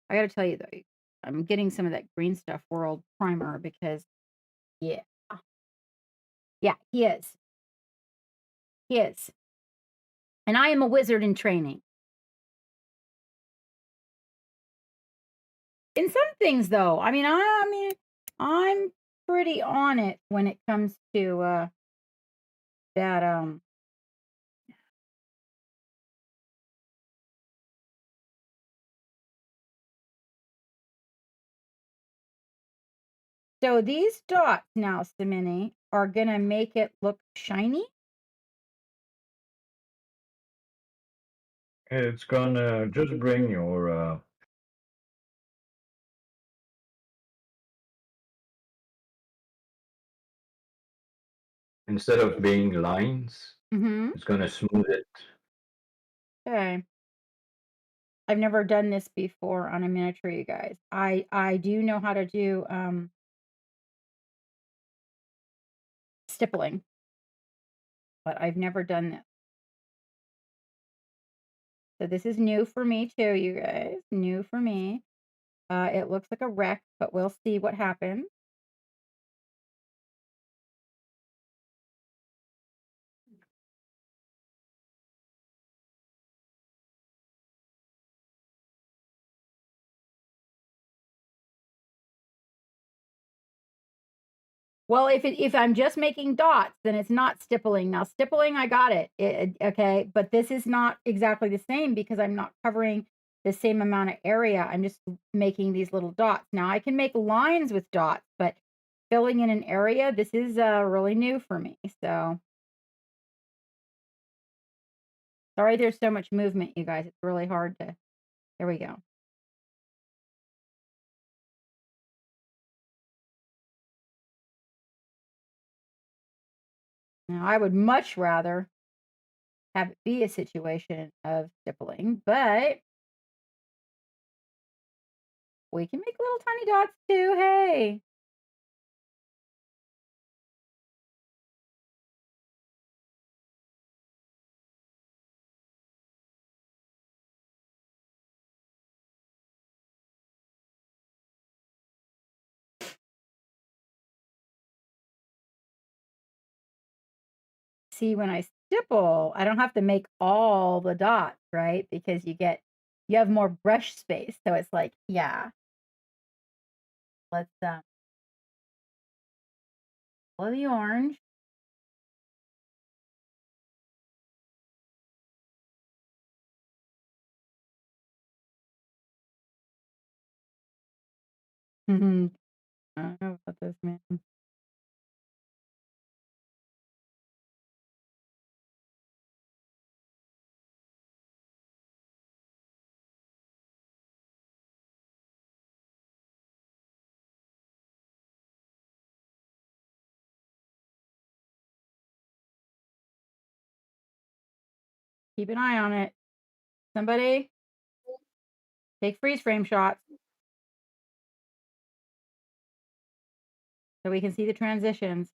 I gotta tell you though, I'm getting some of that Green Stuff World primer because, yeah, he is. He is. And I am a wizard in training. In some things, though, I mean, I'm pretty on it when it comes to that. So these dots now, Sammini, are gonna make it look shiny. It's gonna just bring your instead of being lines, Mm-hmm. it's gonna smooth it. Okay. I've never done this before on a miniature, you guys. I do know how to do stippling, but I've never done this. So this is new for me too, you guys. New for me. It looks like a wreck, but we'll see what happens. Well, if I'm just making dots, then it's not stippling. Now, stippling, I got it. Okay, but this is not exactly the same because I'm not covering the same amount of area. I'm just making these little dots. Now, I can make lines with dots, but filling in an area, this is really new for me. So, sorry there's so much movement, you guys. It's really hard to. There we go. Now, I would much rather have it be a situation of stippling, but we can make little tiny dots too. Hey. See, when I stipple, I don't have to make all the dots, right? Because you have more brush space. So it's like, yeah, let's follow the orange. I don't know about this, man. Keep an eye on it. Somebody take freeze frame shots so we can see the transitions.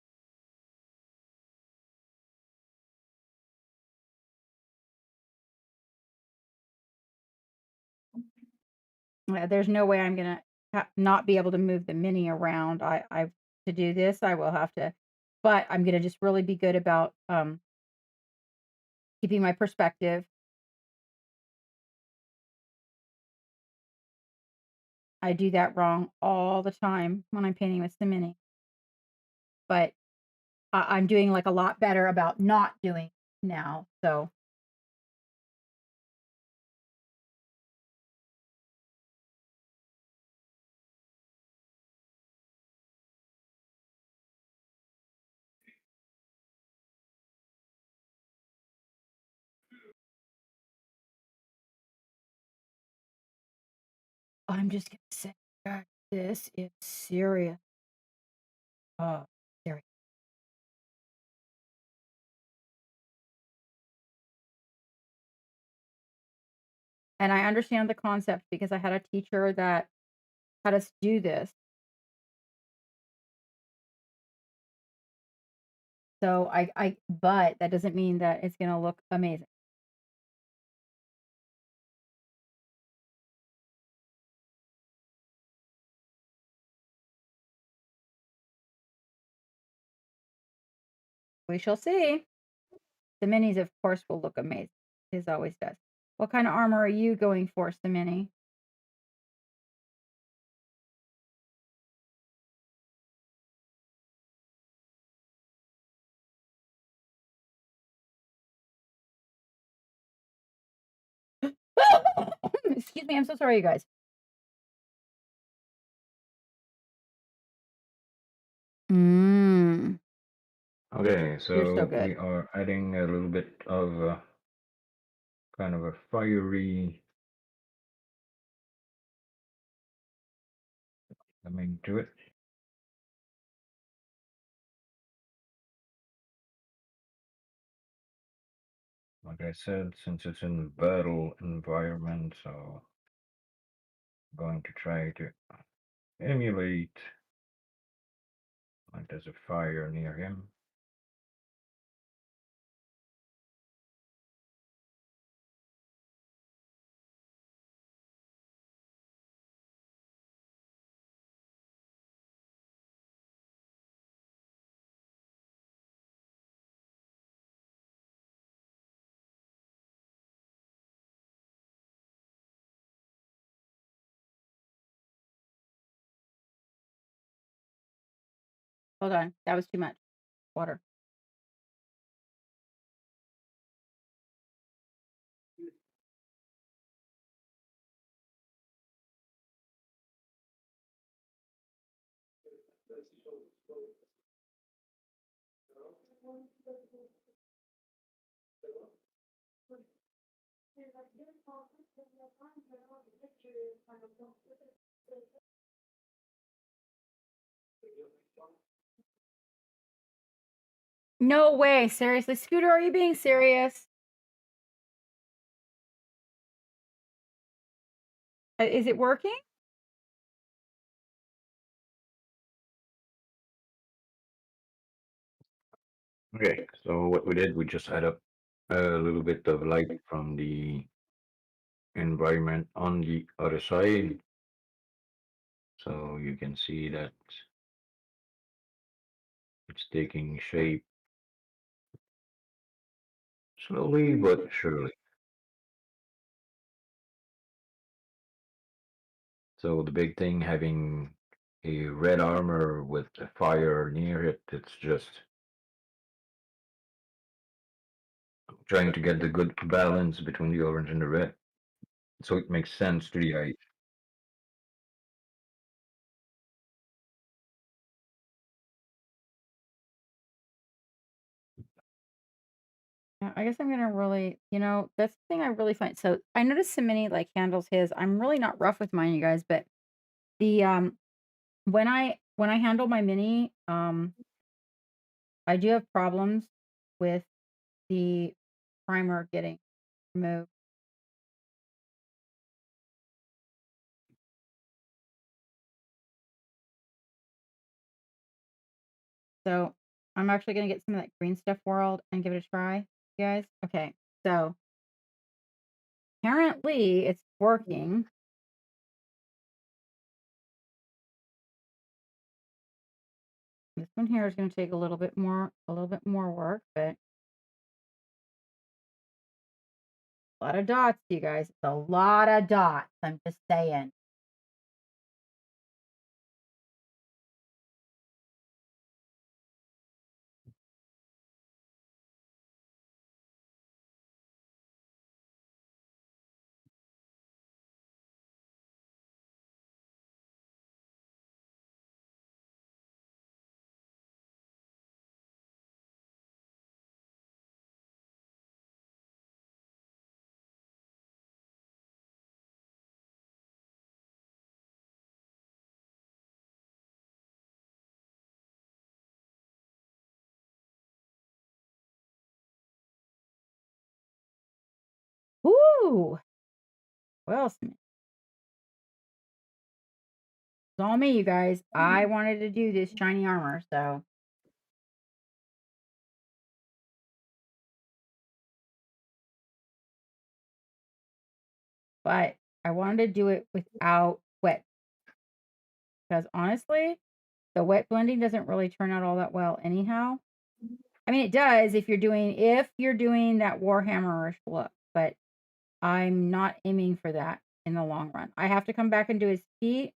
There's no way I'm gonna not be able to move the mini around. I to do this, I will have to, but I'm gonna just really be good about keeping my perspective. I do that wrong all the time when I'm painting with the mini, but I'm doing like a lot better about not doing now. So I'm just gonna say, God, this is serious. Oh, serious. And I understand the concept because I had a teacher that had us do this. So but that doesn't mean that it's gonna look amazing. We shall see. The minis, of course, will look amazing. His always does. What kind of armor are you going for, Sammini? Excuse me, I'm so sorry, you guys. Mm, Okay, you're so so good. we are adding a little bit of kind of a fiery coming to it. Like I said, since it's in a battle environment, so I'm going to try to emulate like there's a fire near him. Hold on, that was too much water. No way, seriously, Scooter, are you being serious? Is it working? Okay, so what we did, we just had a little bit of light from the environment on the other side. So you can see that it's taking shape slowly but surely. So the big thing, having a red armor with a fire near it, it's just trying to get the good balance between the orange and the red. So it makes sense to the eye. Yeah, I guess I'm gonna really, that's the thing I really find. So I noticed Sammini like handles his. I'm really not rough with mine, you guys, but the when I handle my mini, I do have problems with the primer getting removed. So I'm actually gonna get some of that green stuff whirled and give it a try, you guys. Okay, so apparently it's working. This one here is gonna take a little bit more work, but a lot of dots, you guys. It's a lot of dots. I'm just saying. Woo! Well, Smith, it's all me, you guys. I wanted to do this shiny armor, so but I wanted to do it without wet because honestly, the wet blending doesn't really turn out all that well anyhow. I mean, it does if you're doing that Warhammerish look, but I'm not aiming for that in the long run. I have to come back and do his feet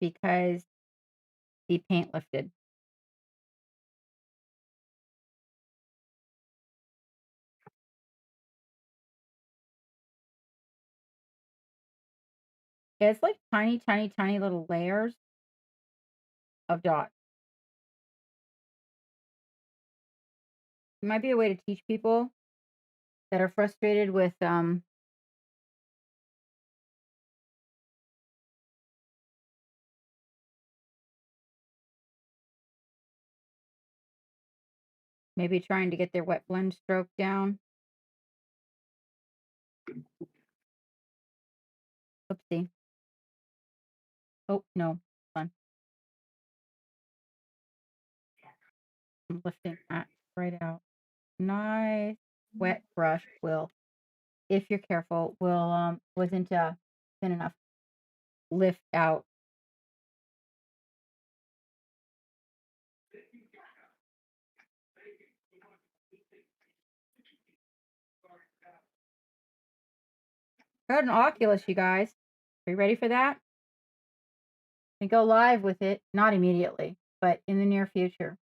because the paint lifted. It's like tiny, tiny, tiny little layers of dots. It might be a way to teach people that are frustrated with maybe trying to get their wet blend stroke down. Oopsie. Oh, no. Fun. I'm lifting that right out. Nice wet brush will, if you're careful, wasn't thin enough. Lift out. Got an Oculus, you guys. Are you ready for that? We go live with it, not immediately, but in the near future.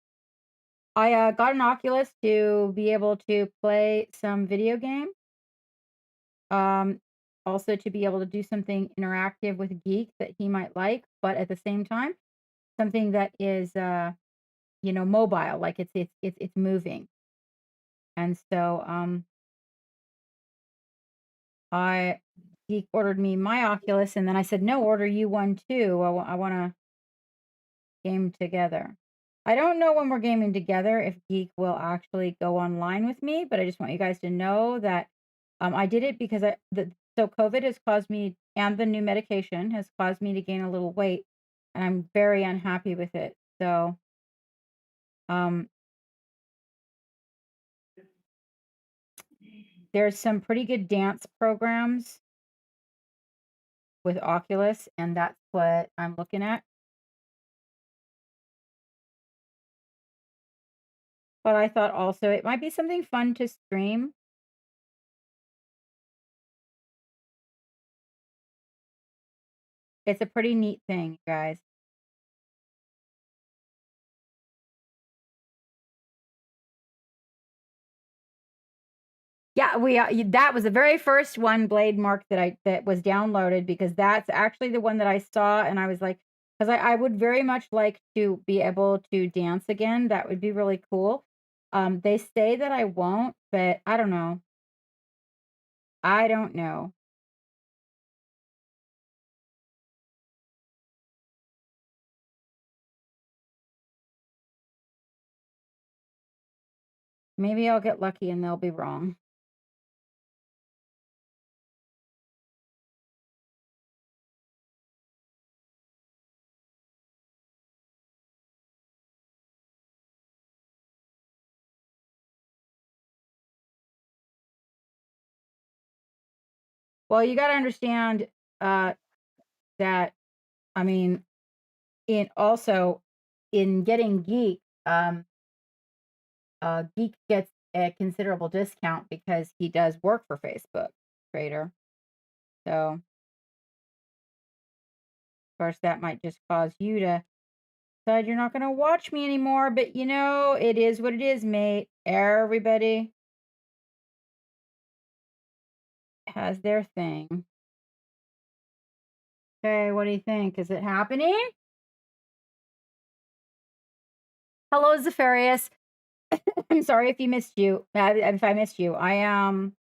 I got an Oculus to be able to play some video game. Um, Also to be able to do something interactive with Geek that he might like, but at the same time, something that is mobile, like it's moving. And so I Geek ordered me my Oculus, and then I said, no, order you one too. I want to game together. I don't know when we're gaming together if Geek will actually go online with me, but I just want you guys to know that I did it because so COVID has caused me and the new medication has caused me to gain a little weight, and I'm very unhappy with it. So, um, there's some pretty good dance programs with Oculus, and that's what I'm looking at. But I thought also it might be something fun to stream. It's a pretty neat thing, you guys. Yeah, that was the very first one, Blade Mark, that was downloaded, because that's actually the one that I saw, and I was like, because I would very much like to be able to dance again. That would be really cool. They say that I won't, but I don't know. I don't know. Maybe I'll get lucky and they'll be wrong. Well, you got to understand uh, that, I mean, in getting Geek, Geek gets a considerable discount because he does work for Facebook Trader. So, of course, that might just cause you to decide you're not going to watch me anymore. But it is what it is, mate. Everybody has their thing. Okay, what do you think? Is it happening? Hello, Zephyrius. I'm sorry if if I missed you. I am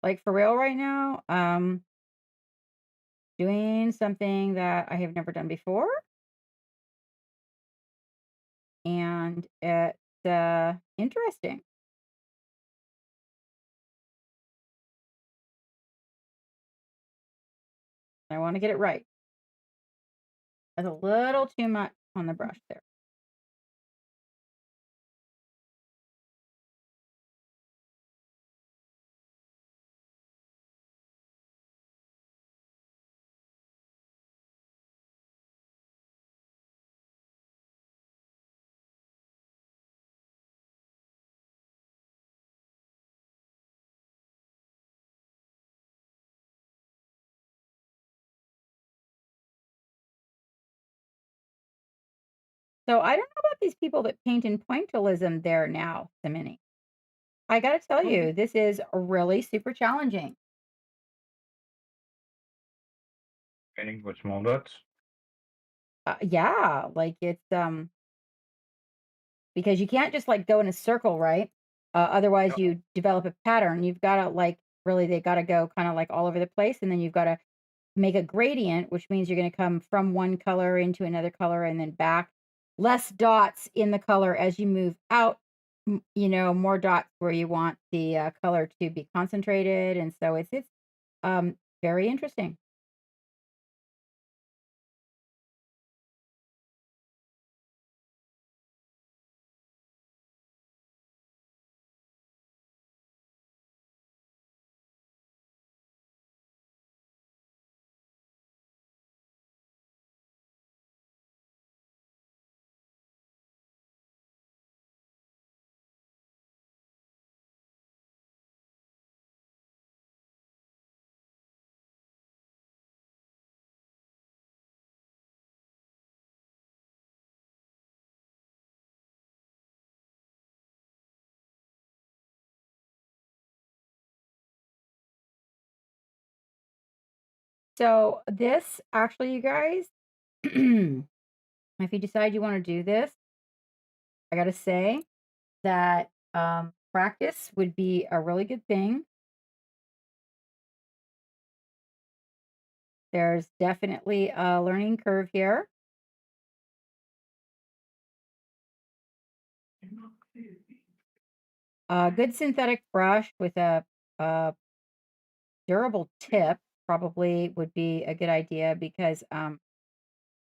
like for real right now. Doing something that I have never done before, and it's interesting. I want to get it right. That's a little too much on the brush there. So I don't know about these people that paint in pointillism there now, Sammini. I got to tell you, this is really super challenging. Painting with small dots. Yeah, like it's because you can't just like go in a circle, right? Otherwise, you develop a pattern. You've got to like really, they got to go kind of like all over the place, and then you've got to make a gradient, which means you're going to come from one color into another color and then back. Less dots in the color as you move out. More dots where you want the color to be concentrated, and so it's very interesting. So this actually, you guys, if you decide you want to do this, I got to say that practice would be a really good thing. There's definitely a learning curve here. A good synthetic brush with a durable tip probably would be a good idea because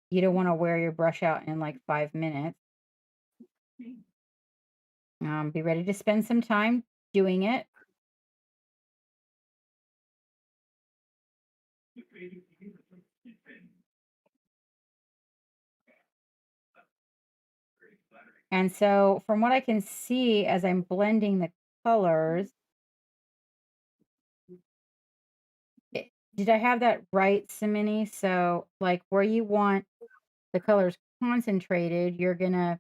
you don't want to wear your brush out in like 5 minutes. Be ready to spend some time doing it. And so from what I can see as I'm blending the colors, did I have that right, Sammini? So like where you want the colors concentrated, you're gonna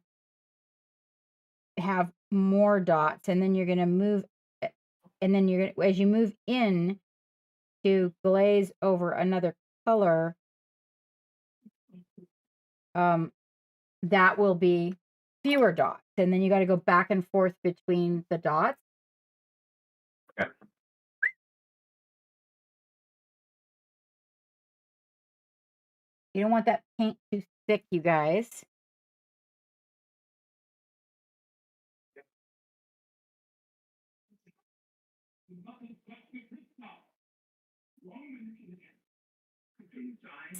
have more dots, and then you're gonna move, and then you're gonna, as you move in to glaze over another color, um, that will be fewer dots, and then you got to go back and forth between the dots. Yeah. You don't want that paint too thick, you guys.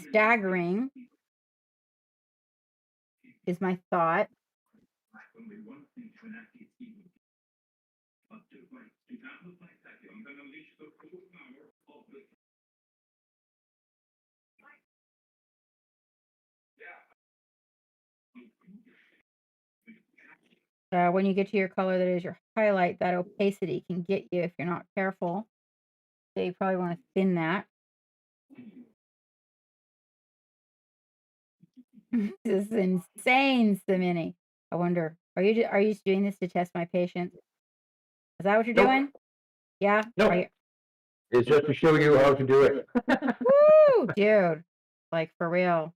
Staggering is my thought. When you get to your color that is your highlight, that opacity can get you if you're not careful. So you probably want to thin that. This is insane, Sammini. I wonder, are you just doing this to test my patience? Is that what you're Nope. doing? Yeah? Nope. Are you? It's just to show you how to do it. Woo, dude. Like for real.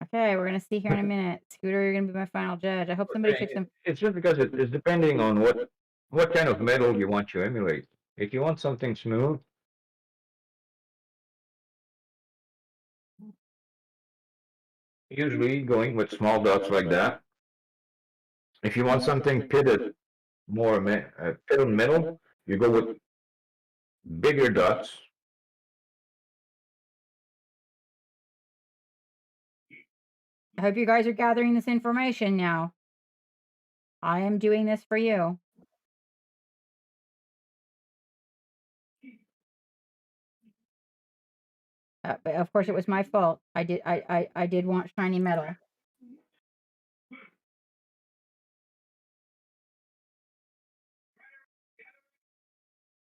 Okay, we're gonna see here in a minute. Scooter, you're gonna be my final judge. I hope somebody took some. It's just because it's depending on what kind of metal you want to emulate. If you want something smooth, usually going with small dots like that. If you want something pitted, more pitted metal, you go with bigger dots. I hope you guys are gathering this information now. I am doing this for you. But of course, it was my fault. I did want shiny metal. If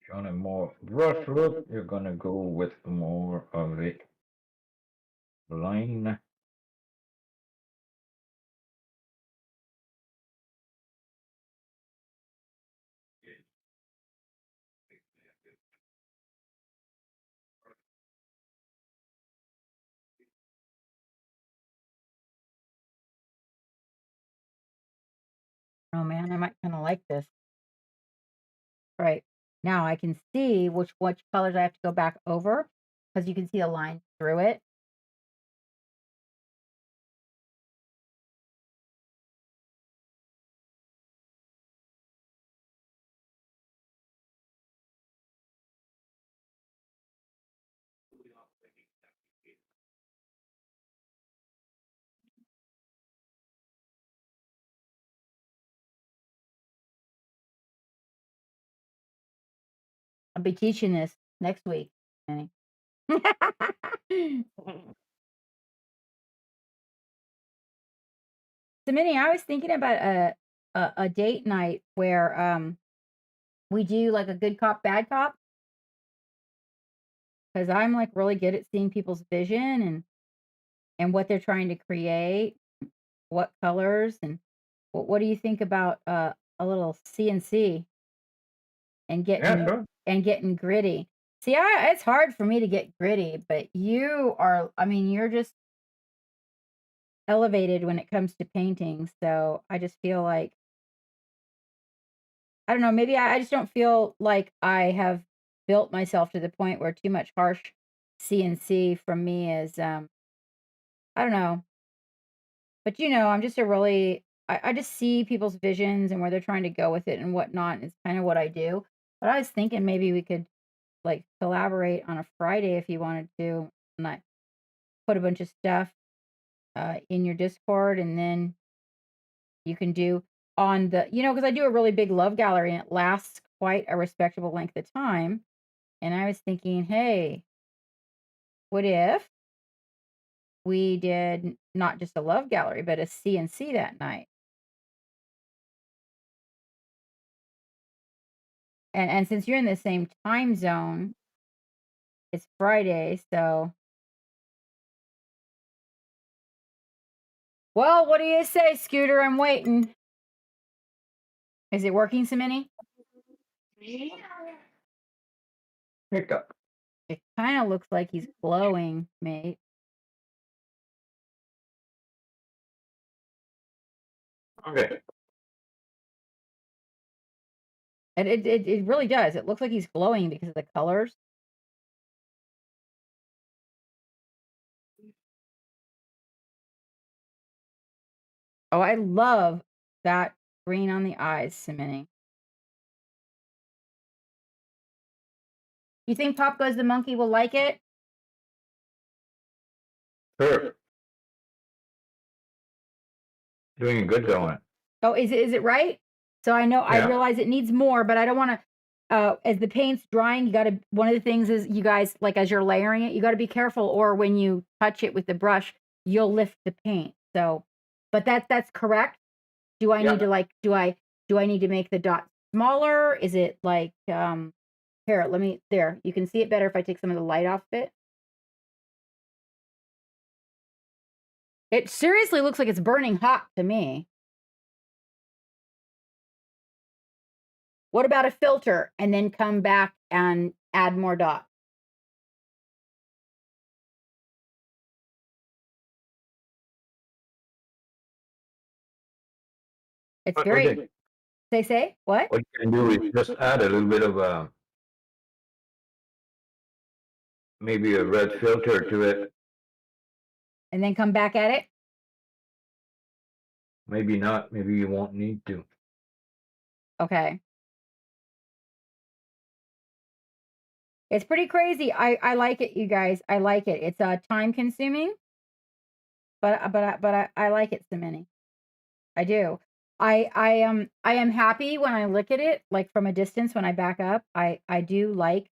you want a more rough look, you're gonna go with more of a line. Oh man, I might kind of like this. Right. Now I can see which colors I have to go back over because you can see a line through it. I'll be teaching this next week. Annie. So, Minnie, I was thinking about a date night where we do like a good cop, bad cop, because I'm like really good at seeing people's vision and what they're trying to create, what colors, and what do you think about a little CNC and Yeah, sure. getting gritty? See, it's hard for me to get gritty, but you are, I mean, you're just elevated when it comes to painting. So I just feel like, I don't know, maybe I just don't feel like I have built myself to the point where too much harsh CNC from me is, I don't know. But I'm just a really, I just see people's visions and where they're trying to go with it and whatnot. And it's kind of what I do. But I was thinking maybe we could like collaborate on a Friday if you wanted to, and I put a bunch of stuff in your Discord, and then you can do on the, because I do a really big love gallery and it lasts quite a respectable length of time. And I was thinking, hey, what if we did not just a love gallery, but a CNC that night? And since you're in the same time zone, it's Friday, so well, what do you say, Scooter? I'm waiting. Is it working, Sammini? Hiccup. It kind of looks like he's glowing, mate. Okay. And it really does. It looks like he's glowing because of the colors. Oh, I love that green on the eyes, Sammini. You think Pop Goes the Monkey will like it? Sure. Doing a good going. Oh, is it right? So I know I Yeah. realize it needs more, but I don't want to. As the paint's drying, you got to. One of the things is you guys, like as you're layering it, you got to be careful, or when you touch it with the brush, you'll lift the paint. So, but that's correct. Do I need to like? Do I need to make the dot smaller? Is it like here? Let me there. You can see it better if I take some of the light off it. It seriously looks like it's burning hot to me. What about a filter and then come back and add more dots? It's very, say, what? What you can do is just add a little bit of maybe a red filter to it. And then come back at it? Maybe not. Maybe you won't need to. Okay. It's pretty crazy. I like it, you guys. I like it. It's time consuming, but I like it, Sammini. I do. I am happy when I look at it, like from a distance when I back up. I do like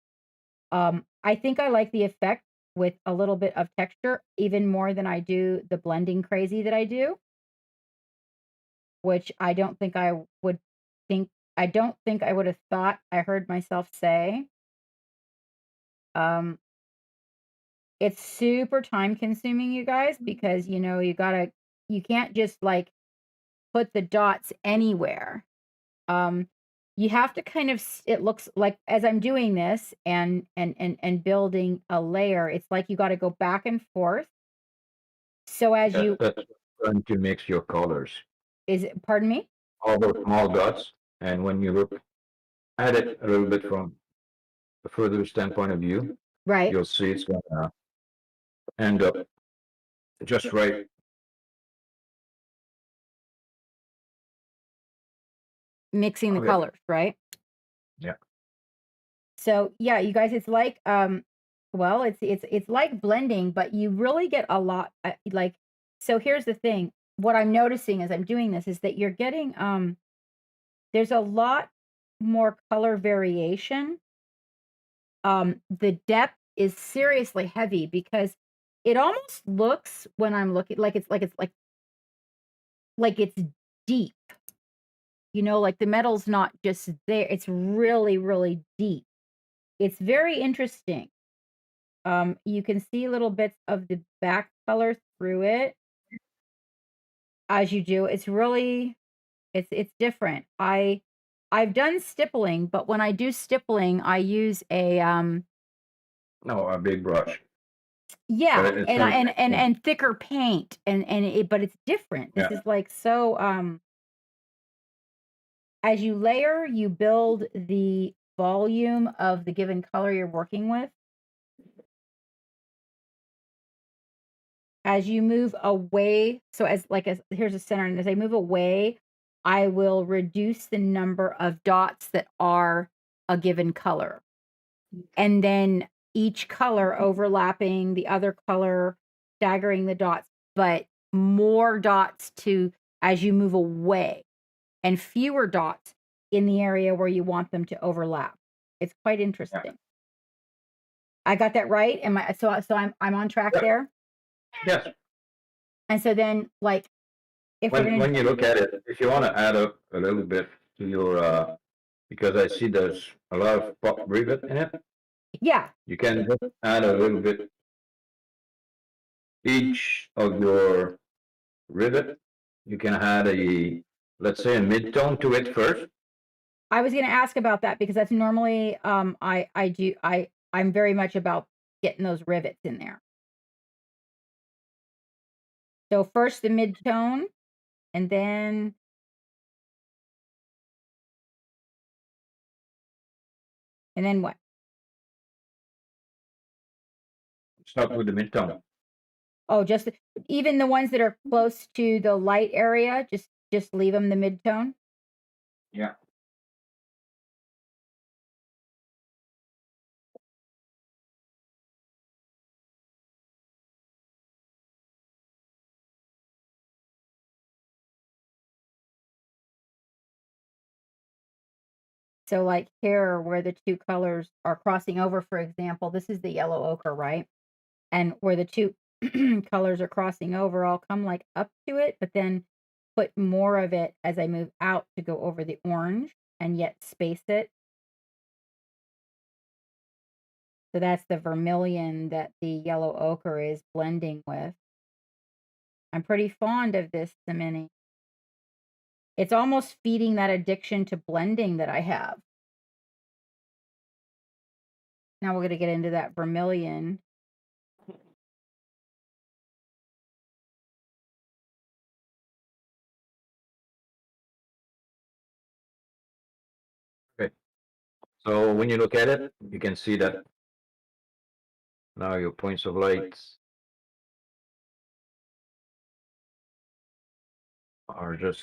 I think I like the effect with a little bit of texture even more than I do the blending crazy that I do, which I don't think I would think I don't think I would have thought I heard myself say. Um it's super time consuming, you guys, because you can't just like put the dots anywhere. Um you have to kind of it looks like as I'm doing this and building a layer, it's like you got to go back and forth. So as you That's going to mix your colors. is it pardon me? All those small dots, and when you look at it a little bit from a further standpoint of view, Right. you'll see it's going to end up just right. Mixing the Okay. colors, right? Yeah. So yeah, you guys, it's like well, it's like blending, but you really get a lot like so here's the thing. What I'm noticing as I'm doing this is that you're getting there's a lot more color variation. The depth is seriously heavy because it almost looks when I'm looking like it's deep. Like the metal's not just there. It's really, really deep. It's very interesting. You can see little bits of the back color through it as you do. It's really it's different. I've done stippling, but when I do stippling, I use a No, a big brush. yeah, But it's and not- and thicker paint but it's different. This Yeah. is like so as you layer, you build the volume of the given color you're working with. As you move away, so as here's a center, and as I move away, I will reduce the number of dots that are a given color. and then each color overlapping the other color, staggering the dots, but more dots to as you move away, and fewer dots in the area where you want them to overlap. It's quite Yeah. interesting. I got that right? Am I so I'm on track Yeah. there? Yes. And so then, like, if we're gonna When you look at it, if you want to add up a little bit to your, because I see there's a lot of pop rivet in it, yeah, you can just add a little bit each of your rivet. You can add let's say a mid-tone to it first. I was gonna ask about that because that's normally, I'm very much about getting those rivets in there. So first the mid-tone, and then what? Start with the mid-tone. Oh, just even the ones that are close to the light area, just leave them the mid-tone? Yeah. So, like, here where the 2 colors are crossing over, for example, this is the yellow ochre, right? And where the 2 colors are crossing over, I'll come, like, up to it, but then put more of it as I move out to go over the orange and yet space it. So that's the vermilion that the yellow ochre is blending with. I'm pretty fond of this Sammini. It's almost feeding that addiction to blending that I have. Now we're gonna get into that vermilion. Okay. So when you look at it, you can see that now your points of light are just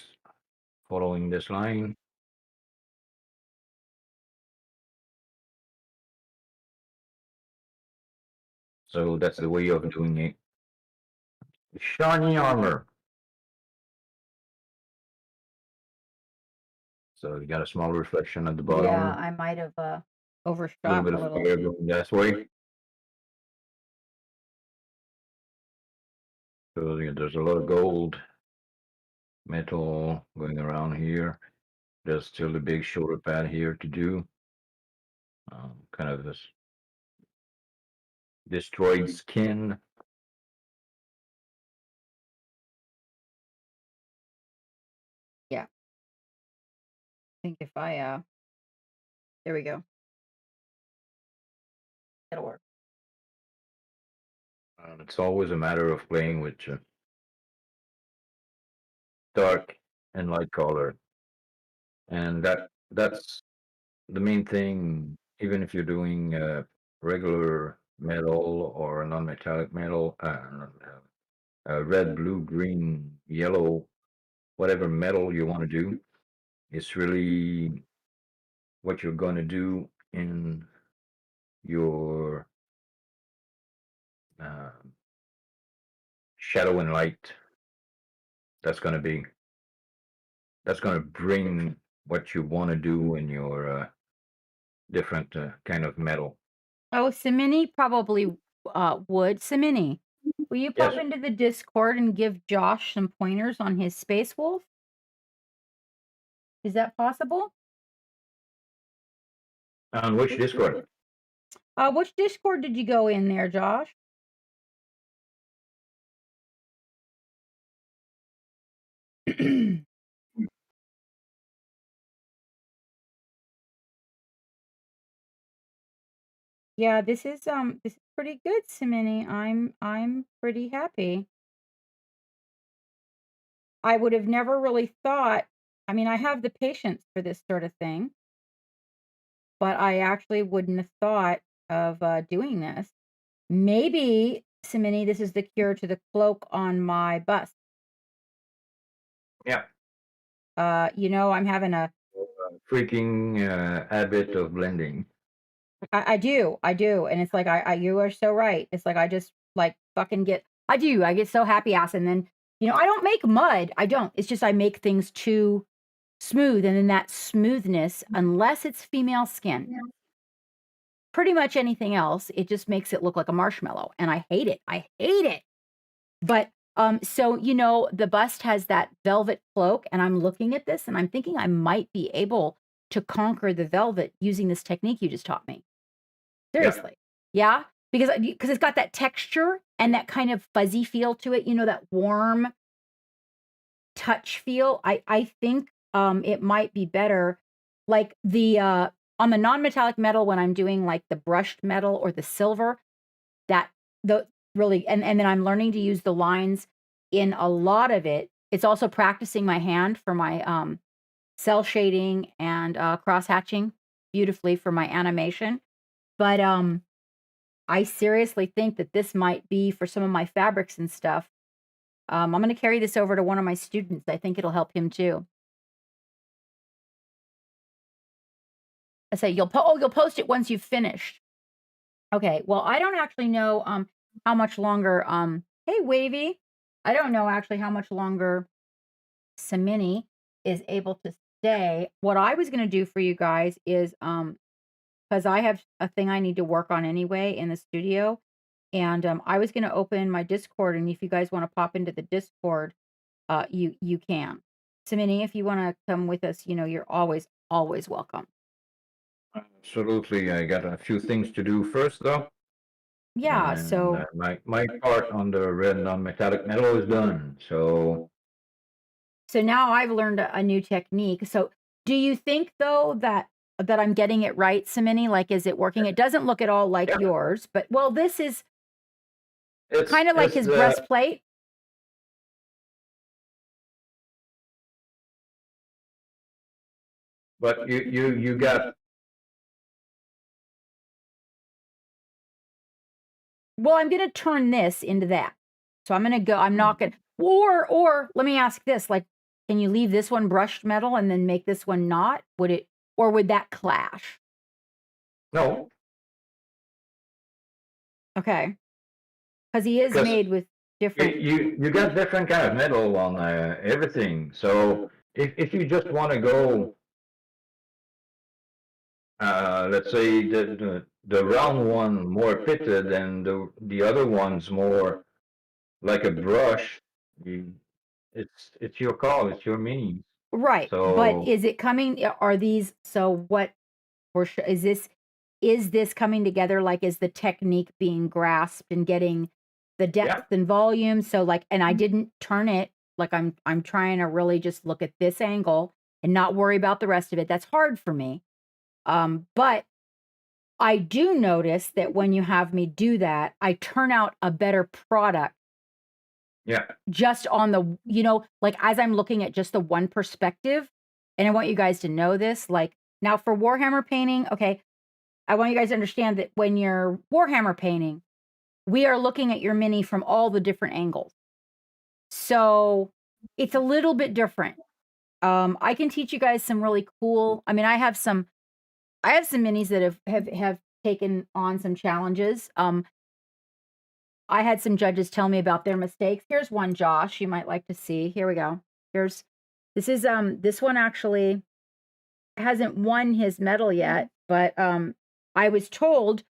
following this line. So that's the way of doing it. Shiny armor. So you got a small reflection at the bottom. Yeah, I might have A overshot little bit a of little. fire going that way. So there's a lot of gold metal going around here. There's still a big shoulder pad here to do. Kind of this destroyed skin. Yeah. I think if I there we go. It'll work. It's always a matter of playing with dark and light color, and that's the main thing. Even if you're doing regular metal or non-metallic metal, red, blue, green, yellow, whatever metal you want to do, it's really what you're going to do in your uh, shadow and light. That's going to bring what you want to do in your different kind of metal. Oh, Sammini probably would. Sammini, will you pop Yes. into the Discord and give Josh some pointers on his Space Wolf? Is that possible? On which Discord? Which Discord did you go in there, Josh? Yeah, this is pretty good, Sammini. I'm pretty happy. I would have never really thought. I mean, I have the patience for this sort of thing, but I actually wouldn't have thought of doing this. Maybe, Sammini, this is the cure to the cloak on my bust. Yeah. I'm having a Freaking habit of blending. I do, and it's like you are so right. It's like I just like fucking I get so happy ass, and then I don't make mud. I don't. It's just I make things too smooth, and then that smoothness, unless it's female skin, pretty much anything else, it just makes it look like a marshmallow, and I hate it. I hate it. But so the bust has that velvet cloak, and I'm looking at this, and I'm thinking I might be able to conquer the velvet using this technique you just taught me. Yeah. Seriously. Yeah? Because it's got that texture and that kind of fuzzy feel to it, that warm touch feel. I think it might be better. Like on the non-metallic metal, when I'm doing like the brushed metal or the silver, that the really and then I'm learning to use the lines in a lot of it. It's also practicing my hand for my cell shading and cross hatching beautifully for my animation. But I seriously think that this might be for some of my fabrics and stuff. I'm going to carry this over to one of my students. I think it'll help him too. I say you'll post it once you've finished. Okay. Well, I don't actually know how much longer hey Wavy. I don't know actually how much longer Sammini is able to stay. What I was going to do for you guys is because I have a thing I need to work on anyway in the studio. And I was going to open my Discord, and if you guys want to pop into the Discord, you can. Sammini, if you want to come with us, you're always welcome. Absolutely. I got a few things to do first, though. Yeah. And So my part on the red non-metallic metal is done. So now I've learned a new technique. So do you think though that I'm getting it right, Sammini? Like, is it working? It doesn't look at all like yeah, yours, but well, this is it's kind of like his breastplate. but you got Well, I'm going to turn this into that. So I'm going to go, I'm not going to, or let me ask this, like, can you leave this one brushed metal and then make this one not? Or would that clash? no, Okay. Because he is because made with different. you got different kind of metal on everything. So if you just want to go, let's say the round one more pitted and the other one's more like a brush, you, it's your call, it's your means. Right. But So is it coming? Are these, so what, is this coming together? Like, is the technique being grasped and getting the yeah, depth and volume? So like, and I didn't turn it, like I'm trying to really just look at this angle and not worry about the rest of it. That's hard for me. But I do notice that when you have me do that, I turn out a better product yeah, just on the, like as I'm looking at just the one perspective. And I want you guys to know this. Like now for Warhammer painting, okay, I want you guys to understand that when you're Warhammer painting, we are looking at your mini from all the different angles. So it's a little bit different. I can teach you guys some really cool, I mean, I have some minis that have taken on some challenges. I had some judges tell me about their mistakes. Here's one, Josh, you might like to see. Here we go. This one actually hasn't won his medal yet, but I was told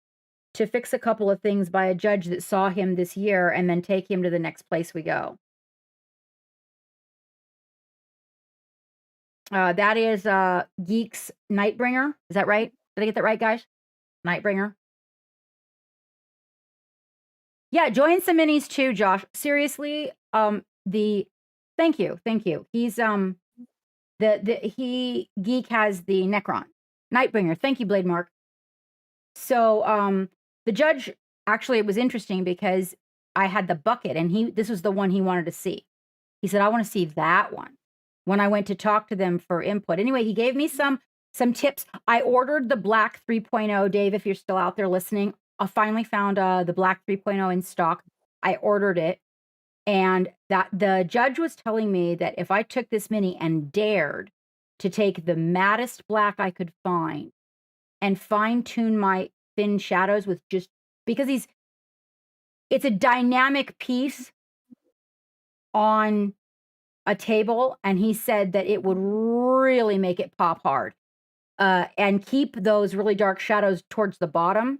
to fix a couple of things by a judge that saw him this year and then take him to the next place we go. That is Geek's Nightbringer. Is that right? Did I get that right, guys? Nightbringer. Yeah, join some minis too, Josh. Seriously, thank you. He's Geek has the Necron. Nightbringer. Thank you, Blade Mark. So the judge, actually it was interesting because I had the bucket and this was the one he wanted to see. He said, I want to see that one. When I went to talk to them for input. Anyway, he gave me some tips. I ordered the Black 3.0, Dave, if you're still out there listening. I finally found the Black 3.0 in stock. I ordered it. And that the judge was telling me that if I took this mini and dared to take the mattest black I could find and fine tune my thin shadows with just because it's a dynamic piece on a table, and he said that it would really make it pop hard. And keep those really dark shadows towards the bottom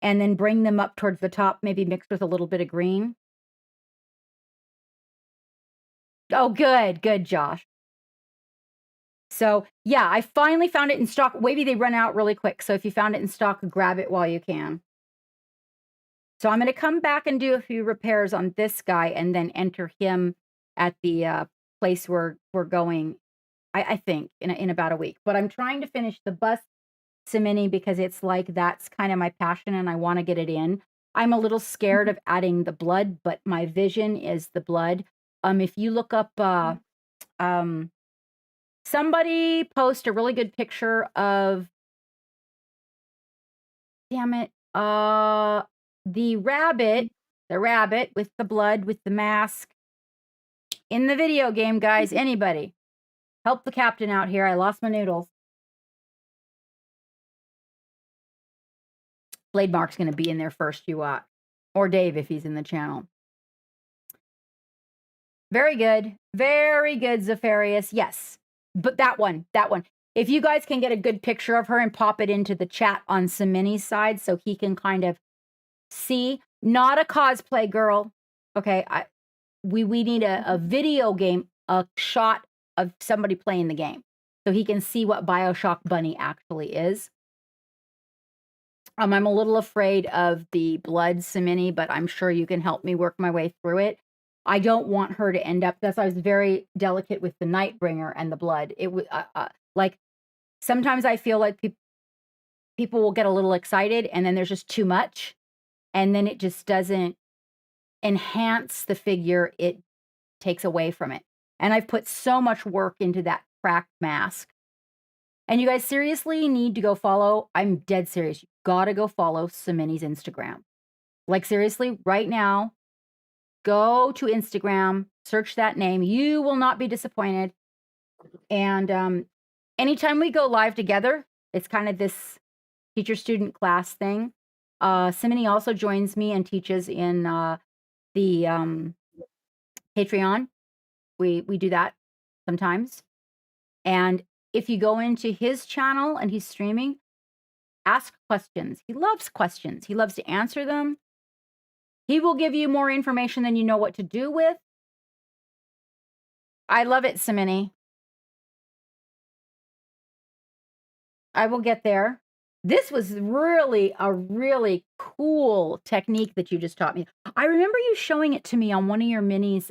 and then bring them up towards the top, maybe mixed with a little bit of green. Oh, good, Josh. So yeah, I finally found it in stock. Maybe they run out really quick. So if you found it in stock, grab it while you can. So I'm going to come back and do a few repairs on this guy and then enter him at the place we're going, I think, in about a week. But I'm trying to finish the bust Sammini because it's like that's kind of my passion and I want to get it in. I'm a little scared of adding the blood, but my vision is the blood. If you look up, somebody post a really good picture of, damn it, the rabbit with the blood, with the mask in the video game, guys. Anybody help the captain out here. I lost my noodles. Blade Mark's going to be in there first, you watch. Or Dave if he's in the channel. Very good, Zephyrius. Yes, but that one. If you guys can get a good picture of her and pop it into the chat on Sammini's side so he can kind of see. Not a cosplay girl. Okay, we need a video game, a shot of somebody playing the game so he can see what BioShock Bunny actually is. I'm a little afraid of the blood, Sammini, but I'm sure you can help me work my way through it. I don't want her to end up. That's why I was very delicate with the Nightbringer and the blood. It was like sometimes I feel like people will get a little excited, and then there's just too much, and then it just doesn't enhance the figure. It takes away from it. And I've put so much work into that cracked mask. And you guys seriously need to go follow. I'm dead serious. You gotta go follow Sammini's Instagram. Like seriously, right now, go to Instagram, search that name. You will not be disappointed. And anytime we go live together, it's kind of this teacher-student class thing. Sammini also joins me and teaches in the Patreon. We do that sometimes. And if you go into his channel and he's streaming, ask questions. He loves questions. He loves to answer them. He will give you more information than you know what to do with. I love it, Sammini. I will get there. This was really a really cool technique that you just taught me. I remember you showing it to me on one of your minis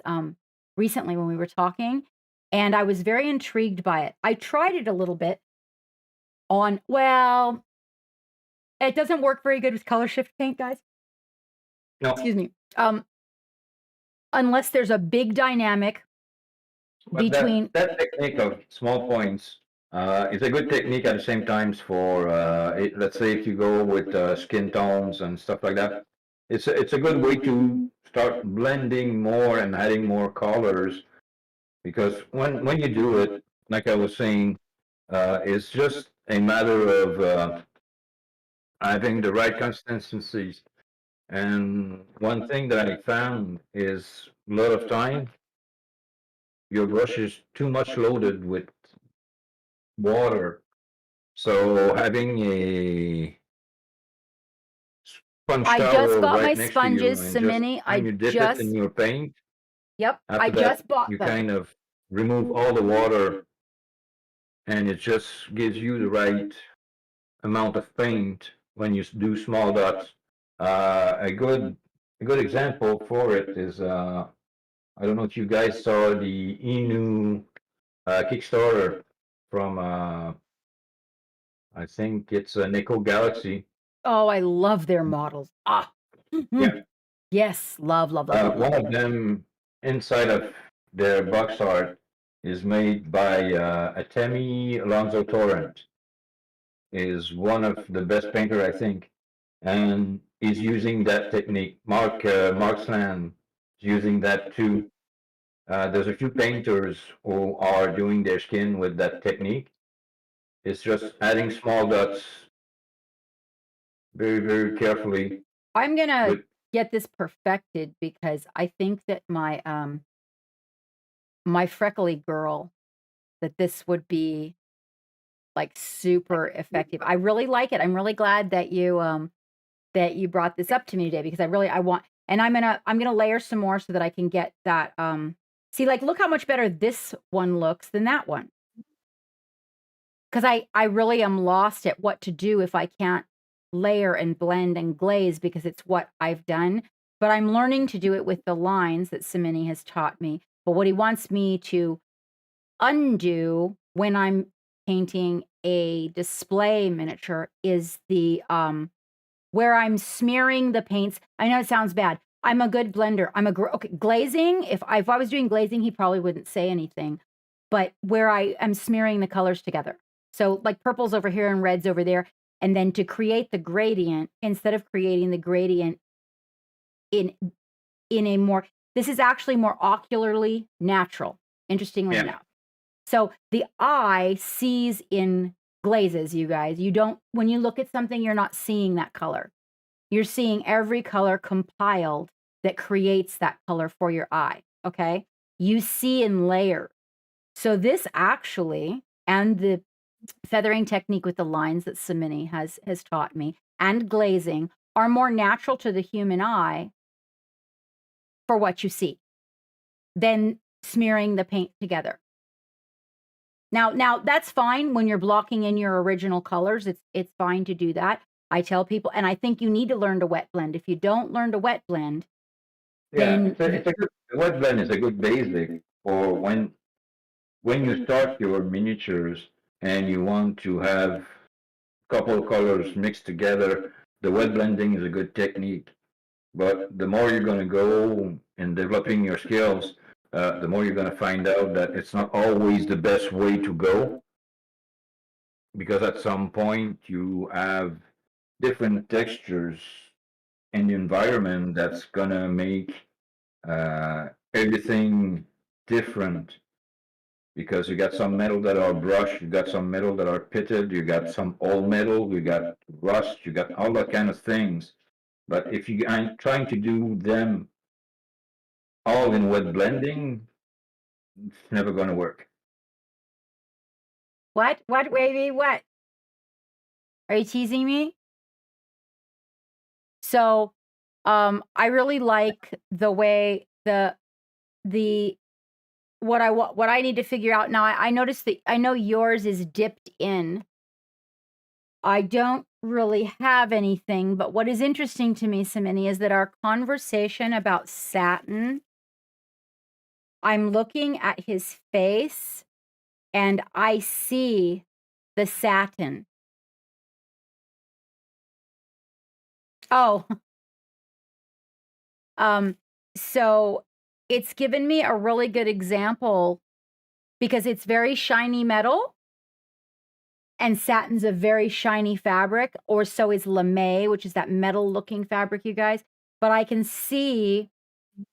recently when we were talking, and I was very intrigued by it. I tried it a little bit on, well, it doesn't work very good with color shift paint, guys. No. Excuse me. Unless there's a big dynamic But between... that technique of small points is a good technique at the same time for, let's say if you go with skin tones and stuff like that. It's a good way to start blending more and adding more colors, because when you do it, like I was saying, it's just a matter of having the right consistencies. And one thing that I found is a lot of time your brush is too much loaded with water. So having a sponge I towel just got right my next sponges, to you, and Sammini. just when you dip it in your paint, Yep, after I that, just bought you them. kind of remove all the water, and it just gives you the right amount of paint when you do small dots. A good example for it is I don't know if you guys saw the Inu Kickstarter from I think it's Neko Galaxy. Oh, I love their models. Ah. Yeah. Yes, love. One of them inside of their box art is made by Atemi Alonso Torrent. Is one of the best painter, I think, and he's using that technique. Mark Slan is using that too. There's a few painters who are doing their skin with that technique. It's just adding small dots very, very carefully I'm gonna with, get this perfected because I think that my freckly girl, that this would be like super effective. I really like it. I'm really glad that you brought this up to me today because I want, and I'm gonna layer some more so that I can get that see, like, look how much better this one looks than that one. Because I really am lost at what to do if I can't layer and blend and glaze because it's what I've done. But I'm learning to do it with the lines that Sammini has taught me. But what he wants me to undo when I'm painting a display miniature is the where I'm smearing the paints. I know it sounds bad. I'm a good blender. Okay, glazing. If I was doing glazing, he probably wouldn't say anything. But where I am smearing the colors together. So like purples over here and reds over there, and then to create the gradient instead of creating the gradient in a more, this is actually more ocularly natural, interestingly yeah, enough. So the eye sees in glazes, you guys. You don't, when you look at something, you're not seeing that color. You're seeing every color compiled that creates that color for your eye. Okay. You see in layers. So this actually, and the feathering technique with the lines that Sammini has taught me, and glazing are more natural to the human eye for what you see than smearing the paint together. Now that's fine when you're blocking in your original colors. It's fine to do that. I tell people, and I think you need to learn to wet blend. If you don't learn to wet blend, yeah. then It's a good, the wet blend is a good basic for when you start your miniatures and you want to have a couple of colors mixed together. The wet blending is a good technique. But the more you're going to go in developing your skills, the more you're going to find out that it's not always the best way to go, because at some point you have different textures in the environment that's going to make everything different. Because you got some metal that are brushed, you got some metal that are pitted, you got some old metal, you got rust, you got all that kind of things. But if you are trying to do them all in wet blending, it's never going to work. what, wavy, what? Are you teasing me? So, I really like the way the what I need to figure out now. I noticed that I know yours is dipped in. I don't really have anything, but what is interesting to me, Sammini, is that our conversation about satin, I'm looking at his face and I see the satin. Oh, um, so it's given me a really good example because it's very shiny metal and satin's a very shiny fabric, or so is lame, which is that metal looking fabric, you guys. But I can see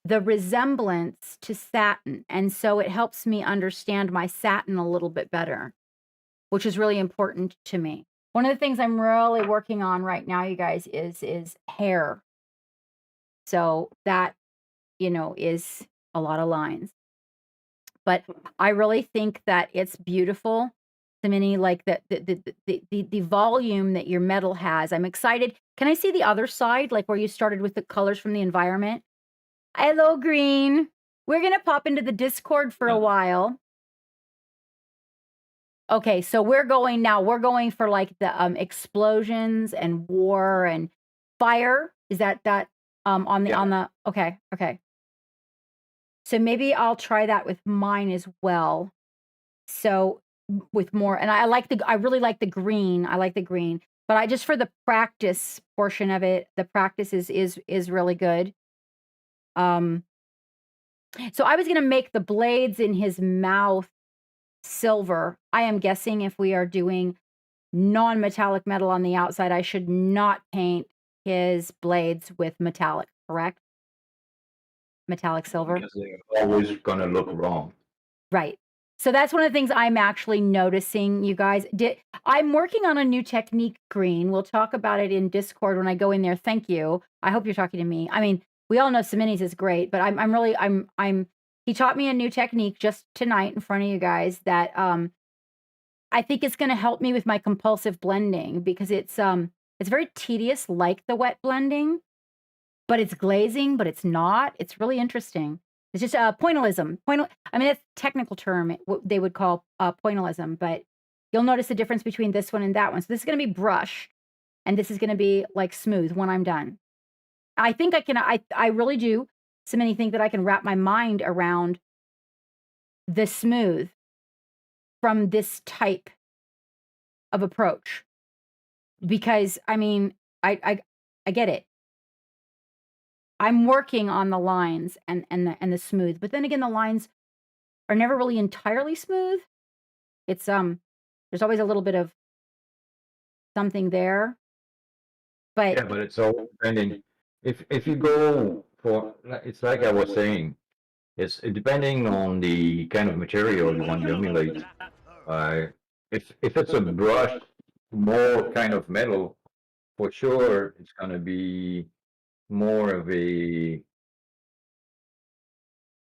the resemblance to satin. And so it helps me understand my satin a little bit better, which is really important to me. One of the things I'm really working on right now, you guys, is hair. So that, is a lot of lines. But I really think that it's beautiful. Sammini, like the volume that your metal has. I'm excited. Can I see the other side, like where you started with the colors from the environment? Hello, Green. We're gonna pop into the Discord for a while. Okay, so we're going for like the explosions and war and fire. Is that on the Yeah. on the okay. So maybe I'll try that with mine as well. So with more, and I really like the green. I like the green, but I just for the practice portion of it, the practice is really good. Um, so I was gonna make the blades in his mouth silver. I am guessing if we are doing non-metallic metal on the outside, I should not paint his blades with metallic, correct? Metallic silver. Because they're always going to look wrong. Right. So that's one of the things I'm actually noticing, you guys. I'm working on a new technique, Green. We'll talk about it in Discord when I go in there. Thank you. I hope you're talking to me. I mean, we all know Sammini's is great, but he taught me a new technique just tonight in front of you guys that I think it's going to help me with my compulsive blending because it's very tedious like the wet blending, but it's glazing, but it's not. It's really interesting. It's just pointillism. I mean, that's a technical term, what they would call pointillism, but you'll notice the difference between this one and that one. So this is going to be brush, and this is going to be like smooth when I'm done. I think I can, I really do, Sammini, think that I can wrap my mind around the smooth from this type of approach. Because, I mean, I get it. I'm working on the lines and the smooth, but then again, the lines are never really entirely smooth. It's there's always a little bit of something there. But Yeah, but it's all depending. If you go for, it's like I was saying, it's depending on the kind of material you want to emulate. If it's a brush, more kind of metal, for sure, it's gonna be more of a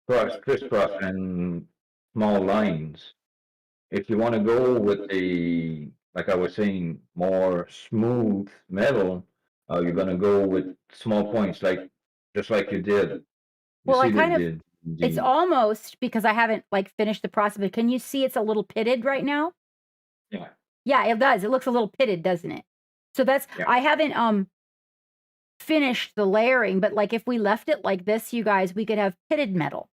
crisscross and small lines. If you want to go with a, like I was saying, more smooth metal, you're gonna go with small points, like just like you did. You well, I see kind of, the it's almost because I haven't like finished the process, but can you see it's a little pitted right now? yeah. Yeah, it does. It looks a little pitted, doesn't it? So that's, Yeah. I haven't finished the layering, but like if we left it like this, you guys, we could have pitted metal.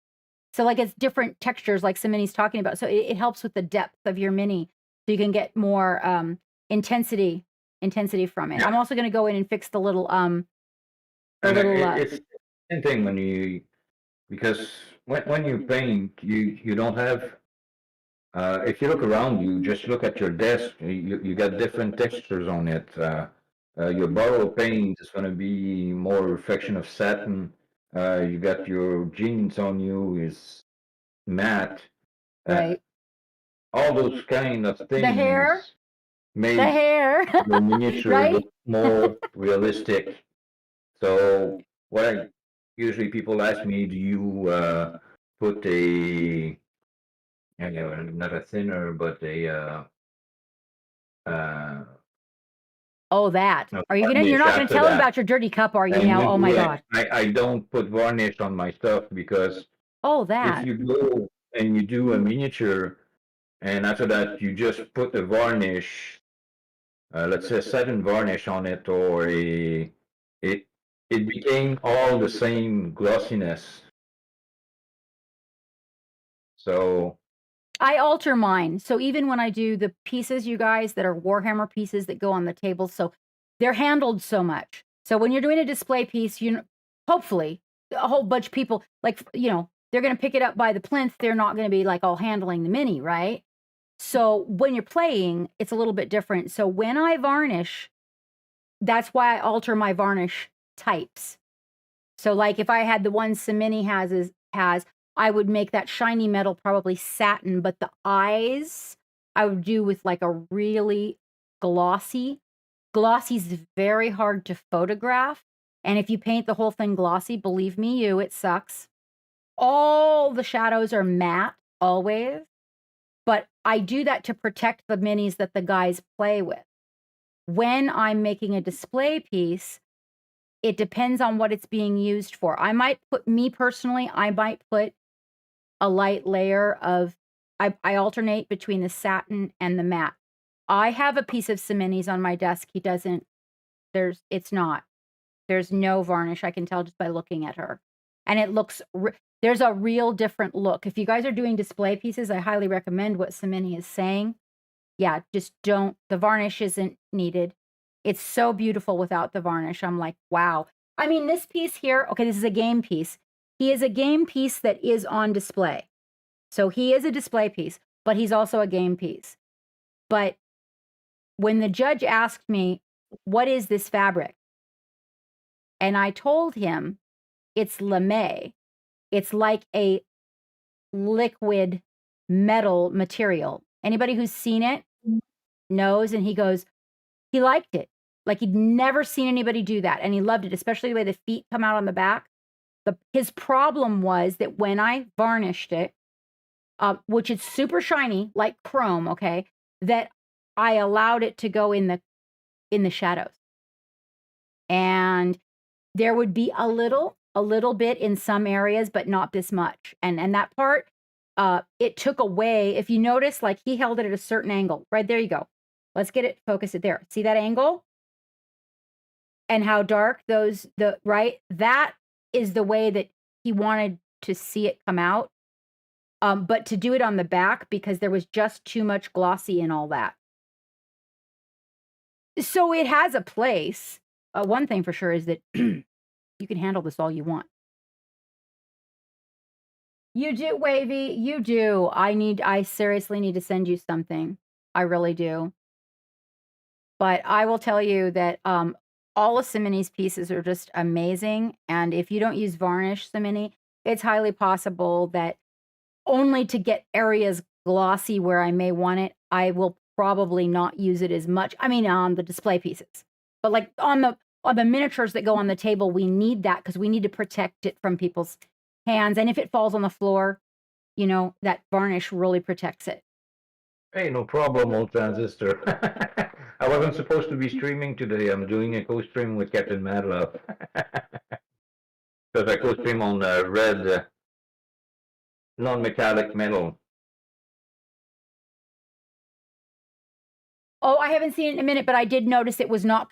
So like it's different textures like Sammini's talking about. So it helps with the depth of your mini. So you can get more intensity from it. Yeah. I'm also going to go in and fix the little It's the same thing when you, because when you paint, you don't have, if you look around you, just look at your desk, you got different textures on it. Your borrow paint is going to be more reflection of satin. You got your jeans on you is matte. right. All those kind of things The hair, make the hair, your miniature right? look more realistic. So what usually people ask me, do you put a, not a thinner, but a Oh, that. no, Are you gonna? You're varnish not gonna after tell him that. about your dirty cup, are you And now? Oh my God. I don't put varnish on my stuff because Oh, if that. you go and you do a miniature and after that you just put the varnish, let's say satin varnish on it, or it became all the same glossiness. So I alter mine. So even when I do the pieces, you guys, that are Warhammer pieces that go on the table, so they're handled so much. So when you're doing a display piece, hopefully a whole bunch of people, like, they're going to pick it up by the plinth. They're not going to be like all handling the mini, right? So when you're playing, it's a little bit different. So when I varnish, that's why I alter my varnish types. So like if I had the one Sammini has, I would make that shiny metal probably satin, but the eyes I would do with like a really glossy. Glossy is very hard to photograph. And if you paint the whole thing glossy, believe me, it sucks. All the shadows are matte always. But I do that to protect the minis that the guys play with. When I'm making a display piece, it depends on what it's being used for. I might put a light layer of, I alternate between the satin and the matte. I have a piece of Sammini's on my desk. He doesn't, there's no varnish. I can tell just by looking at her. And it looks, there's a real different look. If you guys are doing display pieces, I highly recommend what Sammini is saying. Yeah, just don't, the varnish isn't needed. It's so beautiful without the varnish. I'm like, wow. I mean, this piece here, okay, this is a game piece. He is a game piece that is on display. So he is a display piece, but he's also a game piece. But when the judge asked me, what is this fabric? And I told him it's lame. It's like a liquid metal material. Anybody who's seen it knows, and he goes, he liked it. Like he'd never seen anybody do that, and he loved it, especially the way the feet come out on the back. His problem was that when I varnished it, which is super shiny, like chrome, okay, that I allowed it to go in the shadows. And there would be a little bit in some areas, but not this much. And that part, it took away, if you notice, like he held it at a certain angle. Right, there you go. Let's get it focused there. See that angle? And how dark right? That is the way that he wanted to see it come out. But to do it on the back, because there was just too much glossy and all that. So it has a place. One thing for sure is that you can handle this all you want. You do, Wavy. You do. I seriously need to send you something. I really do. But I will tell you that all of Sammini's pieces are just amazing. And if you don't use varnish, Sammini, it's highly possible that only to get areas glossy where I may want it, I will probably not use it as much. I mean, on the display pieces. But like on the miniatures that go on the table, we need that because we need to protect it from people's hands. And if it falls on the floor, you know, that varnish really protects it. Hey, no problem, old transistor. I wasn't supposed to be streaming today. I'm doing a co-stream with Captain Madlove. Because I co-stream on red non-metallic metal. Oh, I haven't seen it in a minute, but I did notice it was not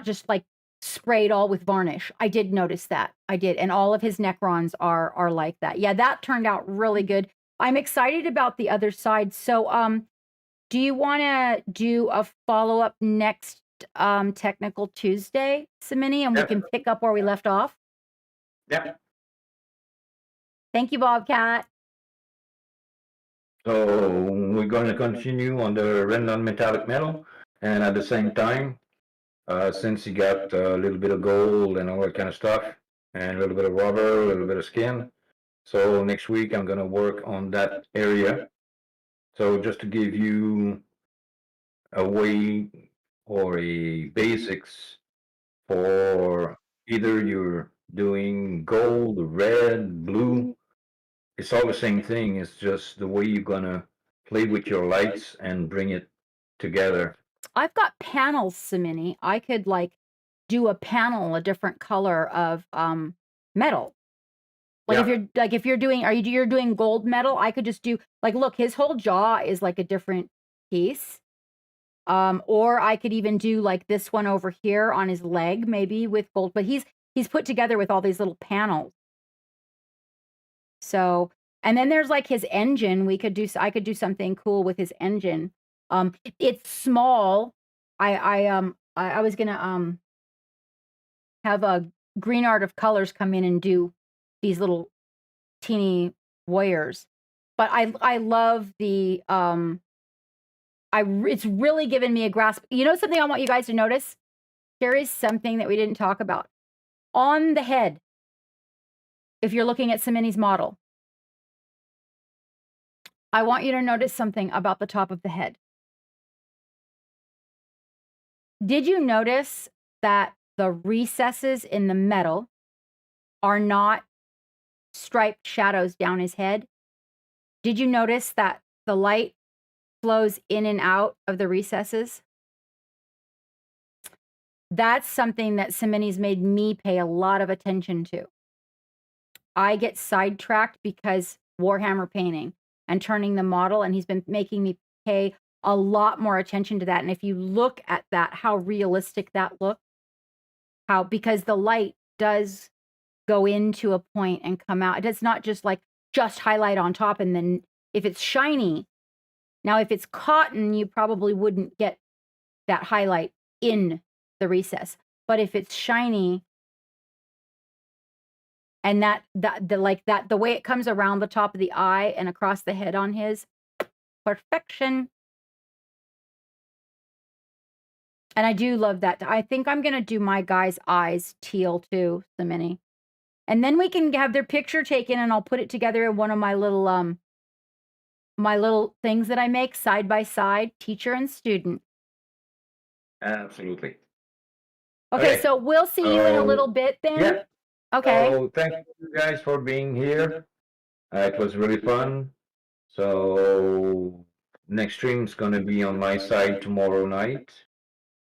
just like sprayed all with varnish. I did notice that. I did. And all of his Necrons are like that. Yeah, that turned out really good. I'm excited about the other side. So do you want to do a follow-up next Technical Tuesday, Sammini, and we can pick up where we left off? Yep. Thank you, Bobcat. So we're going to continue on the red non-metallic metal, and at the same time, since you got a little bit of gold and all that kind of stuff, and a little bit of rubber, a little bit of skin. So next week I'm going to work on that area. So just to give you a way or a basics for either you're doing gold, red, blue, it's all the same thing. It's just the way you're going to play with your lights and bring it together. I've got panels, Sammini. I could like do a panel, a different color of metal. Like if you're doing you're doing gold metal, I could just do like, look, his whole jaw is like a different piece. Or I could even do like this one over here on his leg, maybe with gold, but he's put together with all these little panels. So, and then there's like his engine. I could do something cool with his engine. It's small. I was gonna have a Green Art of Colors come in and do these little teeny warriors, but I love the it's really given me a grasp. You know something I want you guys to notice? There is something that we didn't talk about on the head. If you're looking at Sammini's model, I want you to notice something about the top of the head. Did you notice that the recesses in the metal are not striped shadows down his head? Did you notice that the light flows in and out of the recesses? That's something that Sammini's made me pay a lot of attention to. I get sidetracked because Warhammer painting and turning the model, and he's been making me pay a lot more attention to that. And if you look at that, how realistic that looks, because the light does go into a point and come out. It's not just like just highlight on top, and then if it's shiny, now if it's cotton, you probably wouldn't get that highlight in the recess. But if it's shiny, and the way it comes around the top of the eye and across the head on his, perfection. And I do love that. I think I'm going to do my guy's eyes teal too, Sammini. And then we can have their picture taken, and I'll put it together in one of my little my little things that I make side by side, teacher and student. Absolutely. Okay, Okay. so we'll see you in a little bit then. Yeah. Okay. So thank you guys for being here. It was really fun. So next stream's gonna be on my side tomorrow night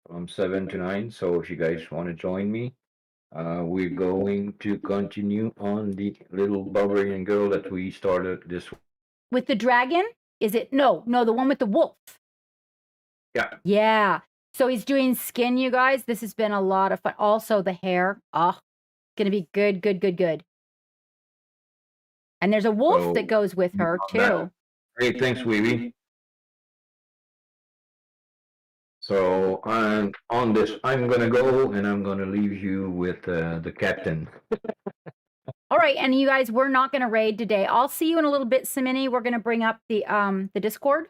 from 7 to 9. So if you guys want to join me, we're going to continue on the little barbarian girl that we started this. With the dragon? Is it? No, the one with the wolf. Yeah. Yeah. So he's doing skin, you guys. This has been a lot of fun. Also the hair. Oh, gonna be good, good, good, good. And there's a wolf So, that goes with her on too. that- Great, thanks, Weeby. So on this, I'm gonna go and I'm gonna leave you with the captain. All right, and you guys, we're not gonna raid today. I'll see you in a little bit, Sammini. We're gonna bring up the Discord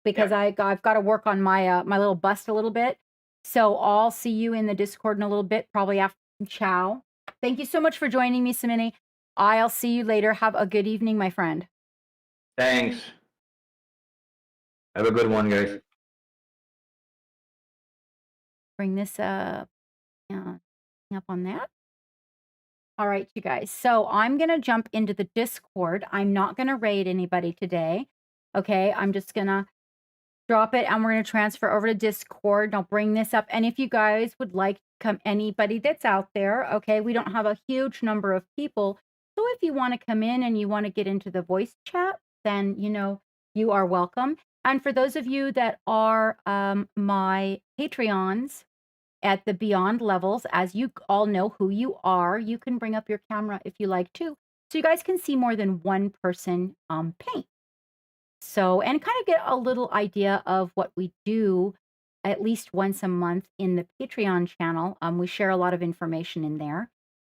because I've got to work on my my little bust a little bit. So I'll see you in the Discord in a little bit, probably after chow. Thank you so much for joining me, Sammini. I'll see you later. Have a good evening, my friend. Thanks. Have a good one, guys. Bring this up on that. All right, you guys. So I'm going to jump into the Discord. I'm not going to raid anybody today. Okay, I'm just going to drop it and we're going to transfer over to Discord. I'll bring this up. And if you guys would like to come, anybody that's out there, okay, we don't have a huge number of people. So if you want to come in and you want to get into the voice chat, then, you are welcome. And for those of you that are my Patreons, at the beyond levels, as you all know who you are, you can bring up your camera if you like to, so you guys can see more than one person paint. So, and kind of get a little idea of what we do at least once a month in the Patreon channel. We share a lot of information in there.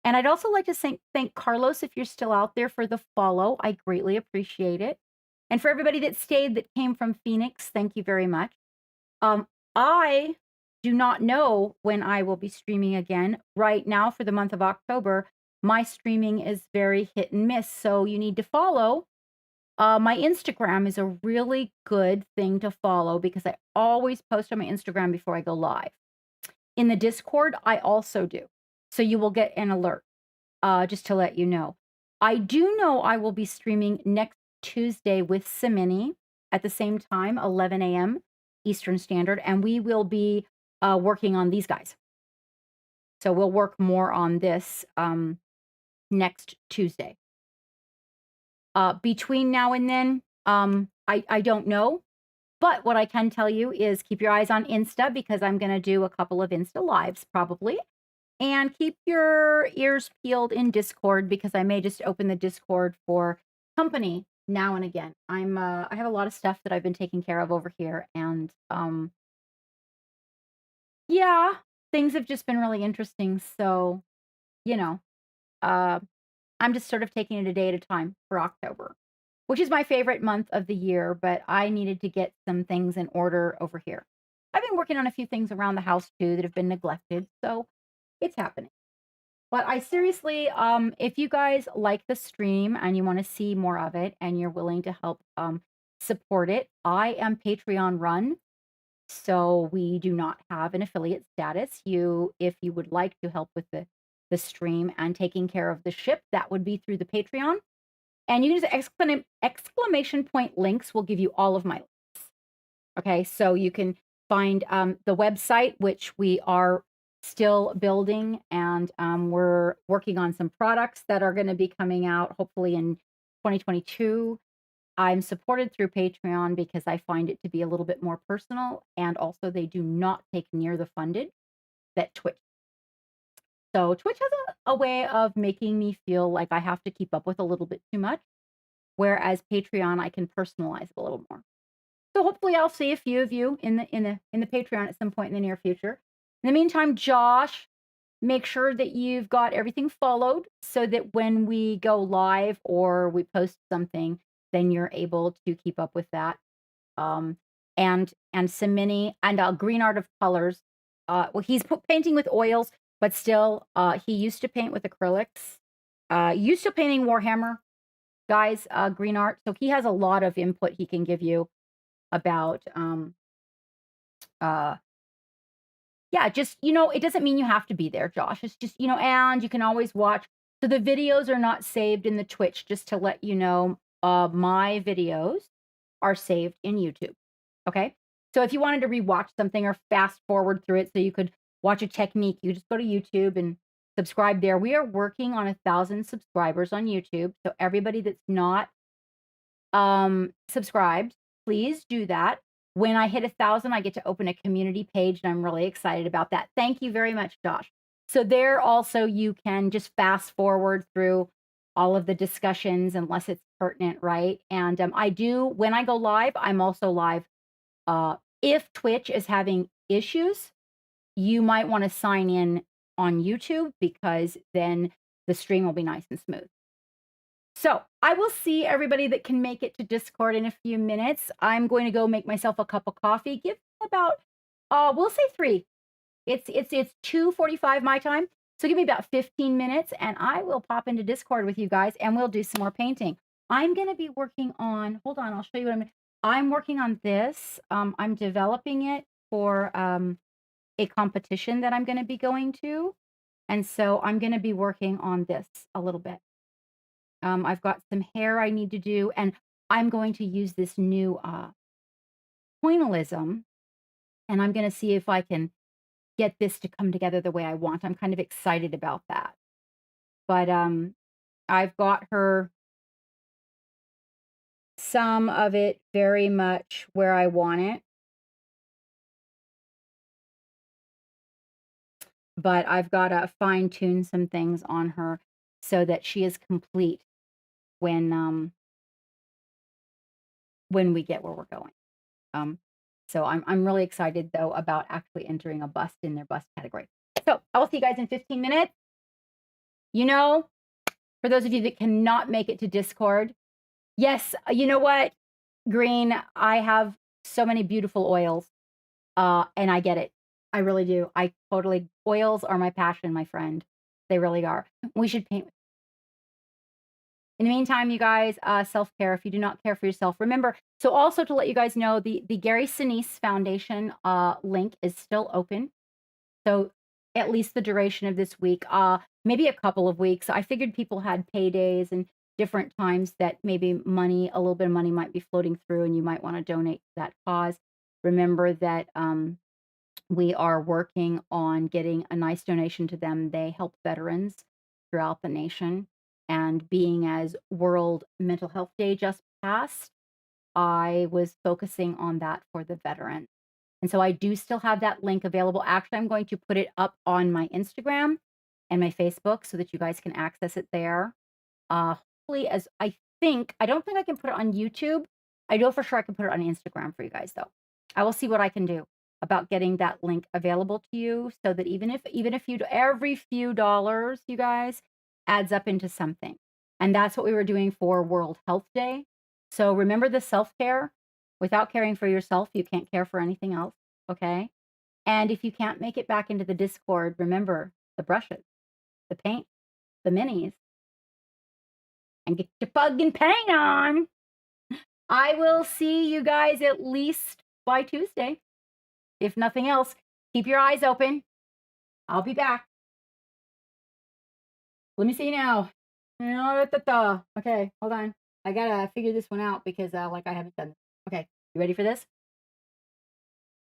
And I'd also like to thank Carlos, if you're still out there, for the follow. I greatly appreciate it. And for everybody that stayed, that came from Phoenix, thank you very much. I do not know when I will be streaming again. Right now, for the month of October, my streaming is very hit and miss. So you need to follow. My Instagram is a really good thing to follow because I always post on my Instagram before I go live. In the Discord, I also do. So you will get an alert, just to let you know. I do know I will be streaming next Tuesday with Sammini at the same time, 11 a.m. Eastern Standard, and we will be working on these guys. So we'll work more on this next Tuesday. Between now and then, I don't know. But what I can tell you is keep your eyes on Insta because I'm going to do a couple of Insta lives probably. And keep your ears peeled in Discord because I may just open the Discord for company now and again. I have a lot of stuff that I've been taking care of over here, and yeah, things have just been really interesting. So, I'm just sort of taking it a day at a time for October, which is my favorite month of the year, but I needed to get some things in order over here. I've been working on a few things around the house too that have been neglected, so it's happening. But I seriously, if you guys like the stream and you want to see more of it and you're willing to help support it, I am Patreon run. So we do not have an affiliate status. If you would like to help with the stream and taking care of the ship, that would be through the Patreon. And you can use exclamation point links will give you all of my links. Okay, so you can find the website, which we are still building, and we're working on some products that are going to be coming out hopefully in 2022. I'm supported through Patreon because I find it to be a little bit more personal, and also they do not take near the funded that Twitch. So Twitch has a way of making me feel like I have to keep up with a little bit too much, whereas Patreon I can personalize it a little more. So hopefully I'll see a few of you in the Patreon at some point in the near future. In the meantime, Josh, make sure that you've got everything followed so that when we go live or we post something, then you're able to keep up with that. And Sammini and Green Art of Colors. Well, he's painting with oils, but still, he used to paint with acrylics. Used to painting Warhammer, guys, Green Art. So he has a lot of input he can give you about uh yeah, just it doesn't mean you have to be there, Josh. It's just, and you can always watch. So the videos are not saved in the Twitch, just to let you know. My videos are saved in YouTube. Okay. So if you wanted to rewatch something or fast forward through it so you could watch a technique, you just go to YouTube and subscribe there. We are working on 1,000 subscribers on YouTube. So everybody that's not subscribed, please do that. When I hit 1,000, I get to open a community page, and I'm really excited about that. Thank you very much, Josh. So there also you can just fast forward through all of the discussions unless it's pertinent, right? And I do, when I go live, I'm also live. If Twitch is having issues, you might want to sign in on YouTube, because then the stream will be nice and smooth. So I will see everybody that can make it to Discord in a few minutes. I'm going to go make myself a cup of coffee. Give me about, we'll say 3. It's 2:45 my time. So give me about 15 minutes, and I will pop into Discord with you guys, and we'll do some more painting. I'm going to be working on, hold on, I'll show you what I'm working on this. I'm developing it for a competition that I'm going to be going to. And so I'm going to be working on this a little bit. I've got some hair I need to do, and I'm going to use this new pointillism, and I'm going to see if I can get this to come together the way I want. I'm kind of excited about that. But I've got her some of it very much where I want it. But I've got to fine tune some things on her so that she is complete when we get where we're going. So I'm really excited though about actually entering a bust in their bust category. So I will see you guys in 15 minutes. For those of you that cannot make it to Discord, yes, you know what, Green, I have so many beautiful oils, and I get it. I really do. Oils are my passion, my friend. They really are. We should paint. In the meantime, you guys, self-care. If you do not care for yourself, remember. So also to let you guys know, the Gary Sinise Foundation link is still open. So at least the duration of this week, maybe a couple of weeks. I figured people had paydays and different times that maybe a little bit of money might be floating through, and you might want to donate to that cause. Remember that we are working on getting a nice donation to them. They help veterans throughout the nation. And being as World Mental Health Day just passed, I was focusing on that for the veterans. And so I do still have that link available. Actually, I'm going to put it up on my Instagram and my Facebook so that you guys can access it there. Hopefully, I don't think I can put it on YouTube. I know for sure I can put it on Instagram for you guys, though. I will see what I can do about getting that link available to you, so that even if every few dollars, you guys, adds up into something. And that's what we were doing for World Health Day. So remember the self-care. Without caring for yourself, you can't care for anything else, okay? And if you can't make it back into the Discord, remember the brushes, the paint, the minis, and get your fucking paint on. I will see you guys at least by Tuesday. If nothing else, keep your eyes open. I'll be back. Let me see now. Okay, hold on. I gotta figure this one out because I haven't done this. Okay, you ready for this?